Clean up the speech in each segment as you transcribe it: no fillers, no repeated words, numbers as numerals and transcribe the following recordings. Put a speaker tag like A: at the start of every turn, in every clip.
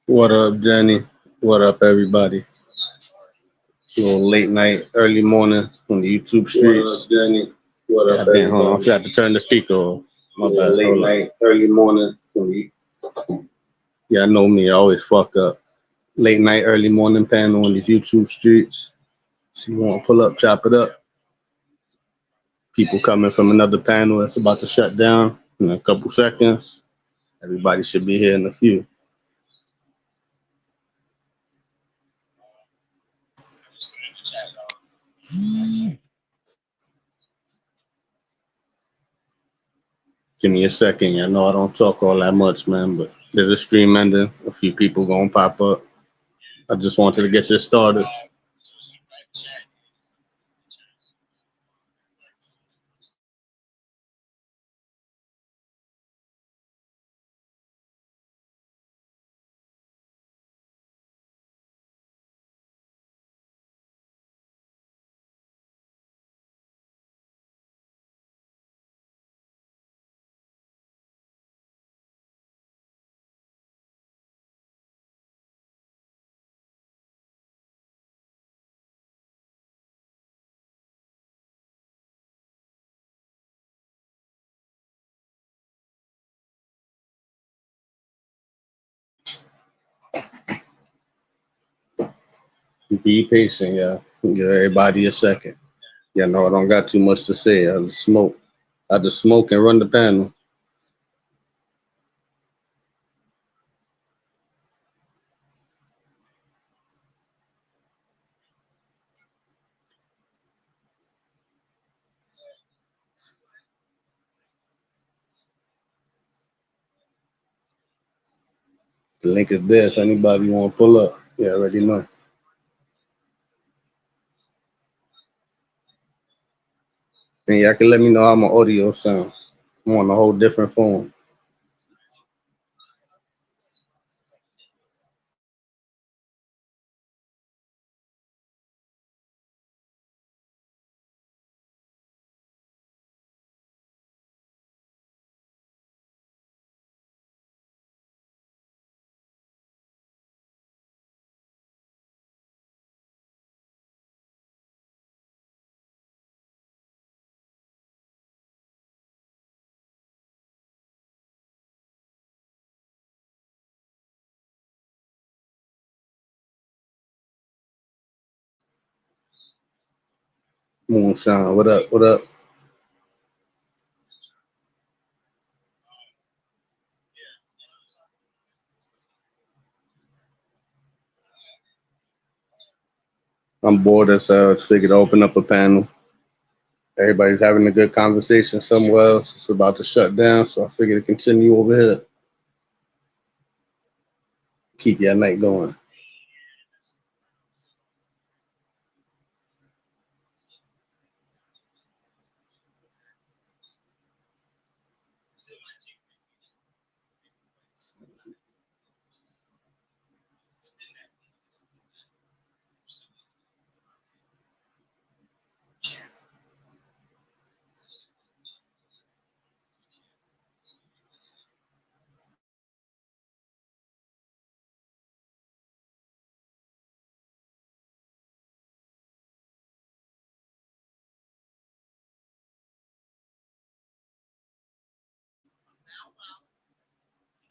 A: What up, Jenny? What up, everybody? A little late night, early morning on the YouTube streets. What up, Jenny? What up, everybody? Hold on, I forgot to turn the speaker off. My bad. Late night, early morning. Yeah, I know me. I always fuck up. Late night, early morning panel on these YouTube streets. So you want to pull up, chop it up. People coming from another panel that's about to shut down in a couple seconds. Everybody should be here in a few. Give me a second. I know I don't talk all that much, man, but there's a stream ending. A few people gonna pop up. I just wanted to get this started. Be patient, yeah. Give everybody a second. Yeah, no, I don't got too much to say. I just smoke. I just smoke and run the panel. The link is there if anybody want to pull up. Yeah, already know. And y'all can let me know how my audio sound. I'm on a whole different phone. Moonshine, what up? What up? I'm bored as hell. Just figured to open up a panel. Everybody's having a good conversation somewhere else. It's about to shut down, so I figured to continue over here. Keep your night going.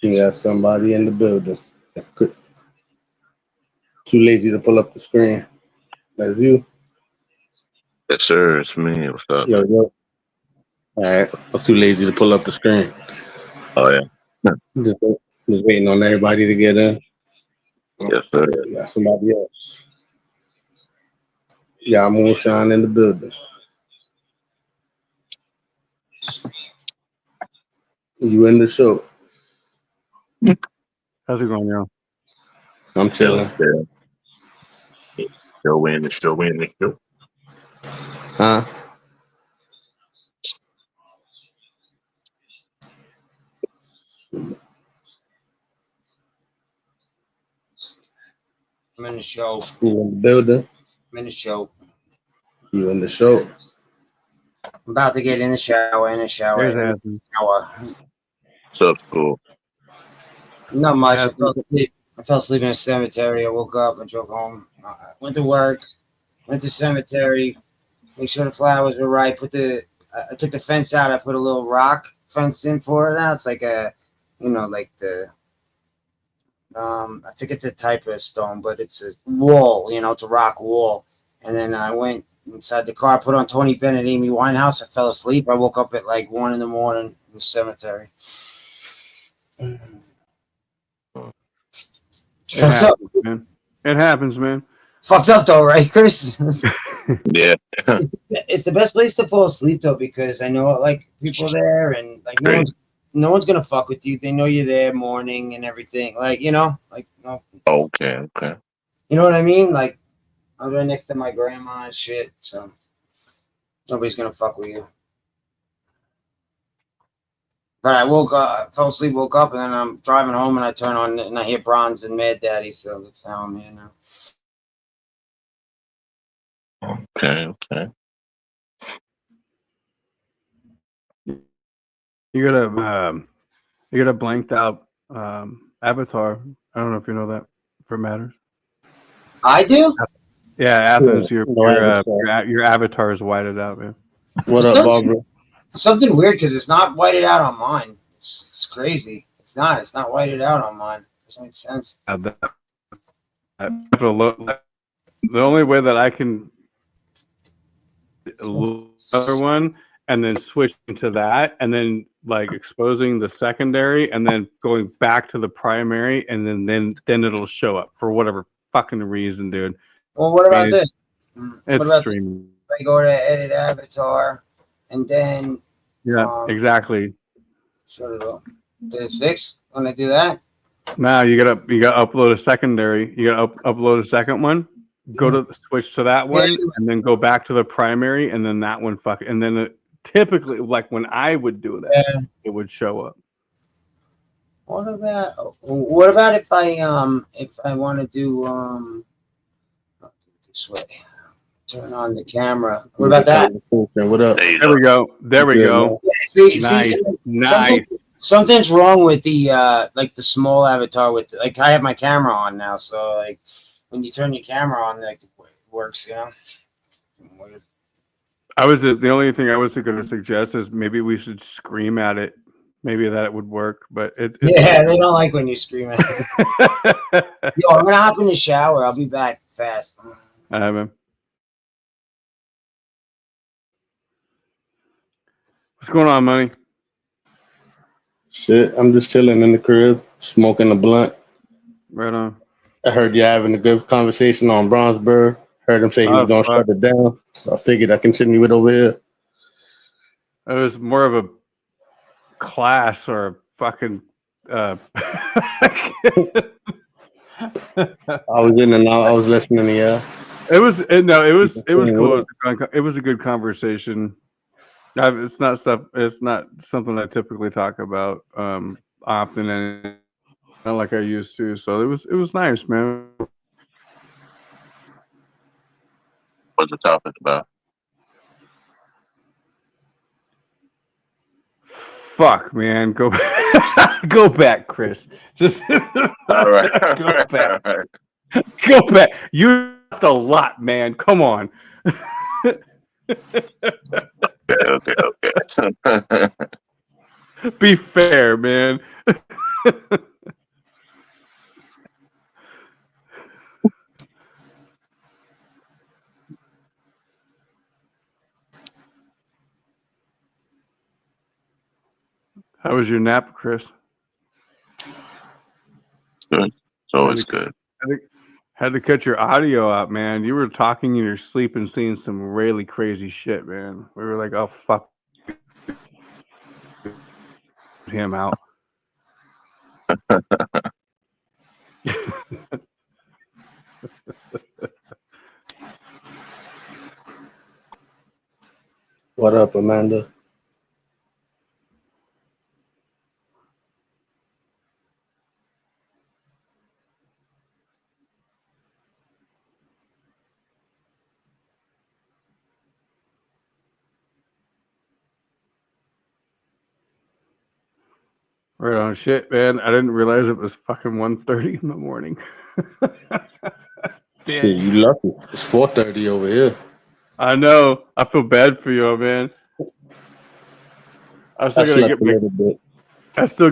A: You got somebody in the building. Too lazy to pull up the screen. That's you.
B: Yes, sir. It's me. What's up?
A: Yo, yo. All right. I'm too lazy to pull up the screen.
B: Oh yeah.
A: Just, just waiting on everybody to get in.
B: Yes, sir.
A: You got somebody else. You got Moonshine in the building. You in the show.
C: How's it going, y'all?
A: I'm chilling.
B: Show in the show in the show.
A: Huh?
D: I'm in the show.
A: School in the building.
D: I'm in the show.
A: You in the show.
D: I'm about to get in the shower.
C: There's Anthony.
D: Shower.
B: What's up, school?
D: Not much.
C: Yeah,
D: I fell asleep in a cemetery. I woke up and drove home. I went to work. Went to cemetery. Make sure the flowers were right. I took the fence out. I put a little rock fence in for it now. It's like like the I forget the type of stone, but it's a wall. It's a rock wall. And then I went inside the car. Put on Tony Bennett, Amy Winehouse. I fell asleep. I woke up at like 1 in the morning in the cemetery.
C: it happens, man. It happens, man.
D: Fucked up though, right, Chris?
B: Yeah.
D: It's the best place to fall asleep though, because I know like people there, and like no one's gonna fuck with you. They know you're there morning and everything. Like
B: Okay. Okay.
D: you know what I mean. Like I'm right next to my grandma and shit, so nobody's gonna fuck with you. But I woke up, fell asleep, woke up, and then I'm driving home, and I turn on and I hear Bronze and Mad Daddy. So that's how I'm here now.
B: Okay. Okay.
C: You got a blanked out avatar. I don't know if you know that. If it matters.
D: I do.
C: Yeah, Athens.
A: Yeah,
C: Your avatar is whited out, man.
A: What up, Barbara?
D: Something weird because it's not whited out on mine. It's crazy. It's not whited out on mine. Doesn't make sense.
C: The only way that I can other one and then switch into that and then like exposing the secondary and then going back to the primary and then it'll show up for whatever fucking reason, dude.
D: Well, what about this?
C: It's
D: What about
C: streaming.
D: I go to edit avatar and then
C: Exactly.
D: shut it up. Did it fix when I do that?
C: Now you gotta upload a secondary. You gotta upload a second one. Go to switch to that one, and then go back to the primary, and then that one and then it, typically, like when I would do that, it would show up.
D: What about if I want to do this way? Turn on the camera. What about that?
A: What up?
C: There we go. There we go. Nice.
D: Something's wrong with the like the small avatar with like I have my camera on now, so like when you turn your camera on, like it works,
C: The only thing I was going to suggest is maybe we should scream at it. Maybe that would work, but they
D: don't like when you scream at it. Yo, I'm gonna hop in the shower. I'll be back fast.
C: I haven't. What's going on, Money?
A: Shit, I'm just chilling in the crib, smoking a blunt.
C: Right on.
A: I heard you having a good conversation on Bronzebird. Heard him say he was going to shut it down, so I figured I'd continue it over here.
C: It was more of a class or a fucking.
A: I was in and out. I was listening. Yeah.
C: It was cool. It was a good conversation. It's not something I typically talk about often, and not like I used to. So it was nice, man.
B: What's the topic about?
C: Fuck, man, go back. Go back, Chris. Just
B: All right.
C: Go back. All right. Go back. You got a lot, man. Come on.
B: Okay.
C: Be fair, man. How was your nap, Chris?
B: Good. It's always good.
C: Had to cut your audio out, man. You were talking in your sleep and seeing some really crazy shit, man. We were like, oh, fuck him out.
A: What up, Amanda?
C: Right on. Shit, man. I didn't realize it was fucking 1:30 in the morning.
A: Yeah,
C: Damn.
A: you lucky. It's 4:30 over here.
C: I know. I feel bad for you, man. I
A: I
C: still gotta
A: slept
C: get
A: a
C: my.
A: little bit.
C: I still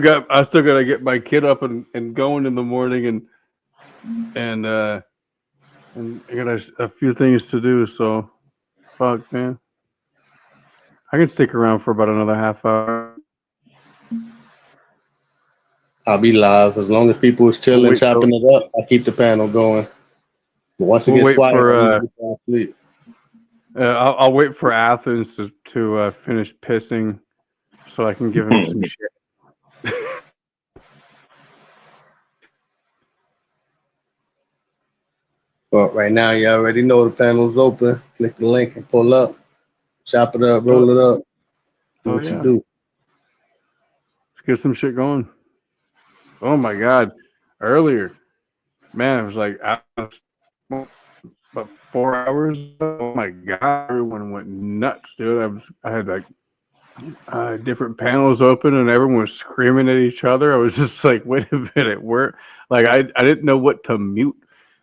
C: gotta get my kid up and going in the morning and I got a few things to do. So, fuck, man. I can stick around for about another half hour.
A: I'll be live as long as people is
C: We'll
A: chilling,
C: wait till
A: chopping it up. I keep the panel going. But once it
C: we'll
A: gets
C: wait
A: quiet, I
C: for
A: usually fall asleep.
C: I'll wait for Athens to finish pissing so I can give him some shit.
A: But right now, you already know the panel's open. Click the link and pull up, chop it up, roll it up, do
C: Oh,
A: what
C: yeah.
A: you do.
C: Let's get some shit going. Oh my god! Earlier, man, it was like about 4 hours. Oh my god! Everyone went nuts, dude. I had like different panels open, and everyone was screaming at each other. I was just like, wait a minute, I didn't know what to mute.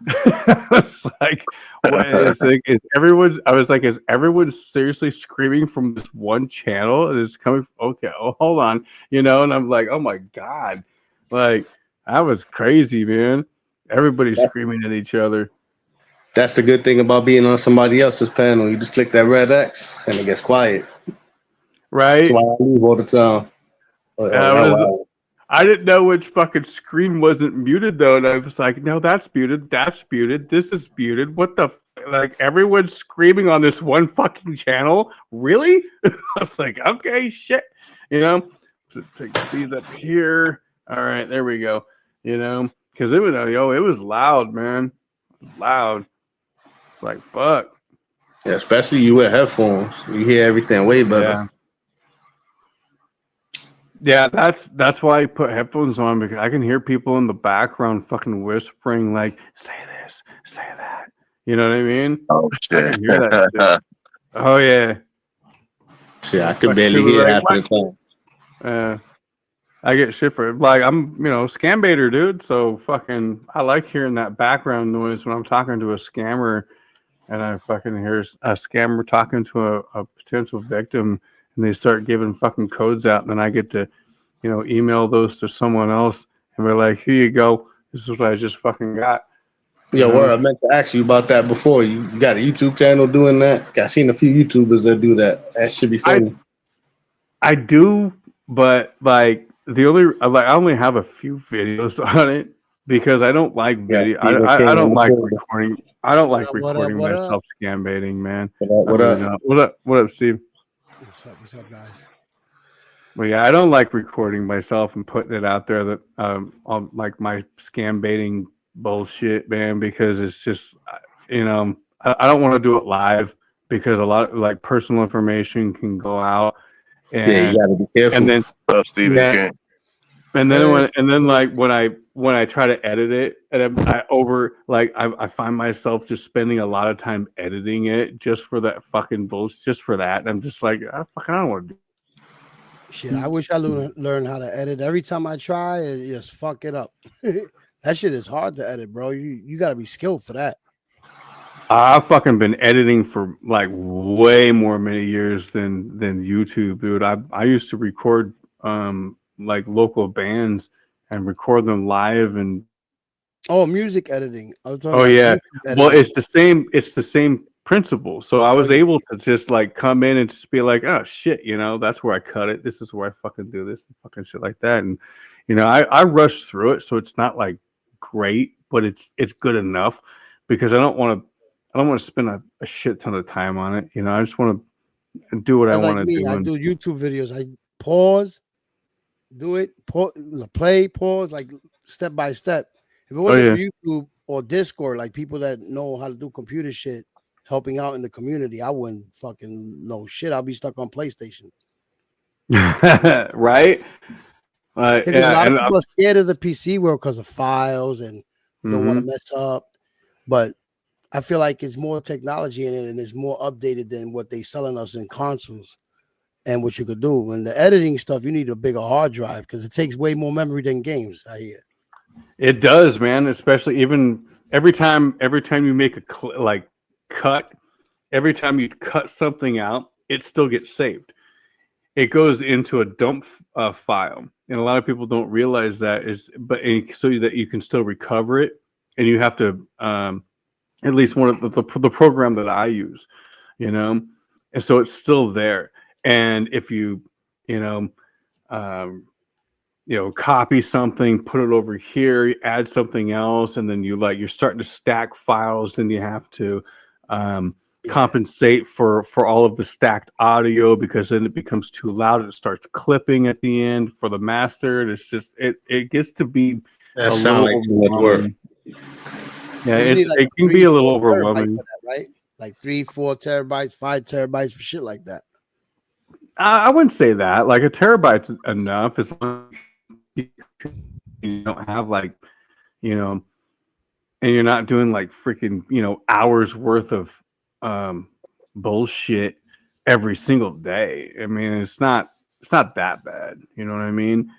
C: It's like, what is like? Is everyone? I was like, is everyone seriously screaming from this one channel? And it's coming. Okay, oh, hold on, And I'm like, oh my god, like that was crazy, man. Everybody's screaming at each other.
A: That's the good thing about being on somebody else's panel. You just click that red X and it gets quiet.
C: Right?
A: That's why I leave all the time.
C: I didn't know which fucking screen wasn't muted though, and I was like, "No, that's muted. That's muted. This is muted. What the like? Everyone's screaming on this one fucking channel. Really?" I was like, "Okay, shit." Take these up here. All right, there we go. Because it was loud, man. It was loud. It's like fuck.
A: Yeah, especially you with headphones. You hear everything way better.
C: Yeah. Yeah, that's why I put headphones on, because I can hear people in the background fucking whispering like, say this, say that. You know what I mean?
B: Oh
C: I
B: shit!
C: can hear that shit. Oh yeah.
A: Shit, I could barely hear half of the
C: time. I get shit for it. Like I'm, scam baiter, dude. So fucking I like hearing that background noise when I'm talking to a scammer, and I fucking hear a scammer talking to a potential victim. And they start giving fucking codes out, and then I get to, email those to someone else, and we're like, "Here you go. This is what I just fucking got."
A: Yo, I meant to ask you about that before. You got a YouTube channel doing that? I've seen a few YouTubers that do that. That should be funny.
C: I do, but like I only have a few videos on it because I don't like video. I don't like recording. I don't like recording myself scam baiting, man.
A: What up?
C: What up, Steve?
E: What's up, guys?
C: Well, yeah, I don't like recording myself and putting it out there that on like my scam baiting bullshit, man, because it's just, I don't want to do it live because a lot of like personal information can go out. And,
A: yeah, you gotta be careful.
C: And then,
B: Steve,
C: yeah, and then like when I try to edit it, and I find myself just spending a lot of time editing it just for that fucking bullshit, just for that. And I'm just like, I don't want to do
E: shit. I wish I learned how to edit. Every time I try, it just fuck it up. That shit is hard to edit, bro. You got to be skilled for that.
C: I've fucking been editing for like way more many years than YouTube, dude. I used to record like local bands and record them live and
E: music editing.
C: Oh yeah. Well, it's the same principle. So I was able to just like come in and just be like, oh shit, that's where I cut it. This is where I fucking do this and fucking shit like that. And I rush through it, so it's not like great, but it's good enough because I don't want to spend a shit ton of time on it. I just want to do what I want to do.
E: I do YouTube videos. I pause, do it, play, pause, like step by step. If it wasn't for YouTube or Discord, like people that know how to do computer shit, helping out in the community, I wouldn't fucking know shit. I'll be stuck on PlayStation.
C: Right?
E: A lot of people are scared of the PC world because of files and don't want to mess up. But I feel like it's more technology in it and it's more updated than what they selling us in consoles. and what you could do. And the editing stuff, you need a bigger hard drive because it takes way more memory than games. I hear.
C: It does, man. Especially even every time you make a cut, every time you cut something out, it still gets saved. It goes into a dump file, and a lot of people don't realize that so that you can still recover it, and you have to at least one of the program that I use, and so it's still there. And if you copy something, put it over here, you add something else, and then you're starting to stack files, then you have to compensate for all of the stacked audio, because then it becomes too loud and it starts clipping at the end for the master. And it's just it gets to be
A: that sound like too much work.
C: Yeah, it can be a little overwhelming,
E: right? Like 3-4 terabytes, 5 terabytes for shit like that.
C: I wouldn't say that. Like a terabyte's enough as long as you don't have and you're not doing like freaking hours worth of bullshit every single day. I mean, it's not that bad, you know what I mean?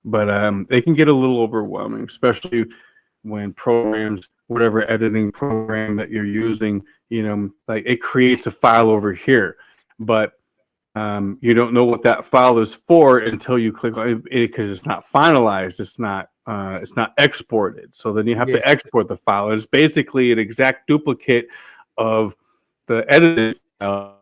C: But it can get a little overwhelming, especially when programs, whatever editing program that you're using, like it creates a file over here, but you don't know what that file is for until you click on it, because it's not finalized. It's not exported. So then you have to export the file. It's basically an exact duplicate of the edited file,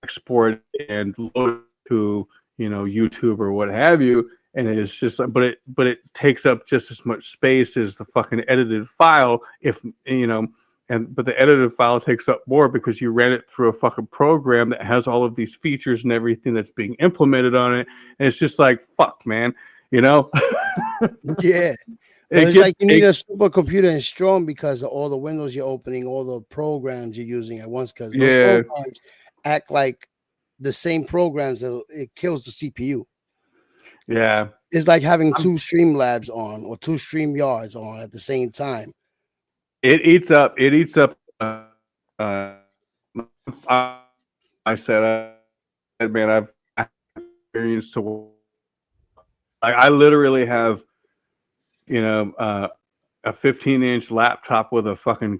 C: export and load to YouTube or what have you. And it's just, but it takes up just as much space as the fucking edited file. But the edited file takes up more because you ran it through a fucking program that has all of these features and everything that's being implemented on it. And it's just like, fuck, man,
E: Yeah. It's like you need a supercomputer and strong because of all the windows you're opening, all the programs you're using at once, because those programs act like the same programs that it kills the CPU.
C: Yeah.
E: It's like having two Streamlabs on or two StreamYards on at the same time.
C: It eats up. I said, man, I've experienced to. I literally have, a 15-inch laptop with a fucking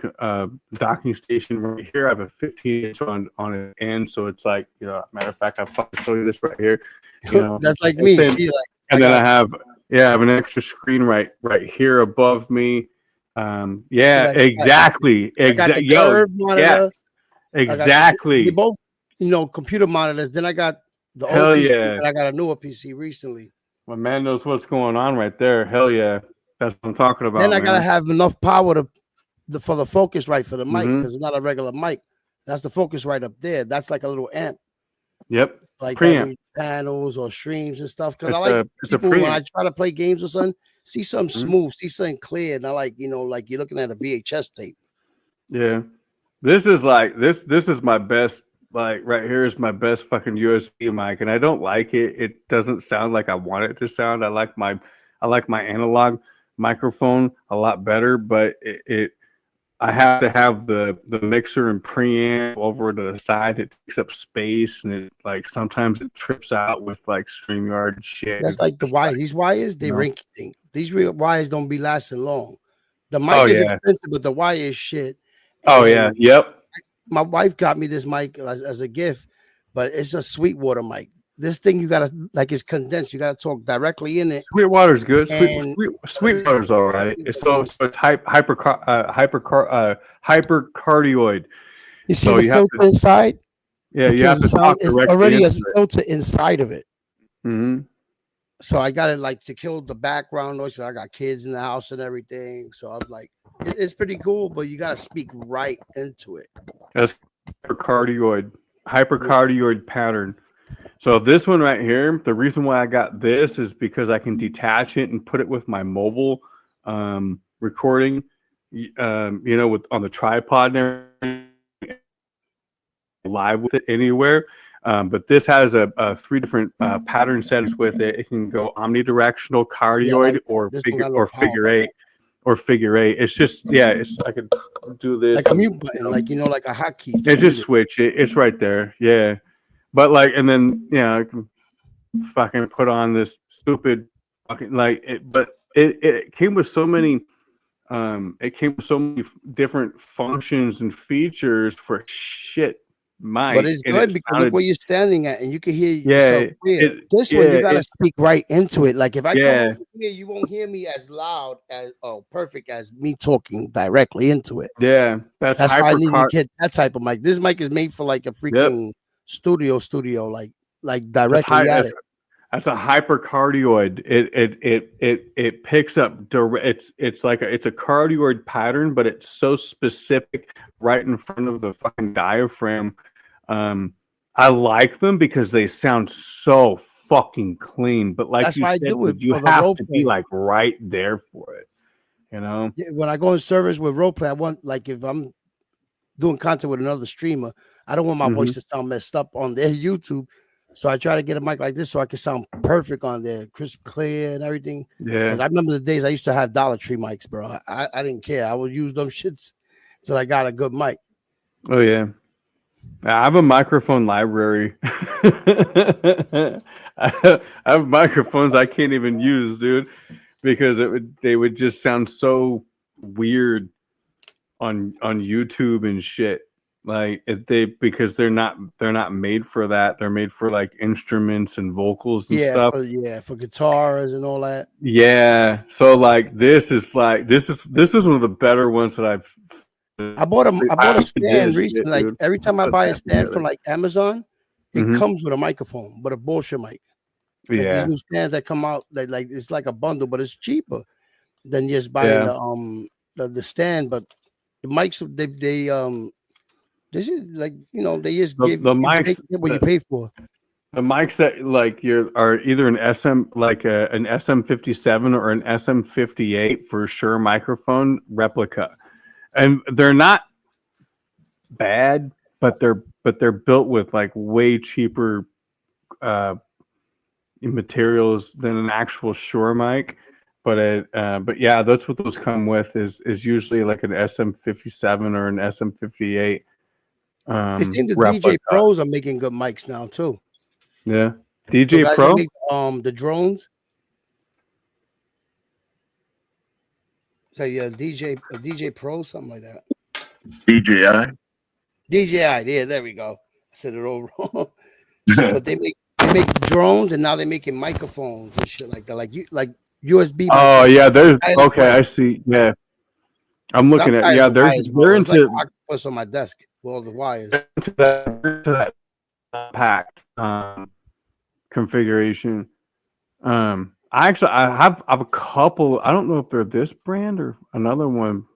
C: docking station right here. I have a 15-inch on it, and so it's like, matter of fact, I'll fucking show you this right here.
E: That's like me.
C: And then I have an extra screen right here above me. Exactly. Exactly. Yes. Exactly.
E: They both, computer monitors. Then I got the old PC, and I got a newer PC recently.
C: My man knows what's going on right there. Hell yeah. That's what I'm talking about.
E: Then I gotta have enough power for the focus right for the mic, because it's not a regular mic. That's the focus right up there. That's like a little amp.
C: Yep.
E: Like panels or streams and stuff. Because I like people when I try to play games or something, see something smooth, see something clear, and I like like you're looking at a VHS tape.
C: Yeah, this is like this is my best. Like right here is my best fucking USB mic, and I don't like it. It doesn't sound like I want it to sound. I like my analog microphone a lot better, but I have to have the mixer and preamp over to the side. It takes up space, and it sometimes it trips out with StreamYard and shit.
E: That's like the wires. These wires, they rink. These real wires don't be lasting long. The mic is expensive, but the wire is shit. And
C: yep.
E: My wife got me this mic as a gift, but it's a Sweetwater mic. This thing you gotta it's condensed. You gotta talk directly in it.
C: Sweetwater's good. Sweetwater's all right. It's hypercardioid.
E: You see the filter inside?
C: Yeah, you have to talk directly.
E: It's already a filter inside of it.
C: Mm-hmm.
E: So I got it to kill the background noise. So I got kids in the house and everything. So I'm like, it's pretty cool, but you gotta speak right into it.
C: That's hypercardioid pattern. So this one right here, the reason why I got this is because I can detach it and put it with my mobile recording, with on the tripod and everything, live with it anywhere. But this has a 3 different pattern settings with it. It can go omnidirectional, cardioid, or figure eight. Or figure eight. It's just I can do this
E: like a mute button, like a hotkey.
C: Just switch it. It's right there. Yeah. But like, and then I can fucking put on this stupid fucking like it, but it came with so many. It came with so many different functions and features for shit.
E: But it's good because look where you're standing at, and you can hear yourself clear. This one you gotta speak right into it. Like if I come over here, you won't hear me as loud as perfect as me talking directly into it.
C: Yeah, that's
E: why I need to get that type of mic. This mic is made for like a freaking studio, like directly at it.
C: That's a hypercardioid. It picks up direct. It's like it's a cardioid pattern, but it's so specific right in front of the fucking diaphragm. I like them because they sound so fucking clean. But like you said, you have to be like right there for it. You know.
E: Yeah, when I go in service with roleplay, I want like if I'm doing content with another streamer, I don't want my voice to sound messed up on their YouTube. So I try to get a mic like this so I can sound perfect on there, crisp, clear, and everything.
C: Yeah.
E: I remember the days I used to have Dollar Tree mics, bro. I didn't care. I would use them shits till I got a good mic.
C: Oh yeah. I have a microphone library. I have microphones I can't even use, dude, because they would just sound so weird on YouTube and shit. Like because they're not made for that. They're made for like instruments and vocals and stuff.
E: For guitars and all that.
C: Yeah. So like this is one of the better ones that
E: I bought a stand recently. Like every time I buy a stand from like Amazon, it comes with a microphone, but a bullshit mic. Like these new stands that come out, like it's like a bundle, but it's cheaper than just buying the stand. But the mics, this is like they just give
C: the mics
E: what you pay for.
C: The mics that like are either an an SM57 or an SM58 for sure microphone replica, and they're not bad, but they're built with like way cheaper materials than an actual Shure mic. But yeah, that's what those come with is usually like an SM57 or an SM58.
E: It seems the DJ Pros are making good mics now too.
C: Yeah, DJ Pro.
E: Make, the drones. So yeah, DJ Pro, something like that.
B: DJI.
E: Yeah, there we go. I said it all wrong. But they make drones, and now they're making microphones and shit like that, like USB.
C: Oh yeah, there's okay. I see. Yeah, I'm looking at they're into
E: like octopus on my desk. Well, the wires
C: to that pack configuration. I have a couple. I don't know if they're this brand or another one.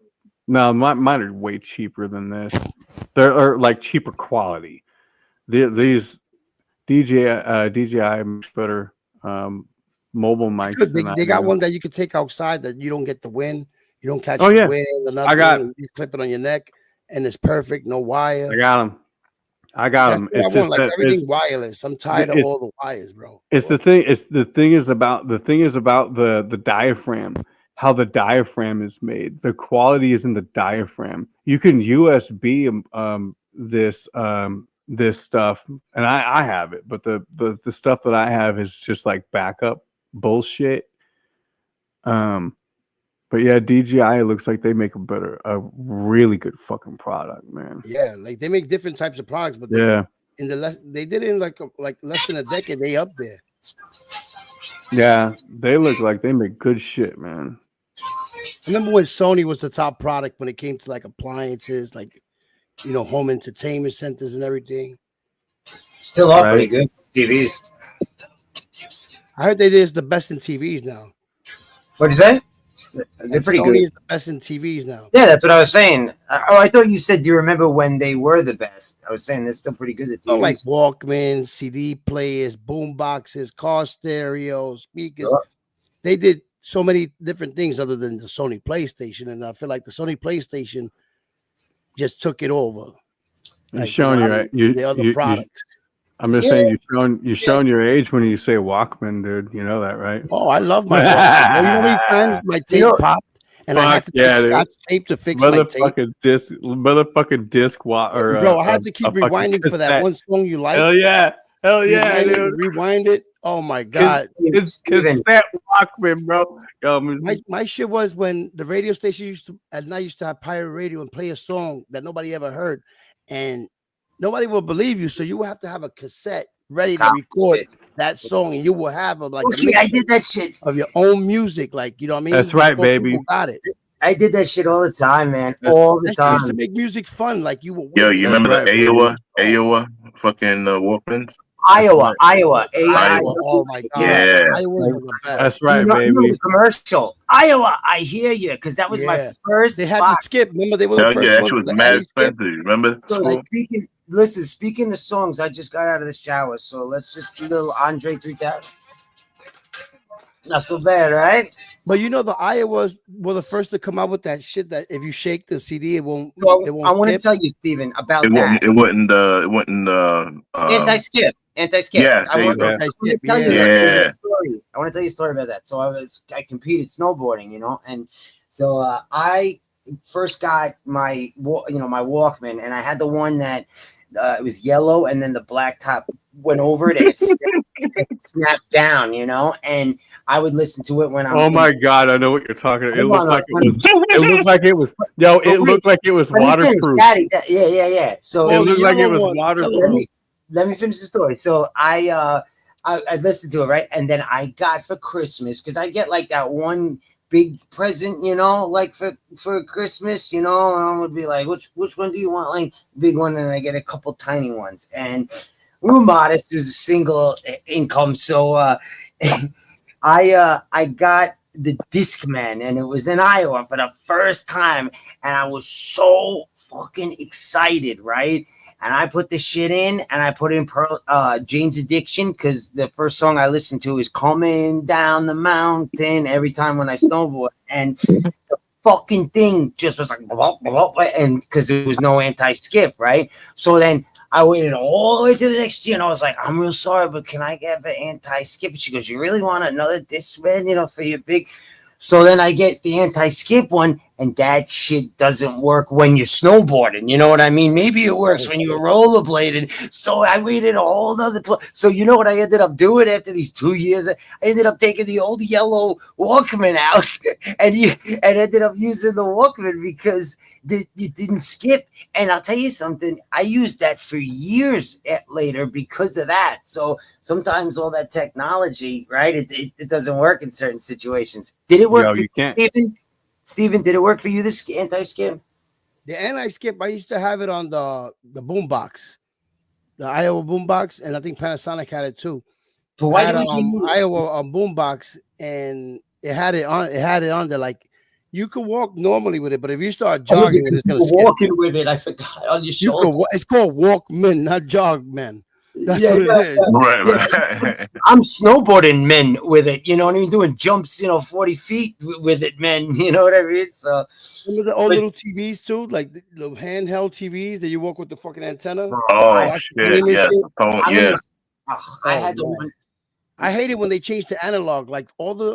C: No, mine are way cheaper than this. They're like cheaper quality. These DJI much better mobile mics.
E: They got one that you can take outside that you don't get the wind. You don't catch the wind or nothing. You clip it on your neck. And it's perfect, no wire.
C: I got them.
E: It's just like everything wireless. I'm tired of all the wires, bro.
C: It's the thing. The thing is about the diaphragm. How the diaphragm is made. The quality is in the diaphragm. You can USB this stuff, and I have it, but the stuff that I have is just like backup bullshit. But yeah, DJI looks like they make a really good fucking product, man.
E: Yeah, like they make different types of products, but they did it in like less than a decade. They up there.
C: Yeah, they look like they make good shit, man.
E: I remember when Sony was the top product when it came to like appliances, like home entertainment centers and everything.
D: Still are pretty good TVs.
E: I heard they is the best in TVs now.
D: What is that? They're pretty good.
E: Sony is the best in TVs now.
D: Yeah, that's what I was saying. I thought you said you remember when they were the best. I was saying they're still pretty good at TVs.
E: Like Walkmans, CD players, boom boxes, car stereos, speakers. Sure. They did so many different things other than the Sony PlayStation, and I feel like the Sony PlayStation just took it over.
C: You're showing
E: the other products.
C: I'm just saying you're showing your age when you say Walkman, dude. You know that, right?
E: Oh, I love my Walkman. You know how many times my tape popped and I had to take Scotch tape to fix my tape.
C: Motherfucking disc.
E: Bro, I had to keep rewinding for that one song you like.
C: Hell yeah. Hell yeah, dude.
E: Rewind it. Oh my god.
C: It's cassette Walkman, bro. Yo,
E: My shit was when the radio station used to have pirate radio and play a song that nobody ever heard, and nobody will believe you. So you will have to have a cassette ready to record that song, and you will have
D: I did that shit
E: of your own music, like, you know what I mean?
C: That's right, baby.
E: Got it.
D: I did that shit all the time, man. All the time.
E: Used to make music fun, like you were.
B: Yo, you remember the Iowa fucking Walkmans?
D: Iowa.
E: Oh my god.
B: Yeah.
E: Iowa was the best.
C: That's right, baby.
D: It was a commercial. Iowa, I hear you, because that was my first.
E: They had to skip. Remember, they were the first
B: that
E: one.
B: shit was mad expensive. Remember?
D: So speaking of songs, I just got out of the shower, so let's just do a little Andre 3000. Not so bad, right?
E: But you know, the Iowas were the first to come out with that shit that if you shake the CD, it won't.
D: So
E: it won't
D: I want to
E: skip.
D: tell you, Steven, about
B: that.
D: It wasn't
B: anti-skip.
D: Yeah,
B: I want
D: to tell you a story. I want to tell you a story about that. So I competed snowboarding, you know, and so I first got my Walkman, and I had the one that it was yellow, and then the black top went over it, and it snapped down, you know, and I would listen to it when I'm.
C: Oh my god, I know what you're talking about. It looked like it was. Yo, it looked like it was waterproof.
D: Yeah. So
C: it looked like it was waterproof.
D: Let me finish the story. So I listened to it, right, and then I got for Christmas, because I get like that one big present, you know, like for Christmas, you know, and I would be like, which one do you want? Like big one, and I get a couple tiny ones, and we were modest. It was a single income, so I got the Discman, and it was in Iowa for the first time, and I was so fucking excited, right? And I put the shit in, and I put in Jane's Addiction, because the first song I listened to is Coming Down the Mountain every time when I snowboard, and the fucking thing just was like, and because there was no anti-skip, right? So then I waited all the way to the next year, and I was like, I'm real sorry, but can I get an anti-skip? And she goes, you really want another Discman, you know, for your big... So then I get the anti-skip one, and that shit doesn't work when you're snowboarding. You know what I mean? Maybe it works when you're rollerblading. So I waited a whole nother 12. So you know what I ended up doing after these 2 years? I ended up taking the old yellow Walkman out and ended up using the Walkman because it didn't skip. And I'll tell you something, I used that for years later because of that. So sometimes all that technology, right, it doesn't work in certain situations. Did it work for you, Steven? Steven, did it work for you, this anti-skip?
E: The anti-skip, I used to have it on the boombox, the Iowa boombox, and I think Panasonic had it too.
D: But why didn't you
E: Iowa boombox, and it had it on there, like you could walk normally with it, but if you start jogging, it's gonna
D: walking with it. I forgot on your shoulder.
E: It's called Walkman, not Jogman. That's what it is.
B: Right.
D: I'm snowboarding, men, with it. You know what I mean? Doing jumps, 40 feet with it, men. You know what I mean? So
E: remember the old little TVs too, like the handheld TVs that you walk with the fucking antenna.
B: Oh shit! Yeah.
D: I had the one.
E: I hate it when they change to analog. Like all the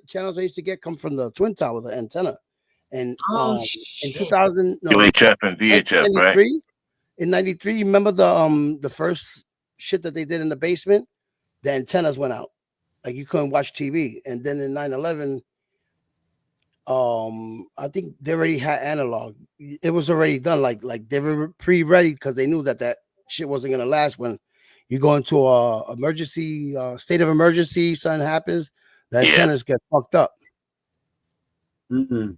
E: channels I used to get come from the Twin Tower, the antenna. And in 2000,
B: UHF and VHF, right?
E: In 93, remember the first shit that they did in the basement? The antennas went out. Like you couldn't watch TV. And then in 9/11, I think they already had analog. It was already done. Like they were pre-ready because they knew that shit wasn't gonna last. When you go into a emergency state of emergency, something happens, the antennas get fucked up.
D: I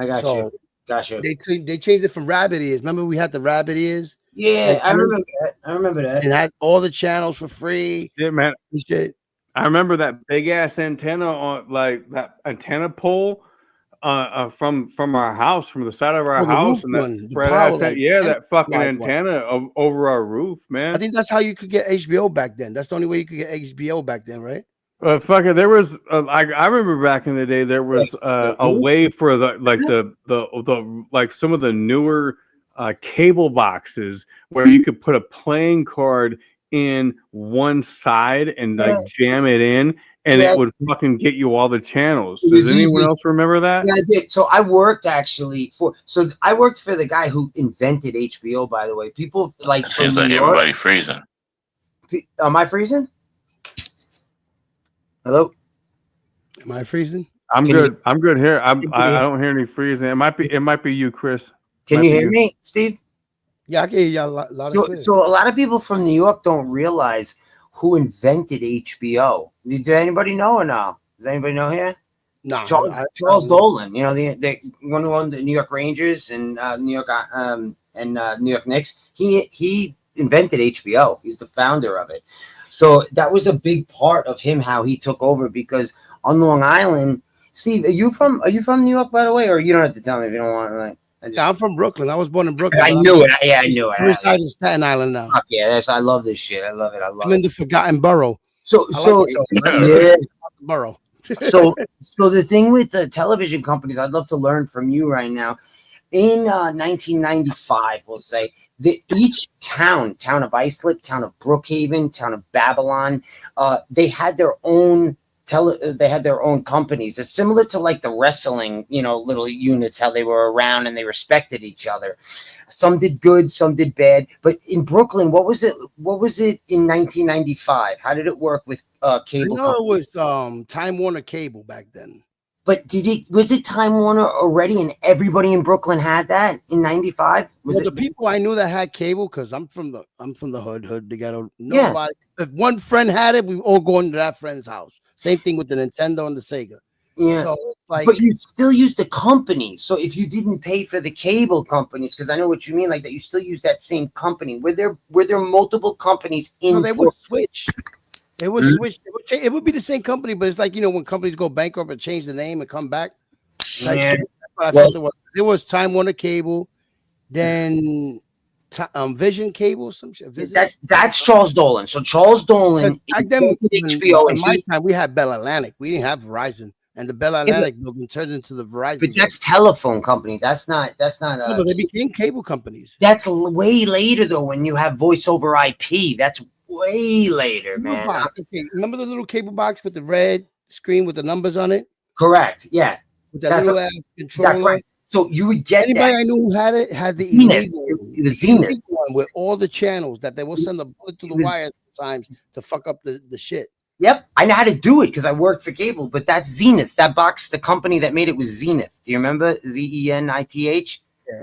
D: got you. Gotcha.
E: They changed it from rabbit ears. Remember we had the rabbit ears?
D: Yeah, I remember that.
E: It had all the channels for free.
C: Yeah, man.
E: Shit.
C: I remember that big ass antenna on like that antenna pole from our house, from the side of our house, and that fucking antenna over our roof, man.
E: I think that's how you could get HBO back then. That's the only way you could get HBO back then, right?
C: Fucking, there was I remember back in the day there was a way for the like some of the newer cable boxes where you could put a playing card in one side and like jam it in, and it would fucking get you all the channels. Does anyone else remember that?
D: Yeah, I did. So I worked I worked for the guy who invented HBO, by the way. People like
B: seems like everybody freezing.
D: Am I freezing? Hello?
E: Am I freezing?
C: I'm
D: Can
C: good. I'm good here. I don't hear any freezing. It might be you, Chris.
D: Can you hear me, Steve?
E: Yeah, I can hear you a lot of clear.
D: So a lot of people from New York don't realize who invented HBO. Did anybody know or no? Does anybody know here?
E: No,
D: Charles Dolan. You know the one who owned the New York Rangers and New York Knicks. He invented HBO. He's the founder of it. So that was a big part of him, how he took over, because on Long Island, Steve, are you from New York, by the way, or you don't have to tell me if you don't want to, like.
E: I'm from Brooklyn. I was born in Brooklyn.
D: I knew it. Yeah, I knew it.
E: I'm inside of Staten Island now.
D: Fuck yeah, I love this shit. I love it.
E: I'm in the forgotten borough.
D: So
E: yeah, borough.
D: so the thing with the television companies, I'd love to learn from you right now. In 1995, we'll say that each town of Islip, town of Brookhaven, town of Babylon, they had their own companies. It's similar to like the wrestling, little units, how they were around and they respected each other. Some did good, some did bad. But in Brooklyn, what was it in 1995? How did it work with cable?
E: It was Time Warner Cable back then.
D: But was it Time Warner already, and everybody in Brooklyn had that in '95?
E: The people I knew that had cable, because I'm from the hood together. Nobody. Yeah. If one friend had it, we all go into that friend's house. Same thing with the Nintendo and the Sega.
D: Yeah. So it's like, but you still use the company. So if you didn't pay for the cable companies, because I know what you mean, like that, you still use that same company. Were there multiple companies in?
E: No, they would switch. It would switch. It would be the same company, but it's like, when companies go bankrupt and change the name and come back. Like,
D: yeah.
E: That's what I felt it was Time Warner Cable, then Vision Cable, some shit.
D: That's Charles Dolan. So Charles Dolan.
E: Back then, HBO. In my time, we had Bell Atlantic. We didn't have Verizon, and the Bell Atlantic building turned into the Verizon.
D: But that's telephone company. That's not.
E: No, but they became cable companies.
D: That's way later though. When you have voice over IP, that's way later, man.
E: Okay, remember the little cable box with the red screen with the numbers on it?
D: Correct. Yeah.
E: With that little ass controller.
D: That's right. So you would get
E: anybody
D: that.
E: I knew who had it had the
D: illegal. It was Zenith
E: one with all the channels that they will send a bullet to the wire sometimes to fuck up the shit.
D: Yep, I know how to do it because I worked for cable. But that's Zenith. That box, the company that made it was Zenith. Do you remember Zenith?
E: Yeah.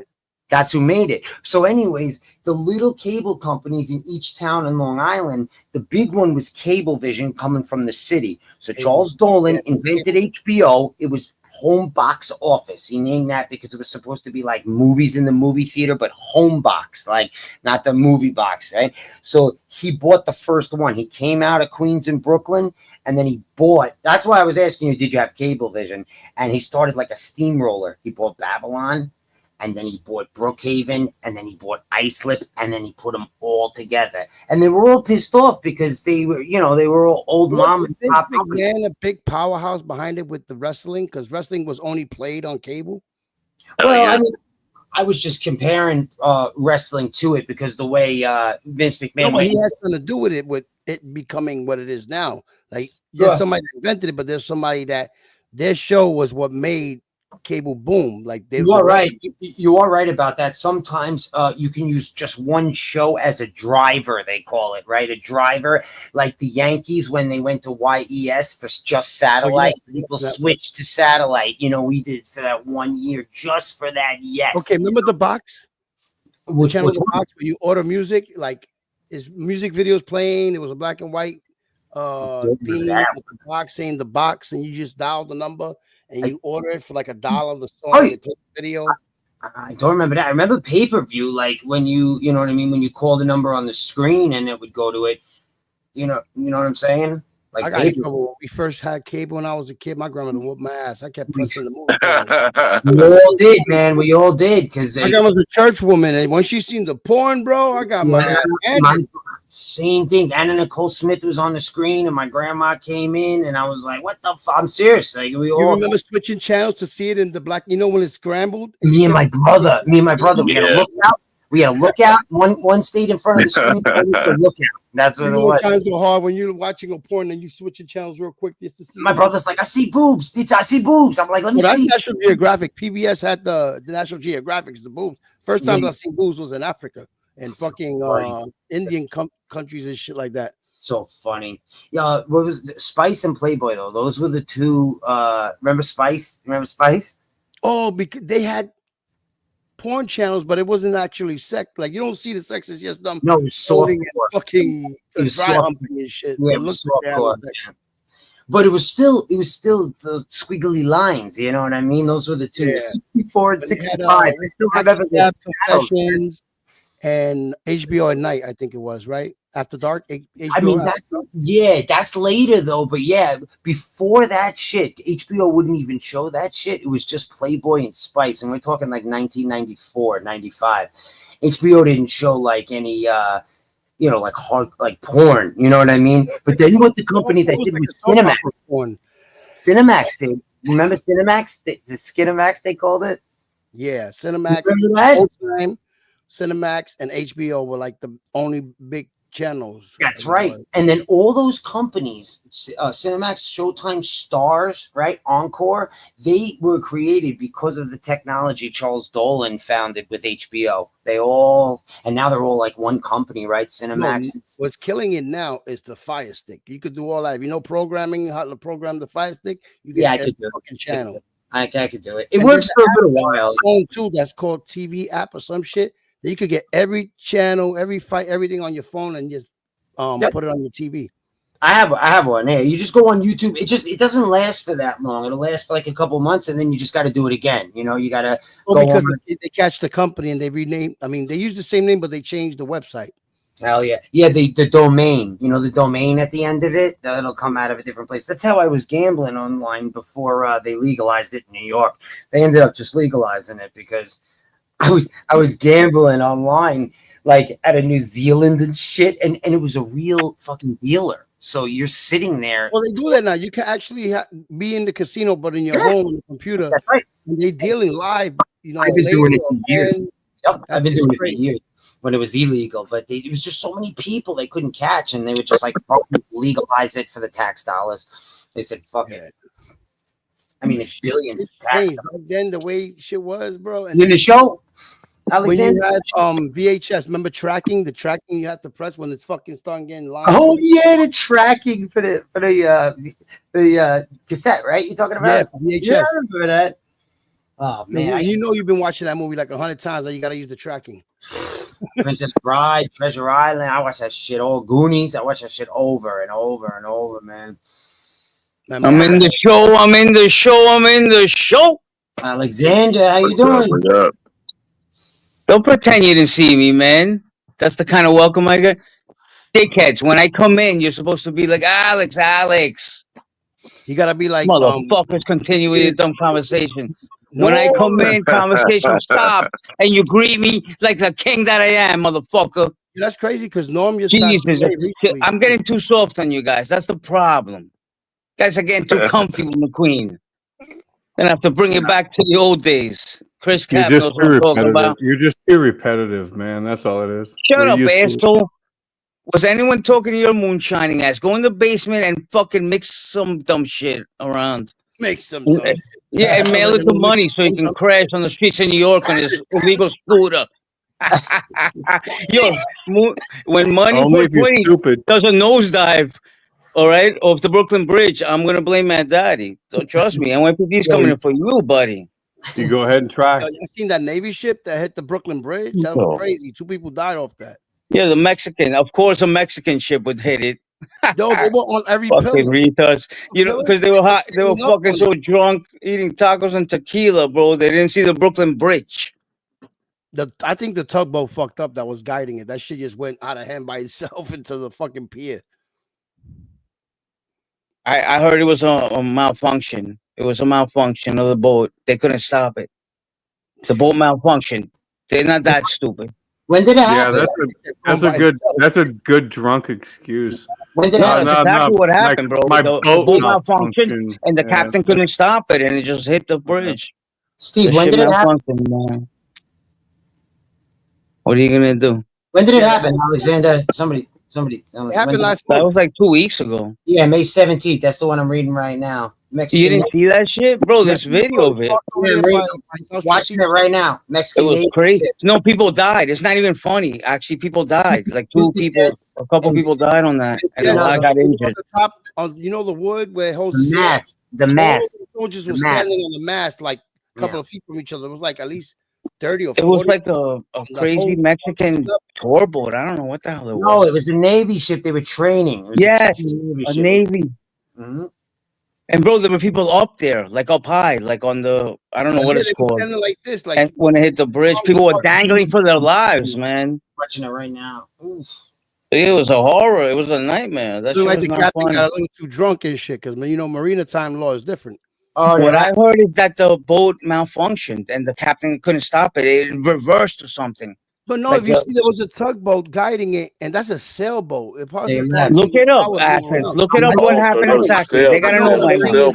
D: That's who made it. So anyways, the little cable companies in each town in Long Island, the big one was Cablevision coming from the city. So Charles Dolan invented HBO. It was home box office. He named that because it was supposed to be like movies in the movie theater, but home box, like not the movie box, right? So he bought the first one. He came out of Queens and Brooklyn, and then he bought, that's why I was asking you, did you have Cablevision? And he started like a steamroller. He bought Babylon, and then he bought Brookhaven, and then he bought Islip, and then he put them all together. And they were all pissed off because they were, they were all old mom and pop companies.
E: And a big powerhouse behind it with the wrestling, because wrestling was only played on cable.
D: Well, I mean, I was just comparing wrestling to it because the way Vince McMahon.
E: He has something to do with it becoming what it is now. Like, there's somebody that invented it, but there's somebody that their show was what made cable boom. Like
D: you are right. You are right about that. Sometimes you can use just one show as a driver, they call it, right? A driver, like the Yankees when they went to YES for just satellite. People switched to satellite. We did for that 1 year just for that. Yes.
E: Okay, remember the box?
D: Which
E: channel the box where you order music, like is music videos playing? It was a black and white theme with the box saying the box, and you just dial the number. And you order it for like $1 the song. They play the video.
D: I don't remember that. I remember pay-per-view, like when you know what I mean, when you call the number on the screen and it would go to it. You know what I'm saying? Like
E: I got in trouble when we first had cable when I was a kid. My grandmother whooped my ass. I kept pressing the movie.
D: We all did, man. We all did because
E: my grandma was a church woman, and when she seen the porn, bro, I got my
D: same thing. Anna Nicole Smith was on the screen, and my grandma came in, and I was like, "What the fuck?" I'm serious. Like we all.
E: You remember switching channels to see it in the black? When it's scrambled.
D: Me and my brother. We had a lookout. We had a lookout. One stayed in front of the screen. The lookout. That's what it was.
E: Times were hard when you're watching a porn and you switching channels real quick just to see.
D: My brother's like, I see boobs. I see boobs. I'm like, let me see.
E: That's National Geographic. PBS had the National Geographic, the boobs. First time I seen boobs was in Africa. and fucking Indian countries and shit like that.
D: So funny. Yeah, what was Spice and Playboy though? Those were the two. Remember Spice?
E: Oh, because they had porn channels, but it wasn't actually sex. Like you don't see the sex; it's just them.
D: No, it was soft
E: fucking dry humping and shit.
D: Yeah, it was softcore. But it was still the squiggly lines. You know what I mean? Those were the two. Yeah. 64 and 65. I still remember the Confessions
E: and HBO at night. I think it was right after dark. HBO
D: I mean, that's later though. But yeah, before that shit, HBO wouldn't even show that shit. It was just Playboy and Spice, and we're talking like 1994, 95. HBO didn't show like any. Like hard, like porn, you know what I mean? But then what the company that did was Cinemax. Cinemax did. Remember Cinemax? The Skinemax, they called it?
E: Yeah, Cinemax. Showtime, Cinemax, and HBO were like the only big channels.
D: That's right. And then all those companies, Cinemax, Showtime, Stars, right? Encore, they were created because of the technology Charles Dolan founded with HBO. And now they're all like one company, right? Cinemax.
E: What's killing it now is the Fire Stick. You could do all that. If you know programming, how to program the Fire Stick, you get every fucking channel.
D: I could do it. It works for a little while.
E: Phone too, that's called TV app or some shit. You could get every channel, every fight, everything on your phone, and just put it on your TV.
D: I have one. Yeah, you just go on YouTube. It doesn't last for that long. It'll last for like a couple months, and then you just got to do it again. You know, you got to go
E: because they catch the company and they rename. I mean, they use the same name, but they changed the website.
D: Hell yeah, yeah. The domain. You know, the domain at the end of it. That'll come out of a different place. That's how I was gambling online before they legalized it in New York. They ended up just legalizing it because I was gambling online like at a New Zealand and shit, and it was a real fucking dealer. So you're sitting there.
E: Well, they do that now. You can actually be in the casino, but in your home on the computer.
D: That's right.
E: And they dealing live. You know,
D: I've been doing it for years. Yep, I've been doing it for years when it was illegal. But it was just so many people they couldn't catch, and they would just like legalize it for the tax dollars. They said, "Fuck it." I mean, it's billions of tax dollars.
E: Then the way shit was, bro.
D: And in the show,
E: Alexander, when you had VHS, remember tracking? The tracking you had to press when it's fucking starting getting live.
D: Oh yeah, the tracking for the cassette, right? You talking about?
E: Yeah, VHS.
D: Yeah, I remember that. Oh man,
E: you know you've been watching that movie like 100 times. That you got to use the tracking.
D: Princess Bride, Treasure Island. I watch that shit. All Goonies. I watch that shit over and over and over, man.
F: I'm in the show. I'm in the show. I'm in the show.
D: Alexander, how you doing?
B: What's up?
F: Don't pretend you didn't see me, man. That's the kind of welcome I got. Dickheads, when I come in, you're supposed to be like, Alex.
E: You gotta be like,
F: motherfuckers, continue with your dumb conversation. When I come in, conversation stops, and you greet me like the king that I am, motherfucker.
E: That's crazy because Norm just
F: Jesus, I'm getting too soft on you guys. That's the problem. You guys are getting too comfy with the queen. Gonna have to bring it back to the old days. Chris Cap knows what I'm talking about.
C: You're just too repetitive, man. That's all it is.
F: Shut up, asshole. Was anyone talking to your moonshining ass? Go in the basement and fucking mix some dumb shit around.
E: Make some dumb shit.
F: Yeah, and mail it the money so you can crash on the streets of New York on his illegal scooter. Yo, when money does a nosedive, all right, off the Brooklyn Bridge, I'm gonna blame Matt Daddy. Don't trust me. NYPD's coming in for you, buddy.
C: You go ahead and try.
E: You seen that Navy ship that hit the Brooklyn Bridge? That was crazy. 2 people died off that.
F: Yeah, the Mexican. Of course, a Mexican ship would hit it.
E: Yo, they were on every
F: fucking retards. You know, because they were hot. They were fucking so drunk, eating tacos and tequila, bro. They didn't see the Brooklyn Bridge.
E: I think the tugboat fucked up that was guiding it. That shit just went out of hand by itself into the fucking pier.
F: I heard it was a malfunction. It was a malfunction of the boat. They couldn't stop it. The boat malfunctioned. They're not that stupid.
D: When did it happen?
C: Yeah, that's a good drunk excuse.
D: When did it happen?
F: That's exactly what happened, bro.
C: The
F: boat malfunctioned, and the captain couldn't stop it, and it just hit the bridge.
D: Steve, when did it happen?
F: Man. What are you gonna do?
D: When did it happen, Alexander? Somebody.
E: It happened last
F: month. That was like 2 weeks ago.
D: Yeah, May 17th. That's the one I'm reading right now. Mexican.
F: You didn't see that shit, bro? This video of it.
D: Watching it right now. Mexican.
F: It was crazy. No, people died. It's not even funny. Actually, people died. Like two people, a couple people died on that, and a lot got injured.
E: The top, you know, the wood where it holds
D: the mast. The mast.
E: The soldiers were standing on the mast, like a couple of feet from each other. It was like at least 30 or 40.
F: It was like a crazy Mexican tour boat. I don't know what the hell it was.
D: No, it was a Navy ship. They were training.
F: Yes, a Navy.
D: Mm-hmm.
F: And bro, there were people up there, like up high, like on the, I don't know what it's called.
E: Like this, like
F: and when it hit the bridge, people were dangling for their lives, man.
D: Watching it right now. Oof.
F: It was a horror. It was a nightmare. That shit
E: like
F: was
E: the
F: not
E: captain
F: funny.
E: got a little too drunk and shit, because you know marina time law is different.
D: Oh,
F: what I heard is that the boat malfunctioned and the captain couldn't stop it. It reversed or something.
E: But no,
F: like
E: if you see there was a tugboat guiding it, and that's a sailboat. It probably
F: look it up, Athens. Look it up. What happened exactly? They gotta know by now.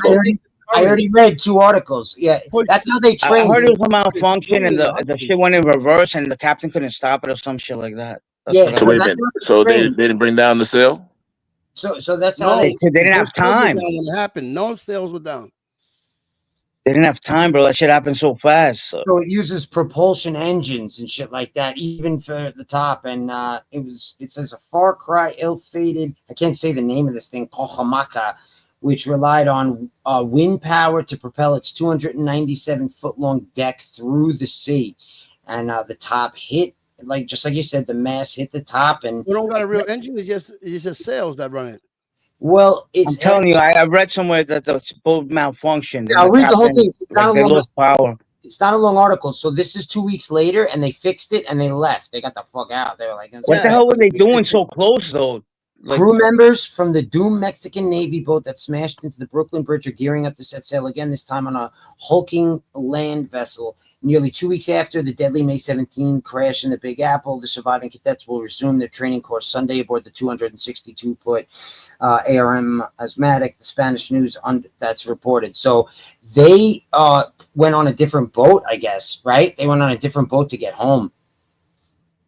D: I already read 2 articles. Yeah, that's how they train.
F: I heard it was a malfunction and the shit went in reverse and the captain couldn't stop it or some shit like that. That's
B: so wait a minute. So they didn't bring down the sail?
D: So that's how they
F: didn't have time.
E: When it happened, no sails were down.
F: They didn't have time, bro. That shit happened so fast.
D: So it uses propulsion engines and shit like that, even for the top. And it says a far cry, ill-fated, I can't say the name of this thing, Cochamaca, which relied on wind power to propel its 297-foot-long deck through the sea. And the top hit, just like you said, the mast hit the top. And
E: we don't got a real engine. It's just sails that run it.
D: Well,
F: I'm telling you, I read somewhere that the boat malfunctioned.
D: I'll read the whole thing.
F: It's
D: not a long article. So this is 2 weeks later, and they fixed it, and they left. They got the fuck out. They were like,
F: what the hell were they doing so close, though?
D: Crew members from the doomed Mexican Navy boat that smashed into the Brooklyn Bridge are gearing up to set sail again, this time on a hulking land vessel. Nearly 2 weeks after the deadly May 17 crash in the Big Apple, the surviving cadets will resume their training course Sunday aboard the 262-foot ARM Asthmatic, the Spanish news that's reported. So they went on a different boat, I guess, right? They went on a different boat to get home.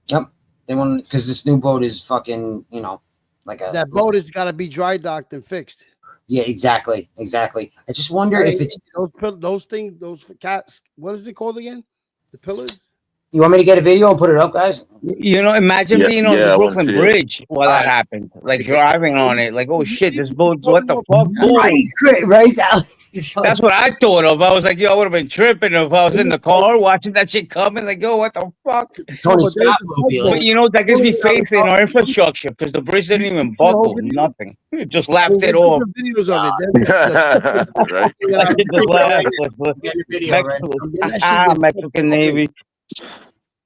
D: Yep. They went because this new boat is fucking, that
E: boat has got to be dry docked and fixed.
D: Yeah, exactly. I just wonder if it's
E: those things, those cats. What is it called again? The pillars.
D: You want me to get a video and put it up, guys?
F: Imagine being on the Brooklyn Bridge while that happened, driving on it. Like, oh shit, this boat, what the fuck?
D: Right.
F: That's what I thought of. I was like, yo, I would have been tripping if I was in the car watching that shit coming. Like, yo, what the fuck?
D: Tony Scott
F: but that gives me faith in our infrastructure because the bridge didn't even buckle, nothing. It just laughed it off.
E: Videos of
F: it. Mexican Navy.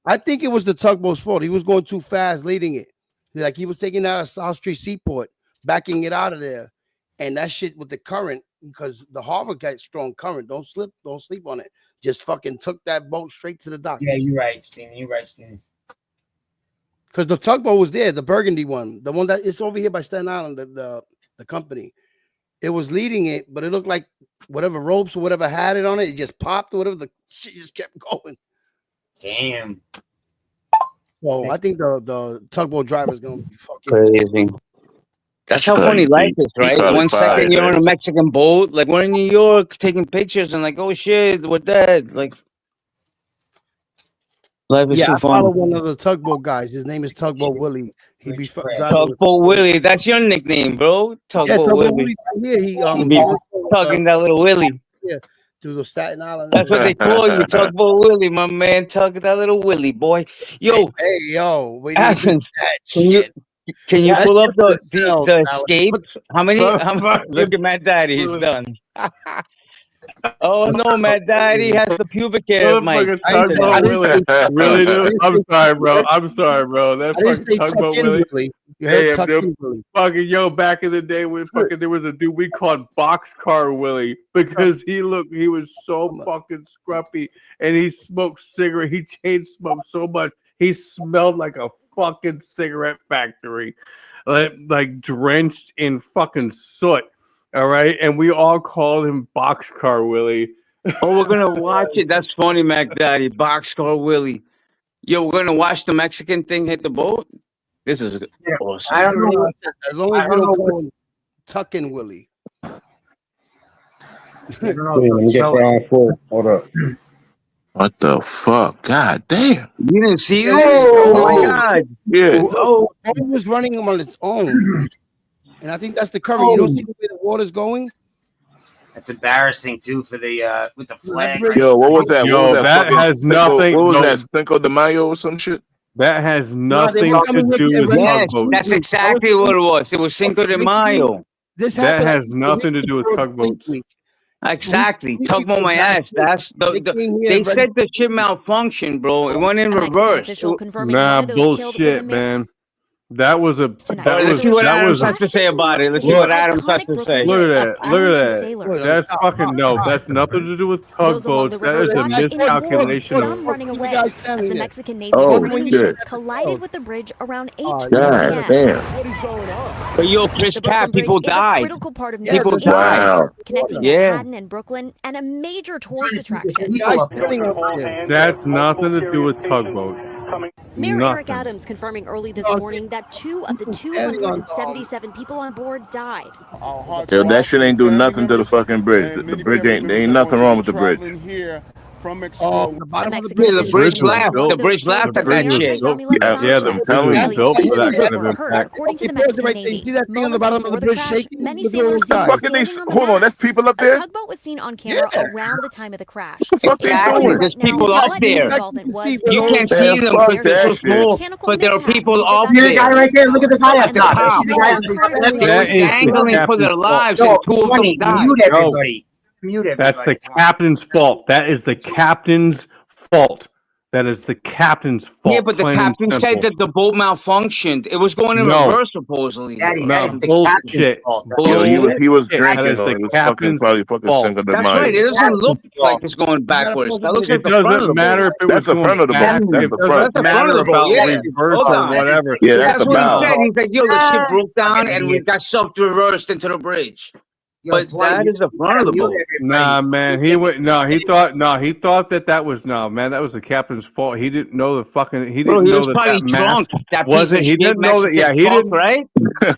E: I think it was the tugboat's fault. He was going too fast leading it. Like he was taking out of South Street Seaport, backing it out of there. And that shit with the current, because the harbor got strong current. Don't sleep on it. Just fucking took that boat straight to the dock.
D: Yeah, you're right, Steven.
E: Because the tugboat was there, the burgundy one, the one that it's over here by Staten Island, the company. It was leading it, but it looked like whatever ropes or whatever had it on it, it just popped or whatever. The shit just kept going.
D: Damn.
E: Well, I think the tugboat driver is gonna be fucking
F: crazy. That's how funny life is, right? 1 second you're on a Mexican boat, like we're in New York taking pictures and like, oh shit, we're dead. Like, life is too
E: I follow one of the tugboat guys. His name is Tugboat Willie. He be
F: Tugboat Willie. That's your nickname, bro. Tugboat Willie.
E: Yeah, he
F: tugging that little Willie.
E: Yeah, to the Staten Island.
F: That's what they call you, Tugboat Willie, my man. Tug that little Willie, boy. Yo,
E: hey,
F: Athens, can you pull up the escape? How many? Look at Matt Daddy. He's done. Oh no, Matt Daddy has the pubic hair, Mike.
C: Really, dude? I'm sorry, bro. That fucking tugboat Willie. Hey, fucking back in the day when fucking there was a dude we called Boxcar Willie because he was so fucking scruffy and he smoked cigarette. He chain smoked so much he smelled like a fucking cigarette factory, like drenched in fucking soot. All right, and we all called him Boxcar Willie.
F: Oh, we're gonna watch it. That's funny, Mac Daddy. Boxcar Willie. Yo, we're gonna watch the Mexican thing hit the boat. This is awesome.
E: I don't know. As long as we don't call him Tuckin' Willie.
D: I don't know.
A: Let me get that on full. Hold up.
B: What the fuck? God damn.
F: You didn't see this?
D: Oh,
F: Oh my god.
B: Yeah.
D: Oh,
E: It was running them on its own, and I think that's the current. You don't see the way the water's going.
D: that's embarrassing too for the with the flag.
B: Yo, what was that?
C: Yo,
B: what was
C: that
B: fucking
C: has
B: Cinco-
C: nothing-
B: What was
C: no.
B: that? Cinco de Mayo or some shit?
C: That has
E: No, they
C: nothing
E: were
C: to
E: coming with
C: do
E: the
C: with
E: red-
F: Yes,
C: tugboats.
F: that's exactly what it was. It was Cinco de Mayo.
E: This
C: That
E: happened
C: has
E: like
C: nothing to
E: week
C: do with
E: before
C: tugboats.
E: Fleet Week.
F: Exactly.
E: We-
F: Tugboat my ass. That's
E: They came here
F: they
E: ready-
F: said the shit malfunctioned, bro. It went in
G: A Mexican
F: reverse.
G: official confirming
C: Nah,
G: one of those killed was
C: bullshit,
G: American.
C: man. That was a.
G: Tonight.
C: That
F: Let's
C: was.
F: see what
C: That
F: Adams
C: was.
F: has to say about it. Let's see
C: Look.
F: what Adams has to say.
C: Look at that. Look at that.
G: Sailors.
C: That's fucking no. That's nothing to do with
G: Those along the
C: tugboats. That
G: river
C: is a
G: watched in
C: miscalculation
G: some
C: of.
G: running away as the Mexican Navy
B: Oh,
G: training
B: shit.
G: ship collided with the bridge around 8:20
B: God
G: p.m.
B: damn.
E: What is going on?
F: But yo, Chris
G: The Brooklyn
F: Cap,
G: Bridge
F: people
G: is a
F: died.
G: critical part of New
E: People
G: York's
F: died.
G: infrastructure, connecting
F: Yeah.
G: Manhattan and Brooklyn, and a major tourist attraction.
E: Guys sitting up there.
C: That's nothing to do with tugboats.
G: Mayor Eric
C: Nothing.
G: Adams confirming early this
E: No,
G: morning that 2 of the 277 people on board died.
B: Yo, that shit ain't do nothing to the fucking bridge. The bridge ain't. There ain't nothing wrong with the bridge.
H: From
E: Oh,
H: Mexico.
E: the bottom of the
G: Mexican
E: bridge.
F: Yeah, the bridge laughed.
C: built-
F: The bridge laughed at that shit.
B: Yeah,
C: the
B: I'm telling
C: bridge
B: you.
C: is built for that kind of
G: Hurt,
C: impact.
G: according to the
E: Okay, pause it
G: Mexican
E: right there.
G: Navy.
E: You see that thing on the
G: Moments
E: bottom of the
G: before
E: bridge
G: crash,
E: shaking?
G: many
E: Look at
G: sailors
E: those
G: seen
E: guys.
B: Fuck are they-
G: standing on the
B: hold on, that's
G: mast.
B: people up
G: A
B: there?
G: tugboat was seen on camera
B: Yeah.
G: around the time of the crash.
B: Fuck they
F: Exactly.
B: doing?
F: There's
G: Right now,
F: people up
G: what his
F: there.
G: involvement was,
F: You can't
B: Man,
F: see them
B: fuck
F: because they're so
B: that shit.
F: small,
G: mechanical
F: but there are
G: mishap
F: people
G: made the
F: up
G: vessel
D: See the guy
F: there.
D: right there. Look at the guy up
G: And the
D: top.
F: top.
D: See the guy on the
G: That
F: They
C: That
F: were
C: is the
F: dangling for their
C: captain's
F: lives,
D: Yo,
F: and two of them
D: Tony,
F: died.
D: mute everybody. Mute everybody.
C: That's the captain's fault. That is the captain's fault. That is the captain's fault.
F: Yeah, but the
C: plain and
F: captain said
C: simple.
F: that the boat malfunctioned. It was going in
C: No.
F: reverse, supposedly.
D: Daddy,
C: No,
D: that is the
C: bullshit.
D: captain's fault.
B: Yo, he was
C: That
B: drinking.
C: is
B: Or
C: the
B: he was fucking
C: captain's
B: probably fucking
C: fault.
B: Cinco de
F: That's
B: Mayo.
F: right. It doesn't look
D: Captain's fault.
F: like it's going backwards. That looks like
C: It
F: the front of
C: doesn't
F: the
C: matter
F: boat.
C: if it
B: That's
C: was
B: the
C: going
B: front of the boat.
C: back.
B: That's
C: It
B: the
C: doesn't
B: front.
F: That's the front
C: matter
F: of the boat,
C: about
F: yeah.
C: reverse
F: Hold
C: or
F: on.
C: whatever.
B: Yeah, that's
F: That's
B: the
F: what he
B: bow.
F: said. He's like, yo, the ship broke down
D: Fucking
F: and we
D: idiot.
F: got sucked reversed into the bridge.
D: Yo,
F: But
D: Tony,
F: that
D: you
F: is the front of the
D: mute
F: boat.
D: everybody.
C: Nah, man, he went. No, he thought. No, he thought that was no, man. That was the captain's fault. He didn't know the fucking. He
F: Bro,
C: didn't
F: he
C: know
F: was
C: that
F: probably
C: that mask
F: drunk. That piece
C: wasn't.
F: of
C: He
F: shit
C: didn't know that.
F: Mexican
C: Yeah, he
F: fuck,
C: didn't.
F: right?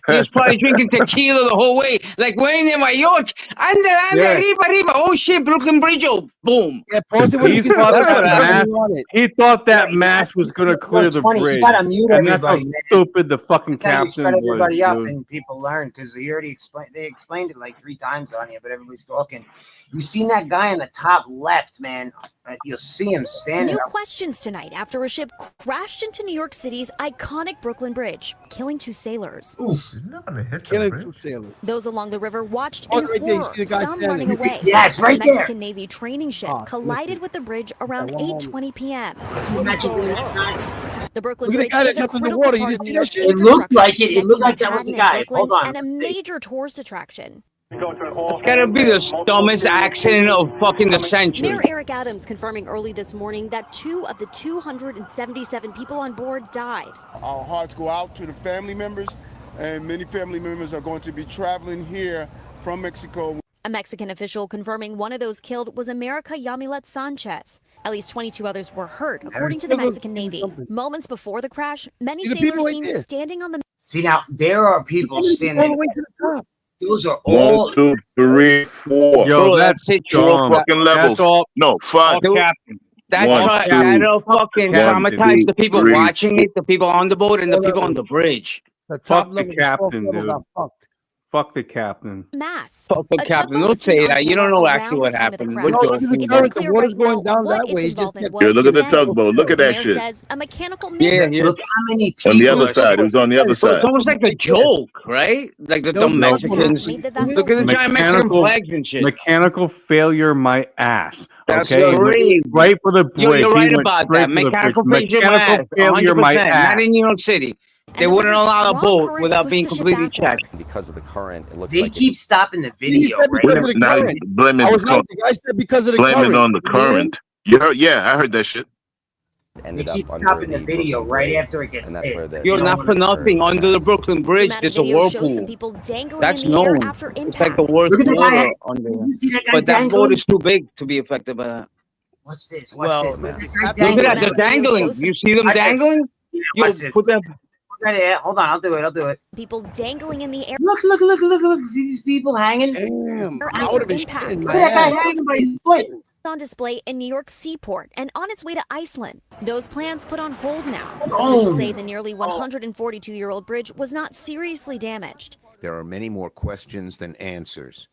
F: He was probably drinking tequila the whole way. Like, we're in Nueva York. Ande,
C: Yeah.
F: arriba. Oh shit, Brooklyn Bridge. Oh, boom.
E: Yeah, pause it when
C: He
E: you can
C: thought
F: That's
C: that
F: what happened.
C: mask.
E: on it.
C: He thought that
D: Yo,
C: mask was going to
D: Yo,
C: clear the
D: 20,
C: bridge,
D: you gotta mute
C: and that's how
D: everybody, man.
C: stupid the fucking
D: That's how you
C: captain
D: shut
C: was,
D: everybody up
C: dude.
D: and people learn because he already explained. They explained it like 3 times on here, but everybody's talking. You seen that guy on the top left, man? You'll see him standing
G: New
D: up.
G: questions tonight after a ship crashed into New York City's iconic Brooklyn Bridge, killing 2 sailors.
E: Killing 2 sailors.
G: Those along the river watched
E: Oh,
G: in
E: right there, you
G: horror,
E: see the guy
G: some
E: standing.
G: running away.
D: Yes, right
G: the
D: there.
G: Mexican Navy training ship
E: Oh,
G: collided with the bridge around
E: one moment.
G: 8:20 p.m.
D: Imagine doing that guy.
G: The Brooklyn
E: Look at the
G: Bridge
E: guy that
G: is a
E: jumped in the
G: critical
E: water. You
G: part
E: didn't
G: of
E: see
G: New
E: that
G: York's
E: shit?
D: It looked like it. It
G: infrastructure,
D: looked like that was the
G: connecting
D: guy.
G: Manhattan
D: Hold on.
G: and a
D: Let's see.
G: major tourist attraction.
F: It's gotta be the dumbest accident of fucking the century.
G: Mayor Eric Adams confirming early this morning that 2 of the 277 people on board died.
H: Our hearts go out to the family members, and many family members are going to be traveling here from Mexico.
G: A Mexican official confirming one of those killed was America Yamilet Sanchez. At least 22 others were hurt, according to the Mexican Navy. Moments before the crash, many
E: See the people
G: sailors
E: right
G: seen
E: there.
G: standing on the
D: See now, there are people
E: All the
D: standing.
E: way to the top.
D: Those are all.
B: 1, 2, 3, 4.
C: Yo,
F: Bro,
C: that's
F: it.
B: Four
C: dumb.
B: fucking levels.
C: That's all.
B: No, 5.
C: All captain.
F: That'll
B: One, two,
F: fucking
C: captain.
F: traumatize the people
B: 3,
F: watching it, the people on the boat, and the people on the bridge.
E: The top
C: Fuck the
E: level,
C: captain,
E: level
C: dude.
E: got fucked.
C: Fuck the captain.
G: mast.
F: Fuck the
G: A
F: captain.
G: tugboat
F: Don't
G: was
F: say
G: seen
F: that.
G: on
F: You don't
G: camera
F: know
G: around
F: actually
G: the
F: what
G: time of the
F: happened.
G: crash.
F: We're
E: No, look at
F: joking.
E: the
G: It's
E: current. The
G: unclear
E: water's
G: right
E: going
G: now
E: down
G: what
E: that
G: its
E: way. It's just
G: involvement
B: Yo,
G: was
B: look at the
G: in that
B: tugboat. Look at
G: The
B: that
G: mayor
B: shit.
G: says a mechanical
F: Yeah,
G: mishap.
F: yeah.
D: Look how many people.
B: On the other
D: are-
B: side. It was on the other
F: So
B: side.
F: it's almost like a joke, right? Like the
E: No,
F: Mexicans.
G: Made the vessel
F: Look at the giant Mexican
C: Mechanical-
F: flags and shit.
C: Mechanical failure, my ass.
F: That's
C: Okay, He went
F: crazy.
C: right for the
F: Yo,
C: bridge.
F: you're
C: He
F: right
C: went
F: about
C: straight
F: that.
C: for the
F: Mechanical
C: bridge.
F: failure, my ass.
C: failure, my
F: 100%.
C: ass.
F: Not in New York City. They
G: And
F: wouldn't
G: another
F: allow a
G: strong
F: boat
G: current
F: without
G: pushed
F: being
G: the ship
F: completely
G: backward.
F: checked.
I: Because of the current, it looks
D: They
I: like
D: keep stopping the
E: He
D: video,
E: said
D: right?
E: because of the
B: Now
E: current.
B: blame
E: I
B: it,
E: was right. The guy said because of the
B: blame
E: current.
B: it on the current. You heard? Yeah, I heard that shit.
I: it
D: They
I: ended
D: keep
I: up under
D: stopping the video
I: Brooklyn
D: right
I: Bridge,
D: after it gets
I: and that's
D: hit.
I: where the
F: Yo,
D: You
F: not
D: don't
F: for
D: wanna-
F: nothing. Under the Brooklyn Bridge,
G: Dramatic
F: there's a
G: video shows some
F: whirlpool.
G: people dangling
F: That's
G: in the air
F: known.
G: after impact.
F: It's like the worst
D: Look at the guy.
F: water under there.
D: You see that guy
F: But that boat
D: dangling?
F: is too big to be affected by that.
D: Watch this. Watch
I: Well,
D: this. Look at that guy
F: Look at
D: dangling.
F: that. They're dangling. You see them
D: Watch this.
F: dangling? Yo,
D: Watch this.
F: put that.
D: credit. Hold on, I'll do it.
G: People dangling in the air.
D: Look. See these people hanging?
E: Damn. I
G: After
E: would have been
G: impact.
E: shitting
G: Look
E: my
G: at that
E: ass.
G: guy
D: hanging by his foot.
G: On display in New York Seaport and on its way to Iceland. Those plans put on hold now.
D: Oh.
G: Officials say the nearly 142-year-old bridge was not seriously damaged.
I: There are many more questions than answers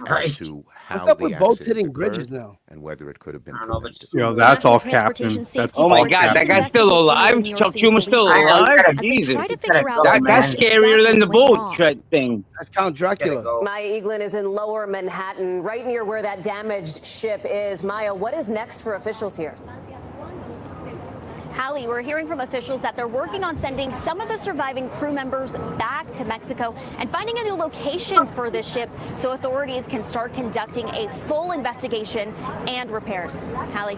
D: Right.
I: as to how
E: What's up
I: the
E: with boats
I: accident
E: hitting bridges
I: occurred
E: now?
I: and whether it could have been
D: I don't know, but
I: prevented.
C: You know, that's
G: National
C: all Captain.
G: Transportation
C: That's
G: Safety
F: Oh my
G: Board
F: God,
G: is
F: that guy's still
G: investigating the
F: alive.
G: New York
F: Chuck
G: City
F: Schumer's still
G: police
F: alive.
G: as they
F: Jesus,
G: try to figure out
F: that's
G: what
F: scarier than the
G: exactly went
F: boat
G: wrong.
F: thing.
E: That's Count Dracula.
J: Maya Eaglin is in Lower Manhattan, right near where that damaged ship is. Maya, what is next for officials here?
G: Hallie, we're hearing from officials that they're working on sending some of the surviving crew members back to Mexico and finding a new location for this ship so authorities can start conducting a full investigation and repairs. Hallie.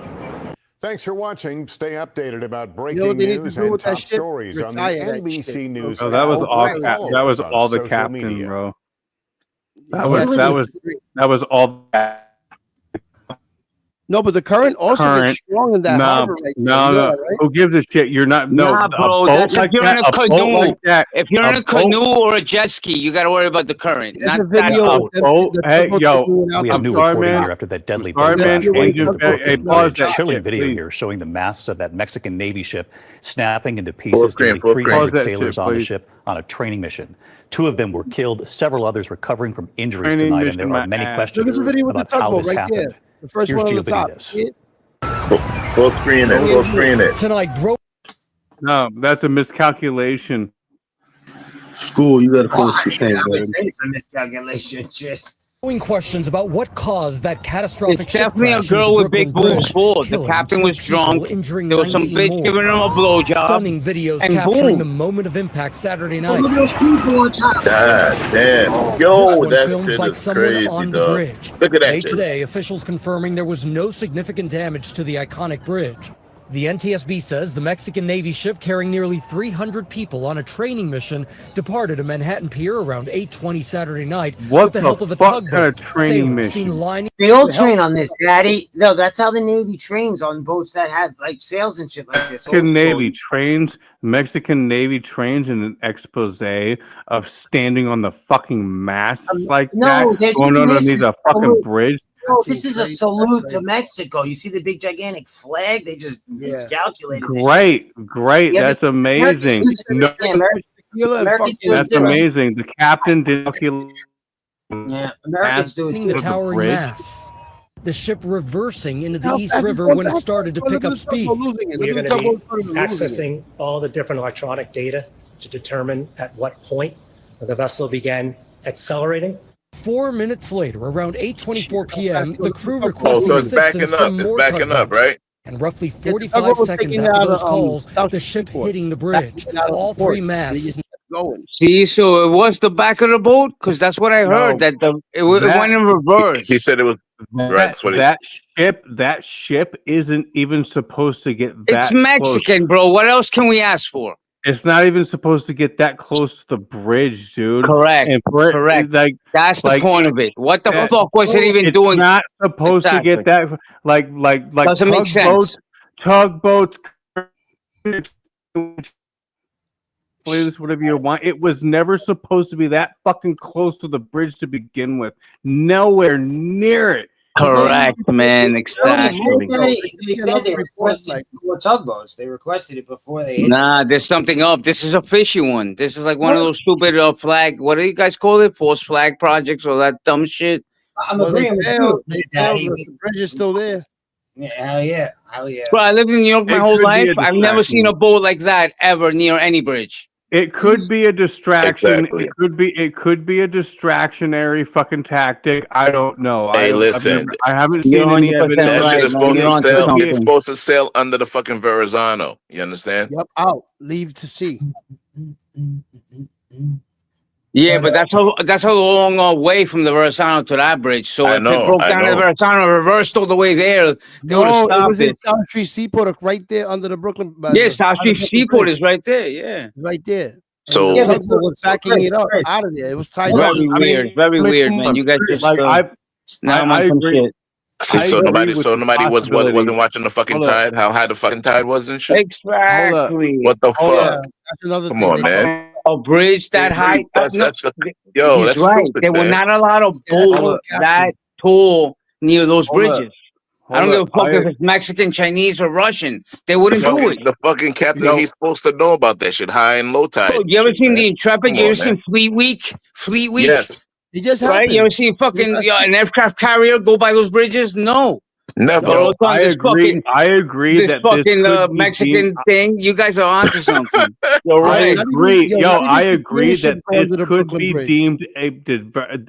K: Thanks for watching. Stay updated about
E: You
K: breaking
E: know what they need to
K: news
E: do
K: and
E: with that
K: top
E: shit?
K: stories on the
E: Retire that
K: NBC
E: shit.
K: News.
C: Oh, that was
K: app
C: all.
K: and follow
C: That was
K: us on
C: all the
K: social
C: Captain,
K: media.
C: bro.
E: Yeah,
C: That was all.
E: No, but the current also gets strong in that
C: No,
E: harbor right there.
C: no,
E: You know
C: no.
E: that, right?
C: Who gives a shit? You're not. No,
F: Nah,
C: a
F: bro,
C: boat
F: that's if
C: like
F: you're in
C: that,
F: a
C: a boat
F: canoe.
C: like that.
F: If you're in a
C: boat-
F: canoe or a jet ski, you got to worry about the current.
E: There's
F: Not
E: a video
F: that
E: of them-
C: boat.
E: the
C: Hey,
E: tugboats
C: yo,
E: doing out
L: We
E: there.
L: have new
C: sorry,
L: reporting
C: man.
L: here after that deadly
C: Sorry,
L: boat
C: man.
L: crash.
E: Hey,
L: Anchor
E: hey,
L: broken
C: pause
L: bridge.
C: that
L: Chilling
C: shit,
L: video
C: please.
L: here showing the masts of that Mexican Navy ship snapping into pieces.
B: Full screen,
L: Nearly
B: full screen.
L: 300
C: Pause that
L: sailors
C: shit,
L: on the
C: please.
L: ship on a training mission. 2 of them were killed. Several others recovering from injuries
C: Training
L: tonight,
C: mission,
L: and there are
C: my
L: many
C: ass.
L: questions
E: Look at the video with the
L: about how
E: tugboat
L: this
E: right
L: happened.
E: there. The first
L: Here's
E: one on the top.
L: Geovitas.
E: See it?
B: Full screen it. Full screen it.
M: Tonight,
C: No, that's a miscalculation.
A: School, you got to full
D: I
A: screen,
D: would
A: baby.
D: say it's a miscalculation. Just
M: growing questions about what caused that catastrophic
F: It's
M: ship
F: definitely a
M: crash into
F: girl
M: the
F: with big
M: Brooklyn
F: boobs
M: Bridge,
F: full. The
M: killing
F: captain
M: 2
F: was
M: people,
F: drunk.
M: injuring
F: There was some
M: 19
F: bitch
M: more.
F: giving him a blowjob.
M: Stunning videos
F: and
M: capturing
F: boom.
M: the moment of impact Saturday
D: oh,
M: night.
D: look at those people on top.
B: God damn.
M: This
B: Yo,
M: one
B: that
M: filmed
B: shit
M: by
B: is
M: someone
B: crazy,
M: on the
B: dog.
M: bridge.
B: Look at that
M: Late
B: shit.
M: today, officials confirming there was no significant damage to the iconic bridge. The NTSB says the Mexican Navy ship carrying nearly 300 people on a training mission departed a Manhattan pier around 8:20 Saturday night
C: What
M: with the help
C: the
M: of a
C: fuck
M: tugboat.
C: kind of training
M: Sailors
C: mission?
M: seen lining
D: They all train on this, Daddy. No, that's how the Navy trains on boats that have like sails and shit like this.
C: Mexican
D: Old
C: Navy
D: school.
C: trains. Mexican Navy trains in an expose of standing on the fucking masts like
D: no,
C: that,
D: they're
C: going
D: doing
C: underneath
D: this
C: a fucking
D: salute.
C: bridge.
D: No, this is a salute to Mexico. You see the big gigantic flag? They just miscalculated. this
C: Great, great.
D: Yeah,
C: That's
D: but
C: amazing.
D: Americans do
C: No,
D: this, yeah, Americans do
C: that's
D: it too, right?
C: amazing. The captain did.
D: Yeah, Americans do it
M: the
D: too.
M: towering
C: bridge.
M: masts. The ship reversing into the
E: How
M: East
E: fast is
M: River
E: going
M: when it
E: back?
M: started to
E: Look
M: pick
E: at
M: up
E: the tugboat
M: speed.
E: losing it.
N: We are
E: Look at
N: going
E: the
N: to be
E: tugboat losing it.
N: accessing all the different electronic data to determine at what point the vessel began accelerating.
M: 4 minutes later, around 8:24 p.m., the crew
B: Oh,
M: requested
B: so it's backing
M: assistance
B: up.
M: from
B: It's
M: more
B: backing up,
M: tugboats.
B: right?
M: And roughly
E: tugboat
M: 45
E: was
M: seconds
E: taking
M: after
E: out
M: those
E: of,
M: calls,
E: South
M: the ship
E: Seaport.
M: hitting the bridge.
E: Out of
M: All
E: the port.
M: 3
E: And they
M: masts.
E: just kept going.
F: See, so it was the back of the boat? Because that's what I heard,
C: No,
F: that it went in reverse.
B: He said it was right. That's what he.
C: That ship isn't even supposed to get that
F: It's
C: close.
F: Mexican, bro. What else can we ask for?
C: It's not even supposed to get that close to the bridge, dude.
F: Correct.
C: And
F: Correct.
C: like
F: That's the
C: like
F: point of it. What the
C: that-
F: fuck was it even
C: it's
F: doing?
C: not supposed to get
F: Exactly.
C: that like
F: Doesn't make sense.
C: tugboats. Play this whatever you want. It was never supposed to be that fucking close to the bridge to begin with. Nowhere near it.
F: Correct, man. Exactly.
D: They said they requested more tugboats. They requested it before they hit.
F: Nah, there's something up. This is a fishy one. This is like one of those stupid flag. What do you guys call it? False flag projects or that dumb shit?
D: I'm
E: Well, they
D: agreeing with
E: failed.
D: you,
E: They
D: Daddy.
E: failed. The bridge is still there.
D: Yeah, hell yeah, hell yeah.
F: Bro, I lived in New York my
C: It
F: whole
C: could be
F: life.
C: a
F: I've never seen a boat like that ever near any bridge.
C: It could be a distraction.
B: Exactly.
C: It could be a distractionary fucking tactic. I don't know.
B: Hey, listen.
C: I haven't
F: You're
C: seen any
F: 100%
C: evidence.
B: That
F: right,
B: shit is
F: man.
B: supposed
F: You're
B: to
F: onto
B: sail.
F: something.
B: It's supposed to sail under the fucking Verrazano. You understand?
E: Yep, out. Leave to sea.
F: Yeah, but that's a long way from the Verrazano to that bridge. So
B: I
F: if
B: know,
F: it broke
B: I
F: down to the
B: know.
F: Verrazano, reversed all the way there, they would have
E: No, it
F: stopped
E: was in
F: it.
E: South Street Seaport, right there under the Brooklyn.
F: Yeah,
E: the
F: South
E: side of
F: Street
E: the
F: Seaport
E: bridge.
F: is right there. Yeah.
E: Right there.
B: So-
E: And
B: Yeah,
E: the
B: but
E: tugboat was backing it up out of there. It was tied up.
F: Very weird. Very weird, man. You guys just
C: like
F: now I'm on some shit.
B: See, so nobody wasn't watching the fucking tide. How high the fucking tide was and shit.
F: Exactly.
B: What the fuck?
E: Yeah, that's another
B: Come
E: thing.
B: on, man.
F: A bridge that high.
B: That's
F: He's
B: that's
F: right.
B: stupid,
F: There were
B: man.
F: not a lot of boats that tall near those bridges. I don't give a fuck if it's Mexican, Chinese, or Russian. They wouldn't do it.
B: The fucking captain, he's supposed to know about that shit, high and low tide.
F: Bro, you ever seen the Intrepid?
B: Come
F: You ever
B: on,
F: seen
B: man.
F: Fleet Week? Fleet Week?
B: Yes.
E: It just
F: right?
E: happened.
F: You ever see fucking an aircraft carrier go by those bridges? No.
B: Never.
C: Yo, I agree
F: this
C: that
F: fucking
C: this could be
F: Mexican
C: deemed-
F: thing. You guys are onto something. You're
C: I
F: right.
C: agree. I agree that
E: under the
C: this could
E: Brooklyn
C: be
E: Bridge.
C: deemed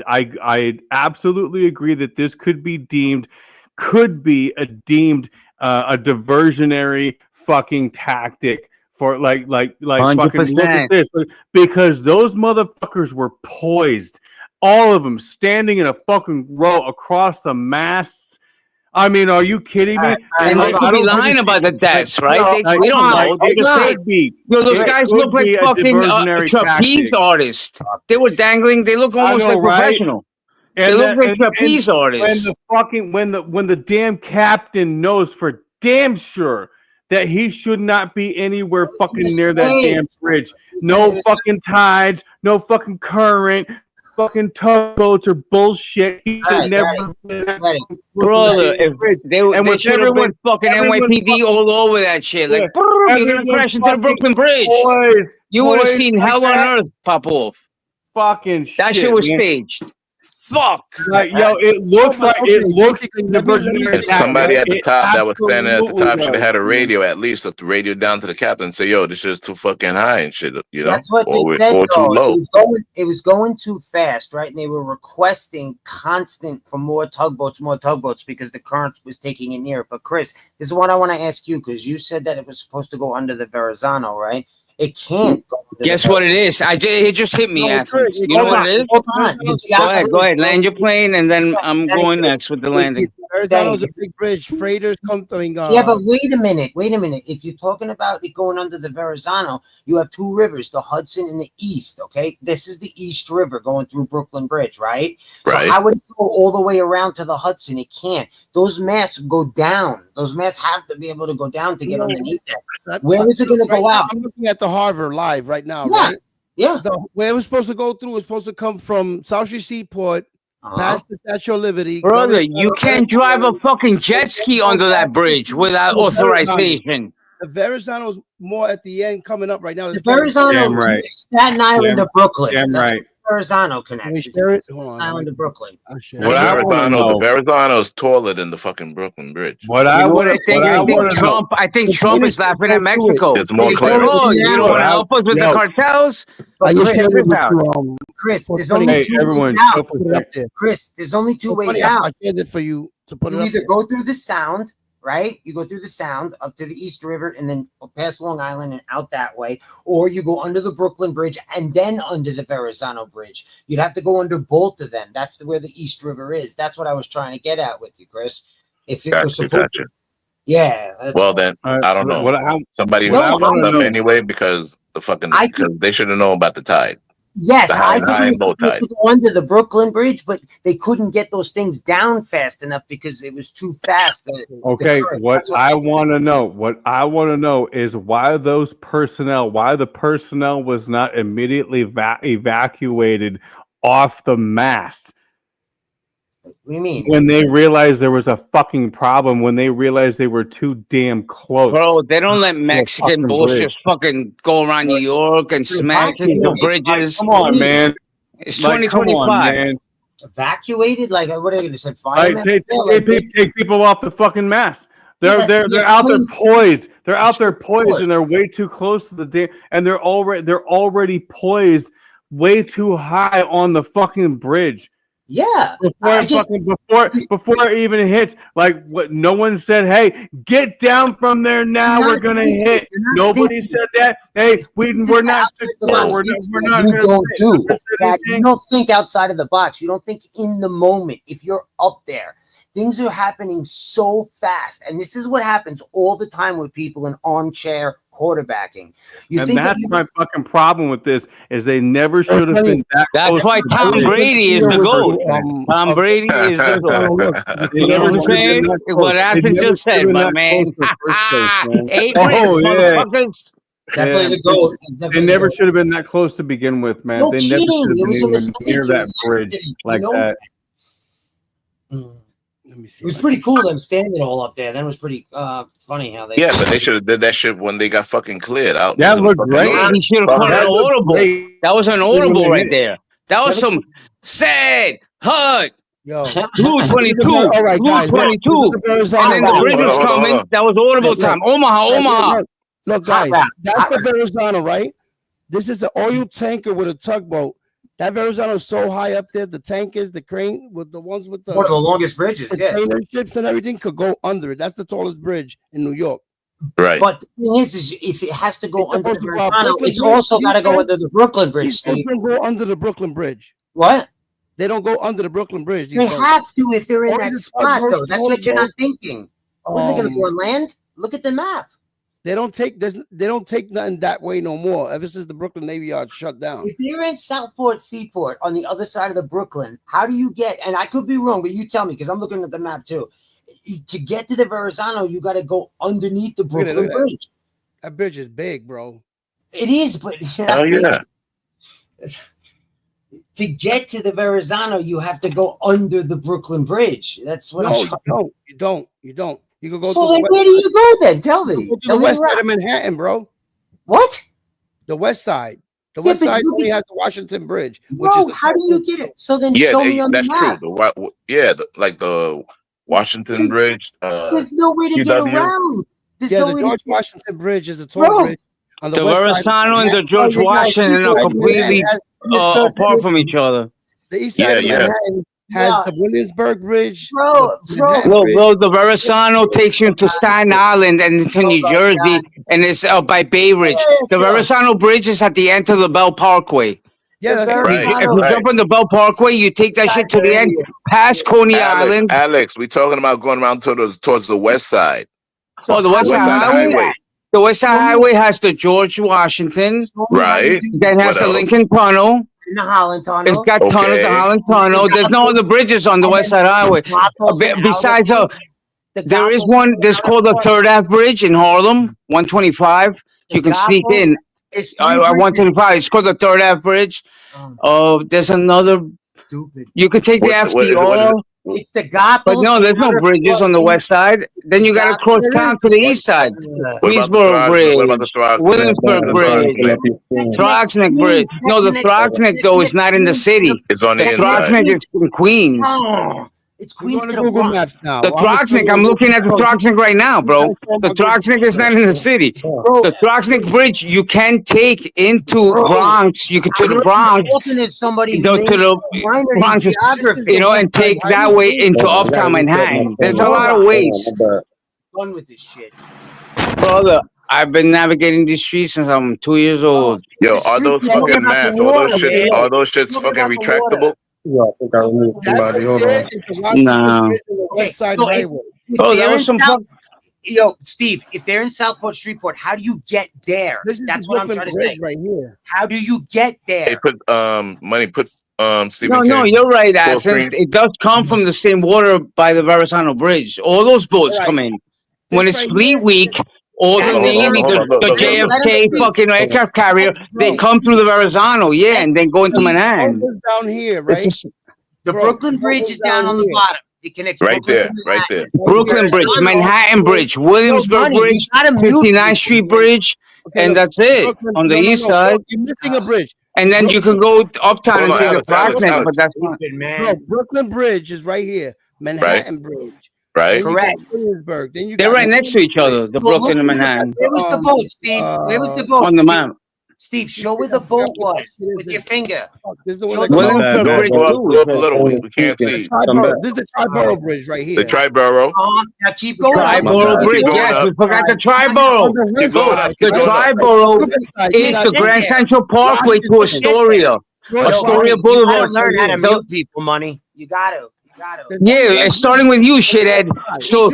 C: I absolutely agree that this could be deemed a diversionary fucking tactic for like fucking look at
F: 100%.
C: this, because those motherfuckers were poised, all of them standing in a fucking row across the masts. I mean, are you kidding me?
F: And they could be lying about the deaths, right? We don't know. They just say, those guys look like fucking trapeze artists. They were dangling. They look almost like professional. They look like trapeze artists.
C: When the damn captain knows for damn sure that he should not be anywhere fucking near that damn bridge. No fucking tides, no fucking current, fucking tugboats or bullshit. He should never.
F: Brother, if they should have put fucking NYPD all over that shit. Like, you're gonna crash into the Brooklyn Bridge. You would have seen hell on earth pop off.
C: Fucking
F: that shit was staged. Fuck.
C: Like, yo, it looks like the
B: somebody at the top that was standing at the top should have had a radio, at least a radio down to the captain and say, yo, this is too fucking high and shit, you know?
D: That's what
B: or
D: they said,
B: or too
D: though.
B: low.
D: It was going too fast, right? And they were requesting constant for more tugboats because the current was taking it near. But Chris, this is what I want to ask you, because you said that it was supposed to go under the Verrazano, right? It can't go under
F: Guess what it is? It just hit me, Anthony. You know what it is?
D: Hold on.
F: Go ahead. Land your plane, and then I'm going next with the landing.
E: Verrazano's a big bridge. Freighters coming.
D: Yeah, but wait a minute. If you're talking about it going under the Verrazano, you have two rivers, the Hudson and the East, okay? This is the East River going through Brooklyn Bridge, right?
B: Right.
D: So how would it go all the way around to the Hudson? It can't. Those masts go down. Those masts have to be able to go down to get underneath that. Where is it going to go out?
E: I'm looking at the Harbor live right now,
D: Yeah.
E: right?
D: Yeah.
E: Where it was supposed to go through is supposed to come from South Street Seaport, past the Statue of Liberty.
F: Brother, you can't drive a fucking jet ski under that bridge without authorization.
E: The Verrazano's more at the end coming up right now.
D: The Verrazano, Staten Island to Brooklyn.
C: Damn right.
D: Verrazano connection. Staten Island to Brooklyn.
B: The Verrazano's taller than the fucking Brooklyn Bridge.
F: I think Trump is laughing at Mexico.
B: It's more clear.
F: Oh, you don't want to help us with the cartels?
D: Chris, there's only two ways out. Chris, there's only two ways out.
E: I shared it for you to put it
D: You
E: up
D: either
E: there.
D: go through the Sound, right? You go through the Sound up to the East River and then past Long Island and out that way, or you go under the Brooklyn Bridge and then under the Verrazano Bridge. You'd have to go under both of them. That's where the East River is. That's what I was trying to get at with you, Chris. If it was supposed to, yeah.
B: Well then, I don't know. Somebody fucked up anyway because because they should have known about the tide.
D: Yes, I think
B: high
D: it was
B: and low
D: supposed
B: tide.
D: to go under the Brooklyn Bridge, but they couldn't get those things down fast enough because it was too fast.
C: Okay, what I want to know is why the personnel was not immediately evacuated off the mast.
D: What do you mean?
C: When they realized there was a fucking problem, when they realized they were too damn close.
F: Bro, they don't let Mexican bullshit fucking go around New York and smash into bridges.
C: Come on, man.
F: It's 2025.
D: Evacuated? Like, what are they going to say? Firemen?
C: Take people off the fucking mast. They're out there poised. They're out there poised, and they're way too close to the damn. And they're already poised way too high on the fucking bridge.
D: Yeah.
C: Before it even hits, like what? No one said, "Hey, get down from there now. We're gonna hit." Nobody said that. Hey, we're not. We're not.
D: You don't think outside of the box. You don't think in the moment. If you're up there, Things are happening so fast, and this is what happens all the time with people in armchair quarterbacking. You
C: and
D: think
C: that's
D: that
C: my fucking problem with this is they never should have been that.
F: That's why Tom Brady is the GOAT. Tom Brady is the GOAT. You know what I'm saying? What Ashton just said, my man. 8 motherfuckers.
D: Definitely the GOAT.
C: They never should have been that close to begin with, man.
D: No
C: They
D: cheating.
C: never should
D: It was a
C: have been
D: mistake.
C: near
D: It
C: that
D: was an
C: bridge
D: accident,
C: like
D: you know?
C: that.
E: Let me see.
D: It was pretty cool them standing all up there. That was pretty funny how they.
B: Yeah, but they should have did that shit when they got fucking cleared out.
C: That looked great.
F: He should have put an audible. That was an audible right there. That was some sad hug.
E: Yo,
F: Blue 22.
E: All right,
F: Blue
E: guys.
F: 22. And then the bridge was coming. That was audible time. Omaha.
E: Look, guys, that's the Verrazano, right? This is an oil tanker with a tugboat. That Verrazano is so high up there. The tankers, the crane, with the ones with the
D: one of the longest bridges. Yeah,
E: container ships and everything could go under it. That's the tallest bridge in New York.
B: Right.
D: But the thing is if it has to go
E: It's
D: under
E: supposed
D: the
E: to go up
D: Verrazano,
E: Brooklyn
D: it's
E: Bridge.
D: also got to go under the Brooklyn Bridge.
E: These
D: Steve.
E: don't go under the Brooklyn Bridge.
D: What?
E: They don't go under the Brooklyn Bridge.
D: They have to if they're in
E: Or
D: that
E: the
D: spot,
E: tugboats
D: though. That's what you're not thinking. What are they going to
E: Um,
D: go on land? Look at the map.
E: They don't take this. They don't take nothing that way no more. Ever since the Brooklyn Navy Yard shut down.
D: If you're in Southport Seaport on the other side of the Brooklyn, how do you get? And I could be wrong, but you tell me because I'm looking at the map too. To get to the Verrazano, you got to go underneath the
E: Look at
D: Brooklyn
E: that.
D: Bridge.
E: That bridge is big, bro.
D: It is, but
B: Oh yeah.
D: to get to the Verrazano, you have to go under the Brooklyn Bridge. That's what
E: No,
D: I'm
E: you
D: trying.
E: don't. You don't. You don't. You can go
D: So
E: to
D: then,
E: the
D: where do you go then? Tell me.
E: Go to
D: Tell
E: the
D: me
E: west
D: where-
E: side of Manhattan, bro.
D: What?
E: The west side. The
D: Yeah,
E: west
D: but
E: side
D: you
E: only
D: can-
E: has the Washington Bridge, which
D: Bro,
E: is the
D: how do you get it? So then
B: Yeah,
D: show me on the
B: that's
D: map.
B: true. Like the Washington Bridge.
D: There's no way to get
B: QW.
D: around. There's
E: yeah,
D: no
E: the
D: way
E: George
D: to
E: Washington Bridge is a
D: Bro.
E: tall bridge. On
F: The
E: west side
F: Verrazano
E: of
F: and the
E: Manhattan.
F: George
E: Oh, yeah,
F: Washington are
E: Manhattan
F: completely
E: has-
F: apart from each other.
E: The east side of
B: Yeah.
E: Manhattan has the Williamsburg Bridge.
D: Bro,
E: Manhattan
F: Well,
E: Bridge.
F: bro, the Verrazano takes you to Staten Island and to New Jersey, and it's by Bay Ridge. The Verrazano Bridge is at the end of the Bell Parkway.
E: Yeah, that's
B: Right.
F: If you jump on the Bell Parkway, you take that shit to the end, past Coney Island.
B: Alex, we talking about going around towards the west side.
F: Oh, the West Side Highway. The West Side Highway has the George Washington,
B: Right.
F: then has
B: What
F: the
B: else?
F: Lincoln Tunnel.
D: In the Holland
F: It's
D: Tunnel.
F: got tunnels,
B: Okay.
F: the Holland Tunnel. There's no other bridges on the West Side Highway. Besides, there is one that's called the Third Ave Bridge in Harlem, 125. You can sneak in.
D: It's
F: I 125. It's called the Third Ave Bridge. There's another.
D: Stupid.
F: You could take the FDR.
D: It's the Gotham.
F: But no, there's no bridges on the west side. Then you got to cross town to the east side. Queensboro Bridge, Williamsburg Bridge, Throgsneck Bridge. No, the Throgsneck though is not in the city.
B: It's on the
F: The
B: inside.
F: Throgsneck is in Queens.
D: It's Queens to the
E: Google
D: Bronx.
E: Maps now.
F: The Throgsneck, I'm looking at the Throgsneck right now, bro. The Throgsneck is not in the city. The Throgsneck Bridge you can take into Bronx. You can to the Bronx.
D: If somebody
F: Go to the Bronx, and take that way into Uptown Manhattan. There's a lot of ways.
D: Fun with this shit.
F: Brother, I've been navigating these streets since I'm 2 years old.
B: Yo, are those fucking maps? Are those shits fucking retractable?
A: Yeah, I think I removed somebody. Hold on.
F: No.
E: West Side
D: So if-
E: Highway.
F: Oh, that was some
D: Yo, Steve, if they're in Southport Streetport, how do you get there?
E: This is
D: That's
E: the
D: what I'm
E: Brooklyn
D: trying to
E: Bridge
D: say.
E: right here.
D: How do you get
B: They
D: there?
B: put Stephen
F: No,
B: King.
F: you're right,
B: Full
F: Athens.
B: screen.
F: It does come from the same water by the Verrazano Bridge. All those boats
E: Right.
F: come in. When
E: This
F: it's
E: right
F: fleet
E: here-
F: week, all the
D: Hold on,
F: Navy,
B: hold on, look,
F: the
B: look,
F: JFK fucking aircraft carrier, they come through the Verrazano, yeah, and then go into Manhattan.
E: Goes down here, right?
F: It's just
D: The
E: Bro,
D: Brooklyn
E: it
D: Bridge
E: goes
D: is down
E: down
D: on the
E: here.
D: bottom. It connects
B: Right
D: Brooklyn
B: there,
D: to
B: right
D: Manhattan.
B: there.
F: Brooklyn Bridge, Manhattan Bridge, Williamsburg
D: Johnny, you
F: Bridge,
D: gotta mute
F: 59th
D: me.
F: Street Bridge,
E: Okay,
F: and
E: look,
F: that's it
E: Brooklyn-
F: on the
E: no, no,
F: east
E: no,
F: side.
E: bro, you're missing a bridge.
F: And then you can go uptown
B: Hold
F: and
B: on,
F: take the
B: Alex,
F: Throgsneck, but that's not.
D: Stupid,
E: Bro,
D: man.
E: Brooklyn Bridge is right here. Manhattan Bridge.
B: Right?
E: Then you got
D: Correct.
E: Williamsburg. Then you
F: They're
E: got
F: right next to each other, the
D: Well,
F: Brooklyn and
D: look at
F: Manhattan,
D: Where was the boat, Steve? Where was the boat?
F: on the map.
D: Steve, show where the boat was with your finger.
E: This is the
D: Show
E: one that
D: the
E: goes-
D: boat.
F: Williamsburg
B: Go
F: Bridge
B: up,
F: too.
B: go up a little. We can't see.
E: Triborough. This is the Triborough Bridge right here.
B: The Triborough.
D: Now keep going.
F: Triborough Bridge,
B: Keep going
F: yes,
B: up.
F: we forgot the Triborough.
B: Keep going up.
F: The
B: Keep going up.
F: Triborough is the Grand Central Parkway to Astoria.
D: Yo,
F: Astoria
D: you
F: Boulevard.
D: gotta learn how to
F: The-
D: mute people, money. You gotta.
F: Yeah, starting with you, shithead. So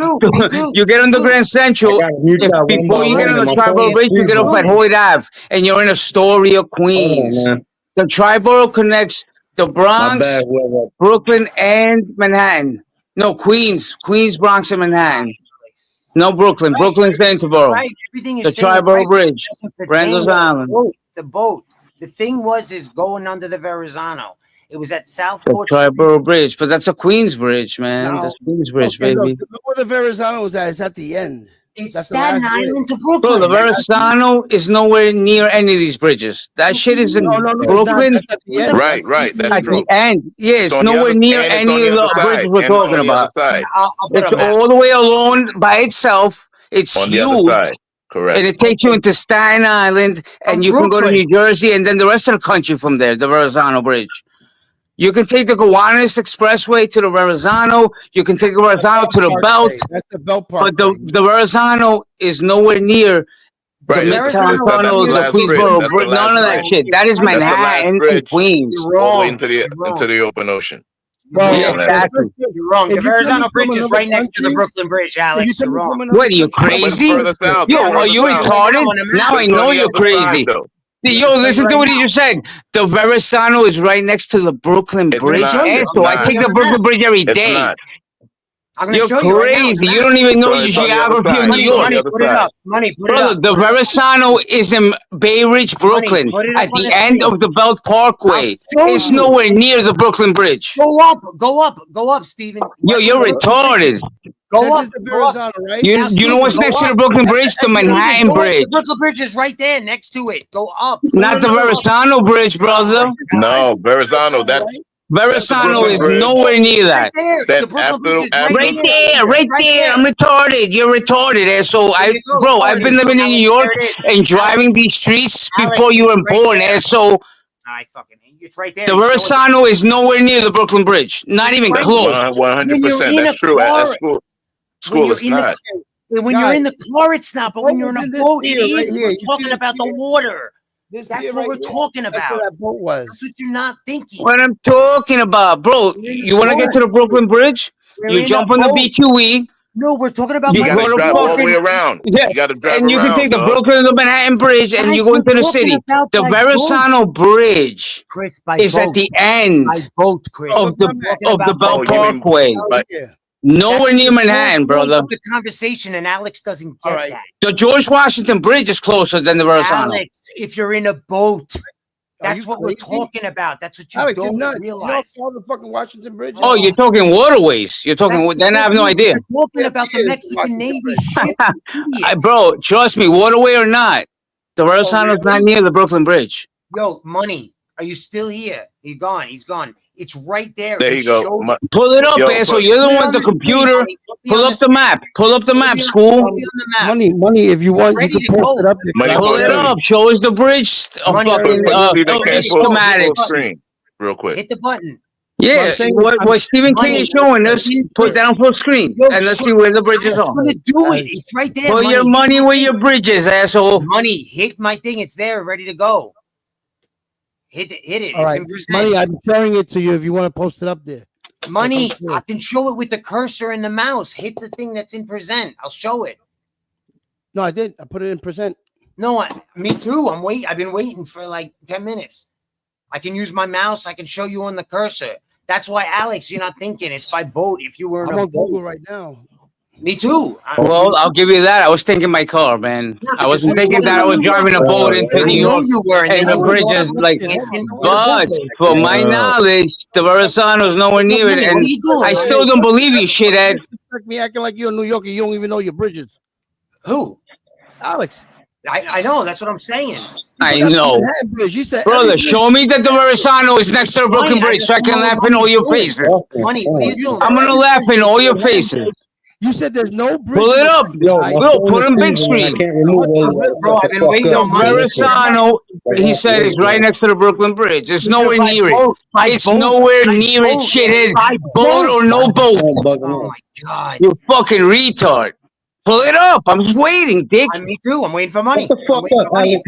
F: you get on the Grand Central. Before you get on the Triborough Bridge, you get off at Hoyt Ave, and you're in Astoria, Queens. The Triborough connects the Bronx, Brooklyn, and Manhattan. No, Queens, Bronx, and Manhattan. No, Brooklyn. Brooklyn's the Interborough.
D: Right, everything
F: The
D: is saying
F: Triborough
D: right.
F: Bridge, Randall's Island.
D: The boat. The thing is going under the Verrazano. It was at
F: The
D: Southport.
F: Triborough Bridge, but that's a Queens Bridge, man. That's Queens Bridge,
E: Okay,
F: baby.
E: look where the Verrazano is at. It's at the end.
D: It's
E: That's the
D: Staten
E: last bridge.
D: Island to
F: Bro,
D: Brooklyn.
F: the Verrazano is nowhere near any of these bridges. That shit is in Brooklyn.
E: That's at the end.
B: Right. That's
F: At
B: true.
F: the end. Yeah, it's
B: on the
F: nowhere
B: other-
F: near
B: and it's
F: any
B: on
F: of
B: the
F: the
B: other
F: bridges
B: side,
F: we're
B: and it's
F: talking
B: on the
F: about.
B: other side.
D: I'll put
F: It's
D: a map.
F: all the way alone by itself. It's
B: On the other
F: huge.
B: side. Correct.
F: And it takes you into Staten Island, and you can go to New Jersey, and then the rest of the country from there, the Verrazano Bridge. You can take the Gowanus Expressway to the Verrazano. You can take the Verrazano to the Belt.
E: That's the Belt Park.
F: But the Verrazano is nowhere near the
B: Right,
F: Midtown
B: that's the
F: Tunnel, the
B: last bridge.
F: Queensboro
B: That's the
F: Bridge,
B: last
F: none of that
B: bridge.
F: shit. That is
B: That's the last
F: Manhattan and
B: bridge
F: Queens.
B: all the way into the open ocean.
F: Yeah, exactly.
D: You're wrong. The Verrazano Bridge is right next to the Brooklyn Bridge, Alex. You're wrong.
F: What are you crazy?
B: Further south,
F: Yo,
B: further
F: are you
B: south.
F: retarded? Now I
B: It's on
F: know
B: the
F: you're
B: other side,
F: crazy.
B: though.
F: Yo, listen to what he just said. The Verrazano is right next to the Brooklyn
B: It's
F: Bridge.
B: not.
F: And
B: It's
F: so I
B: not.
F: take the Brooklyn Bridge every
B: It's
F: day.
B: not.
D: I'm gonna
F: You're
D: show you right now.
F: crazy. You don't even know
B: So
F: the
B: it's on the other
F: geography of
B: side.
F: New
B: It's on
F: York.
B: the
D: Money,
B: other
D: put it
B: side.
D: up. Money, put it
F: Brother,
D: up.
F: the Verrazano is in Bay Ridge, Brooklyn,
D: put it
F: at
D: up on
F: the
D: the
F: end
D: screen.
F: of the Belt Parkway.
D: I'll show
F: It's
D: you.
F: nowhere near the Brooklyn Bridge.
D: Go up, Steven.
F: Yo, you're retarded.
D: Go
E: This
D: up,
E: is the
D: go up.
E: Verrazano, right?
F: You,
D: Now,
F: you know what's
D: Steven,
F: next
D: go
F: to the
D: up.
F: Brooklyn Bridge? The Manhattan
D: Go up.
F: Bridge.
D: The Brooklyn Bridge is right there, next to it. Go up.
F: Not the Verrazano Bridge, brother.
B: No, Verrazano. That
F: Verrazano
B: Brooklyn
F: is
B: Bridge.
F: nowhere near that.
D: Right there.
B: That
D: The Brooklyn Bridge is
B: after-
F: Right there. I'm retarded. You're retarded, asshole. Bro, I've been living in New York and driving these streets before you were born, asshole.
D: I fucking hate you. It's right there.
F: The Verrazano is nowhere near the Brooklyn Bridge. Not even close.
B: 100%. That's true. At school, it's not.
D: When you're in the car, it's not. But when you're in a boat, it
E: pier right
D: is.
E: here.
D: We're
E: You see
D: talking
E: this
D: about the
E: pier?
D: water.
E: This
D: That's
E: pier
D: what
E: right
D: we're
E: here,
D: talking
E: that's
D: about.
E: where that boat was.
D: That's what you're not thinking.
F: What I'm talking about, bro. You want to get to the Brooklyn Bridge? You jump on the B2E.
D: No, we're talking about.
F: You
B: You
F: go
B: gotta
F: to
B: drive all the
F: fucking
B: way around.
F: yeah,
B: You gotta drive
F: and you
B: around,
F: can take the
B: dog.
F: Brooklyn to the Manhattan Bridge, and
D: Guys,
F: you go
D: we're
F: into the
D: talking
F: city.
D: about
F: The
D: by
F: Verrazano Bridge
D: Chris, by
F: is at
D: boat.
F: the end
D: By boat, Chris.
F: of the
D: about
F: Belt
B: boat. You mean
F: Parkway. Nowhere near Manhattan, brother.
D: The conversation, and Alex doesn't get that.
F: The George Washington Bridge is closer than the Verrazano.
D: Alex, if you're in a boat, that's what we're talking about. That's what you
E: Alex, you're
D: don't
E: nuts.
D: realize.
E: You know the fucking Washington Bridge?
F: Oh, you're talking waterways. You're talking. Then I have no idea.
D: We're talking about the Mexican Navy ship.
F: Bro, trust me, waterway or not, the Verrazano's not near the Brooklyn Bridge.
D: Yo, Money, are you still here? He's gone. He's gone. It's right there.
B: There you go.
F: Pull it up,
B: Yo,
F: asshole.
B: put-
F: You're the
D: Put it
F: one
D: on
F: with the
D: the screen,
F: computer.
D: Money. Put me
F: Pull
D: on
F: up the map. Pull up the map, school.
D: Put me on the map.
E: Money, if you want, you
D: Ready
E: can
D: to
E: post
D: go.
E: it up there.
B: Money,
F: Pull it up. Show us the bridge of
D: Money,
F: fucking schematics.
B: Screen, real quick.
D: Hit the button.
F: Yeah, what Stephen King is showing us, put that on full screen,
D: Yo,
F: and let's see where the bridges are.
D: I'm gonna do it. It's right there.
F: Put your money where your bridges, asshole.
D: Money, hit my thing. It's there, ready to go. Hit it.
E: All right, Money, I'm sharing it to you if you want to post it up there.
D: Money, I can show it with the cursor and the mouse. Hit the thing that's in present. I'll show it.
E: No, I did. I put it in present.
D: No, me too. I've been waiting for like 10 minutes. I can use my mouse. I can show you on the cursor. That's why, Alex, you're not thinking it's by boat. If you were in
E: I'm
D: a
E: on Google
D: boat.
E: right now.
D: Me too.
F: Well, I'll give you that. I was thinking my car, man. I wasn't thinking that I was driving a boat into New York and the bridges. Like, but for my knowledge, the Verrazano is nowhere near it, and I still don't believe you, shithead.
E: Like me acting like you're a New Yorker, you don't even know your bridges.
D: Who?
E: Alex.
D: I know. That's what I'm saying.
F: I know.
E: You said
F: Brother, show me that the Verrazano is next to the Brooklyn Bridge so I can laugh in all your faces.
D: Money, what are you doing?
F: I'm gonna laugh in all your faces.
E: You said there's no bridge.
F: Pull it up. Put him big screen.
D: Bro, I've been waiting on Money.
F: Verrazano, he said, is right next to the Brooklyn Bridge. It's nowhere near it. It's nowhere near it, shithead. Boat or no boat.
D: Oh my God.
F: You fucking retard. Pull it up. I'm just waiting, Dick.
D: Me too. I'm waiting for money.
A: What the fuck up, Alex?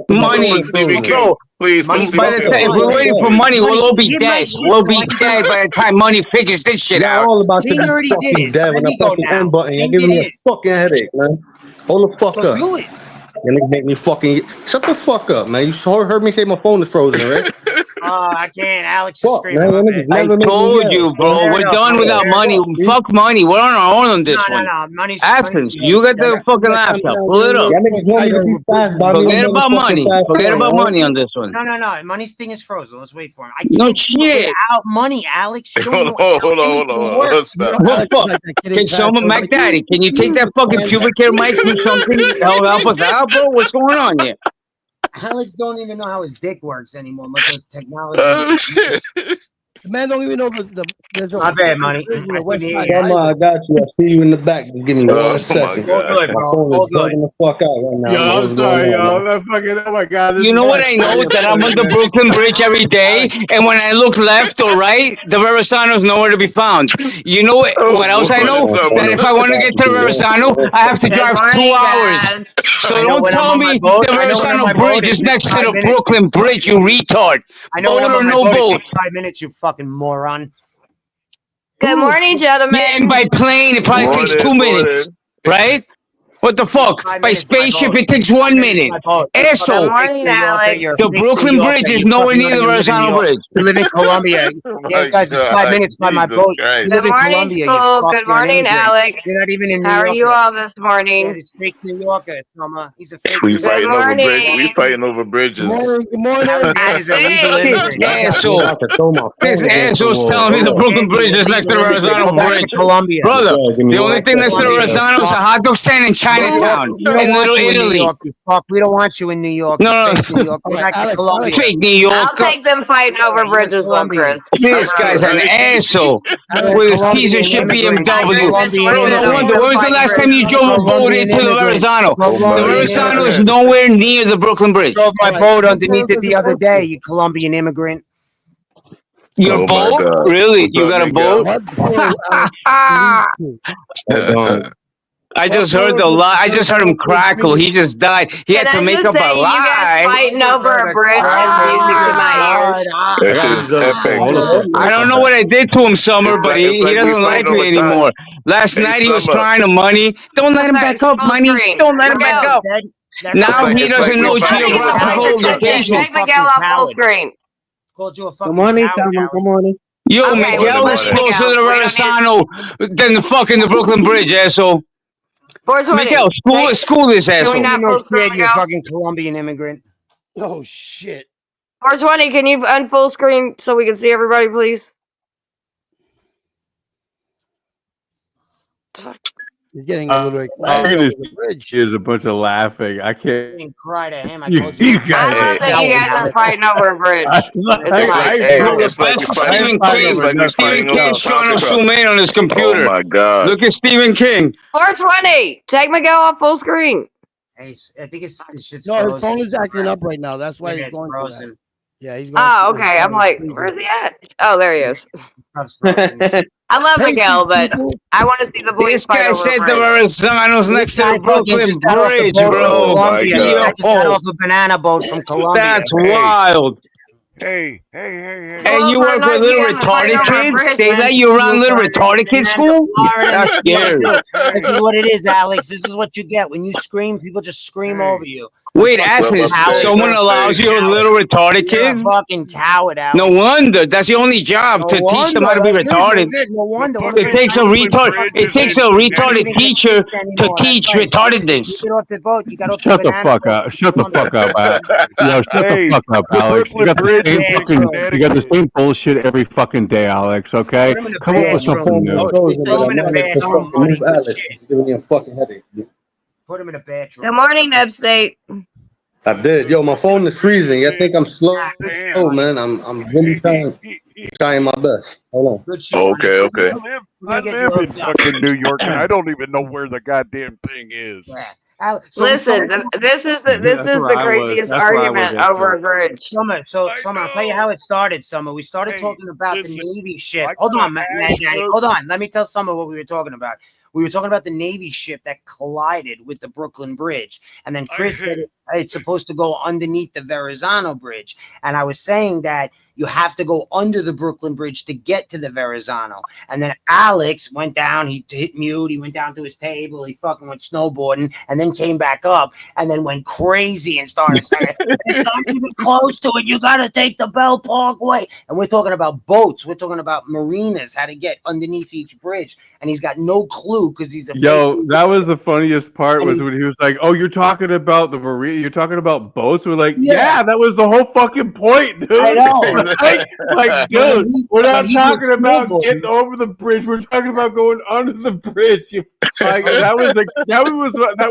F: Money, bro.
B: Please,
F: by the time, if we're waiting for money, we'll all be dead. We'll be dead by the time money figures this shit out.
A: All about to be fucking dead when I press the end button. You're giving me a fucking headache, man. Hold the fuck up.
D: Do it.
A: You niggas make me fucking shut the fuck up, man. You heard me say my phone is frozen, right?
D: I can't. Alex is
A: Fuck,
D: screaming.
A: man.
F: I told you, bro. We're done without money. Fuck money. We're on our own on this one.
D: No. Money's
F: Athens, you got the fucking laptop. Pull it up. Forget about money. Forget about money on this one.
D: No. Money's thing is frozen. Let's wait for him. I
F: No
D: can't
F: shit.
D: without money, Alex. You don't know
B: Hold on. Stop.
F: What fuck? Can someone, Mac Daddy, can you take that fucking pubic hair mic or something? Help us out, bro? What's going on here?
D: Alex don't even know how his dick works anymore. Much as technology.
E: The man don't even know there's
D: My bad, money.
A: Come on, I got you. I see you in the back. Give me 1 second. My phone is bugging the fuck out right now.
C: Yo, I'm sorry, yo. That fucking, oh my God.
F: You know what I know? That I'm on the Brooklyn Bridge every day, and when I look left or right, the Verrazano's nowhere to be found. You know what else I know? That if I want to get to the Verrazano, I have to drive 2 hours. So don't tell me the Verrazano Bridge is next to the Brooklyn Bridge, you retard.
D: I know
F: Boat or no
D: boat.
F: boat.
D: It takes 5 minutes, you fucking moron.
O: Good morning, gentlemen.
F: Yeah, and by plane, it probably takes 2 minutes, right? What the fuck? By spaceship, it takes 1 minute. Asshole.
O: Good morning, Alex.
F: The Brooklyn Bridge is nowhere near the Verrazano Bridge.
D: You live in Colombia. Yeah, guys, it's 5 minutes by my boat. You live in Colombia.
O: Good morning, Alex.
D: You're not even in New
O: How
D: York.
O: are you all this morning?
D: Yeah, he's fake New Yorker. He's a fake
B: We
D: New Yorker.
B: fighting over bridges. We fighting over bridges.
E: Good morning.
F: This asshole's telling me the Brooklyn Bridge is next to the Verrazano Bridge.
D: Colombia.
F: Brother, the only thing next to the Verrazano is a hot dog stand in Chinatown.
D: We don't
F: In
D: want
F: Little
D: you in New
F: Italy.
D: York, you fuck. We don't want you in New York.
F: No.
D: Fake New York. Go back to Colombia.
F: Fake New York.
O: I'll take them fighting over bridges, though, Chris.
F: This guy's an asshole with his teaser shit BMW. No wonder. When was the last time you drove a boat into the Verrazano? The Verrazano is nowhere near the Brooklyn Bridge.
D: I drove my boat underneath it the other day, you Colombian immigrant.
F: Your boat? Really? You got a boat? I just heard I just heard him crackle. He just died. He had to make up a lie.
O: You guys fighting over a bridge and music to my ears.
F: I don't know what I did to him, Summer, but he doesn't like me anymore. Last night he was trying to money. Don't let him back up, money. Don't let him back up. Now he doesn't know geographical location.
O: Take Miguel off full screen.
D: Called you a fucking
E: Good morning, Summer. Good morning.
F: Yo, Miguel is closer to the Verrazano than the Brooklyn Bridge, asshole. Miguel, school this asshole.
D: You fucking Colombian immigrant.
E: Oh shit.
O: 420, can you unfull screen so we can see everybody, please?
E: He's getting a little excited.
C: Here's a bunch of laughing. I can't
D: cry to him. I told you.
O: You guys are fighting over a bridge.
F: Stephen King's trying to zoom in on his computer.
B: Oh my God!
F: Look at Stephen King.
O: 420, take Miguel off full screen.
D: Hey, I think it's shit's
E: No, his
D: frozen.
E: phone is acting up right now. That's why
D: Yeah,
E: he's going through that. Yeah, he's going.
O: Oh, okay. I'm like, where's he at? Oh, there he is. I love Miguel, but I want to see the boys
F: This
O: fight
F: guy
O: over
F: said
O: a
F: the
O: bridge.
F: Verrazano's next to the Brooklyn Bridge, bro.
D: I just got off a banana boat from Colombia.
F: That's wild.
P: Hey.
F: And you work with little retarded kids? They let you around little retarded kids school? That's scary.
D: This is what it is, Alex. This is what you get. When you scream, people just scream over you.
F: Wait, Ashes, someone allows you a little retarded kid?
D: You're a fucking coward, Alex.
F: No wonder. That's the only job, to teach them how to be retarded.
D: No wonder.
F: It takes a retarded teacher to teach retardedness.
C: Shut the fuck up. Shut the fuck up. Yo, shut the fuck up, Alex. You got the same bullshit every fucking day, Alex, okay? Come up with something new.
A: Move Alex. He's giving me a fucking headache.
D: Put him in a bathroom.
O: Good morning, Upstate.
A: I did. Yo, my phone is freezing. I think I'm slow, man. I'm really trying my best. Hold on.
B: Okay.
P: I live in fucking New York, and I don't even know where the goddamn thing is.
O: Listen, this is the craziest argument over a bridge.
D: Summer, I'll tell you how it started, Summer. We started talking about the Navy ship. Hold on, Matt Daddy. Hold on. Let me tell Summer what we were talking about. We were talking about the Navy ship that collided with the Brooklyn Bridge. And then Chris said it's supposed to go underneath the Verrazano Bridge. And I was saying that you have to go under the Brooklyn Bridge to get to the Verrazano. And then Alex went down, he hit mute, he went down to his table, he fucking went snowboarding, and then came back up and then went crazy and started saying, it's not even close to it, you gotta take the Bell Parkway. And we're talking about boats, we're talking about marinas, how to get underneath each bridge. And he's got no clue because he's a
C: that was the funniest part was when he was like, oh, you're talking about the marina, you're talking about boats. We're like, yeah, that was the whole fucking point, dude.
D: I know.
C: like, dude, we're not talking about getting over the bridge. We're talking about going under the bridge. That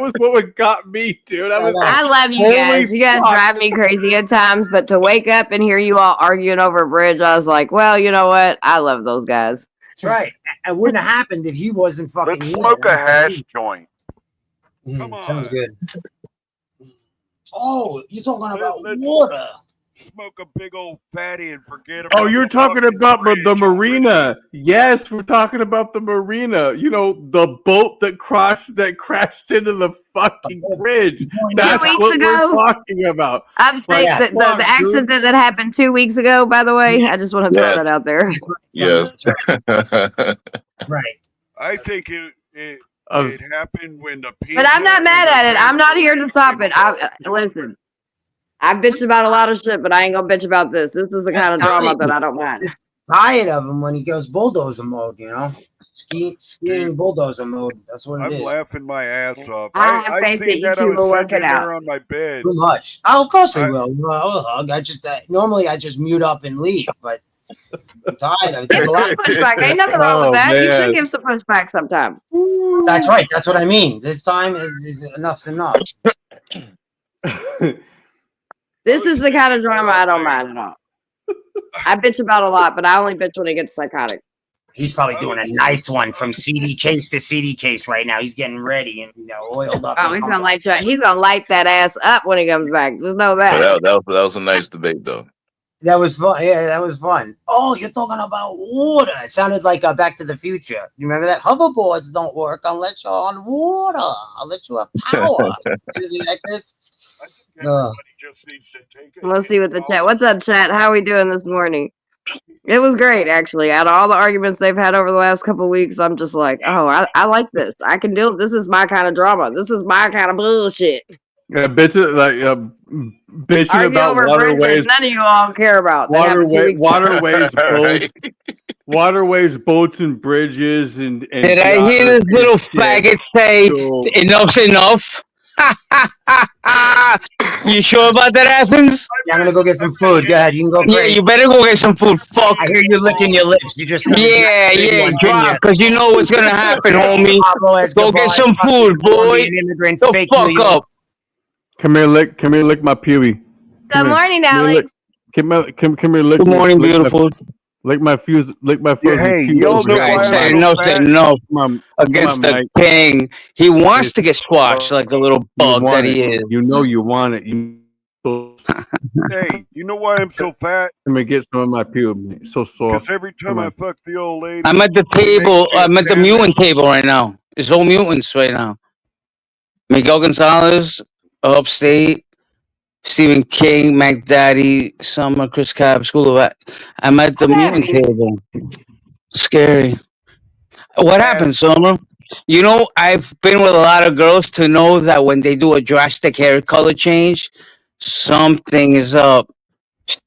C: was what got me, dude.
O: I love you guys. You guys drive me crazy at times, but to wake up and hear you all arguing over a bridge, I was like, well, you know what? I love those guys.
D: That's right. It wouldn't have happened if he wasn't fucking.
P: Let's smoke a hash joint.
D: Come on. Sounds good. Oh, you're talking about water.
P: Smoke a big old fatty and forget about.
C: Oh, you're talking about the marina. Yes, we're talking about the marina. You know, the boat that crashed into the fucking bridge. That's what we're talking about.
O: I'm saying the accident that happened 2 weeks ago, by the way. I just want to throw that out there.
B: Yes.
D: Right.
P: I think it happened when the people.
O: But I'm not mad at it. I'm not here to stop it. Listen. I bitch about a lot of shit, but I ain't gonna bitch about this. This is the kind of drama that I don't mind.
D: Tired of him when he goes bulldozer mode, you know, skiing bulldozer mode. That's what it is.
P: I'm laughing my ass off.
O: I have faith that you two will work it out.
P: On my bed.
D: Too much. Oh, of course we will. I'll hug. Normally I just mute up and leave, but I'm tired of it.
O: There's a lot of pushback. Ain't nothing wrong with that. You should give some pushback sometimes.
D: That's right. That's what I mean. This time is enough's enough.
O: This is the kind of drama I don't mind at all. I bitch about a lot, but I only bitch when it gets psychotic.
D: He's probably doing a nice one from CD case to CD case right now. He's getting ready and oiled up.
O: Oh, he's gonna light that ass up when he comes back. Just know that.
B: That was a nice debate, though.
D: That was fun. Yeah, that was fun. Oh, you're talking about water. It sounded like Back to the Future. You remember that? Hoverboards don't work unless you're on water, unless you have power. Is it like this?
P: Just needs to take it.
O: Let's see what the chat. What's up, chat? How are we doing this morning? It was great, actually. Out of all the arguments they've had over the last couple of weeks, I'm just like, oh, I like this. I can deal. This is my kind of drama. This is my kind of bullshit.
C: Yeah, bitching about waterways.
O: None of you all care about
C: waterways, boats, and bridges. And
F: did I hear this little faggot say enough's enough? You sure about that, Athens?
D: Yeah, I'm gonna go get some food. Go ahead, you can go.
F: Yeah, you better go get some food. Fuck.
D: I hear you licking your lips. You just
F: drop because you know what's gonna happen, homie. Go get some food, boy. The fuck up.
C: Come here, lick my peewee.
O: Good morning, Alex.
C: Come here, lick.
F: Good morning, beautiful.
C: Lick my fuse.
P: Hey, y'all
F: say no against the king. He wants to get squashed like the little bug that he is.
C: You know you want it.
P: Hey, you know why I'm so fat?
C: Let me get some of my pube. So soft.
P: Because every time I fuck the old lady,
F: I'm at the table. I'm at the mutant table right now. It's all mutants right now. Miguel Gonzalez, Upstate. Stephen King, Mac Daddy, Summer, Chris Cobb, School of I'm at the mutant table. Scary. What happened, Summer? You know, I've been with a lot of girls to know that when they do a drastic hair color change, something is up.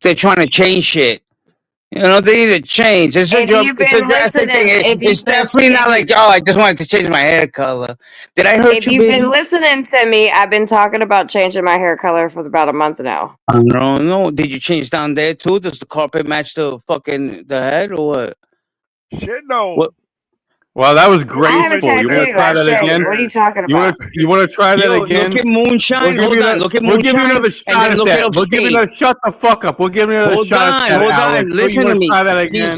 F: They're trying to change shit. You know, they need to change. It's a drastic thing. It's definitely not like, oh, I just wanted to change my hair color. Did I hurt you,
O: If you've been listening to me, I've been talking about changing my hair color for about a month now.
F: I don't know. Did you change down there too? Does the carpet match the head or what?
P: Shit, no.
F: What?
C: Wow, that was graceful. You want to try that again?
O: What are you talking about?
C: You want to try that again?
F: Look at Moonshine.
C: We'll give you another shot at that. We'll give you another. Shut the fuck up. We'll give you another shot at that.
F: Hold on. Listen to me.
C: Try that again.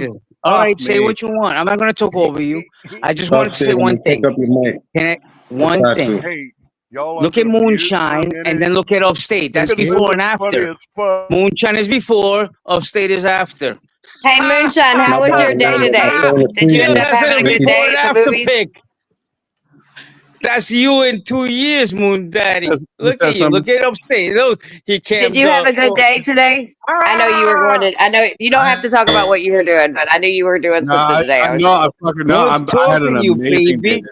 F: All right, say what you want. I'm not going to talk over you. I just wanted to say one thing. One thing.
P: Hey, y'all
F: look at Moonshine and then look at Upstate. That's before and after. Moonshine is before. Upstate is after.
O: Hey, Moonshine, how was your day today? Did you end up having a good day at the movies?
F: That's you in 2 years, Moon Daddy. Look at you. Look at upstate. Look, he can't.
O: Did you have a good day today? I know you were going to. I know you don't have to talk about what you were doing, but I knew you were doing something today.
C: I had an amazing day today.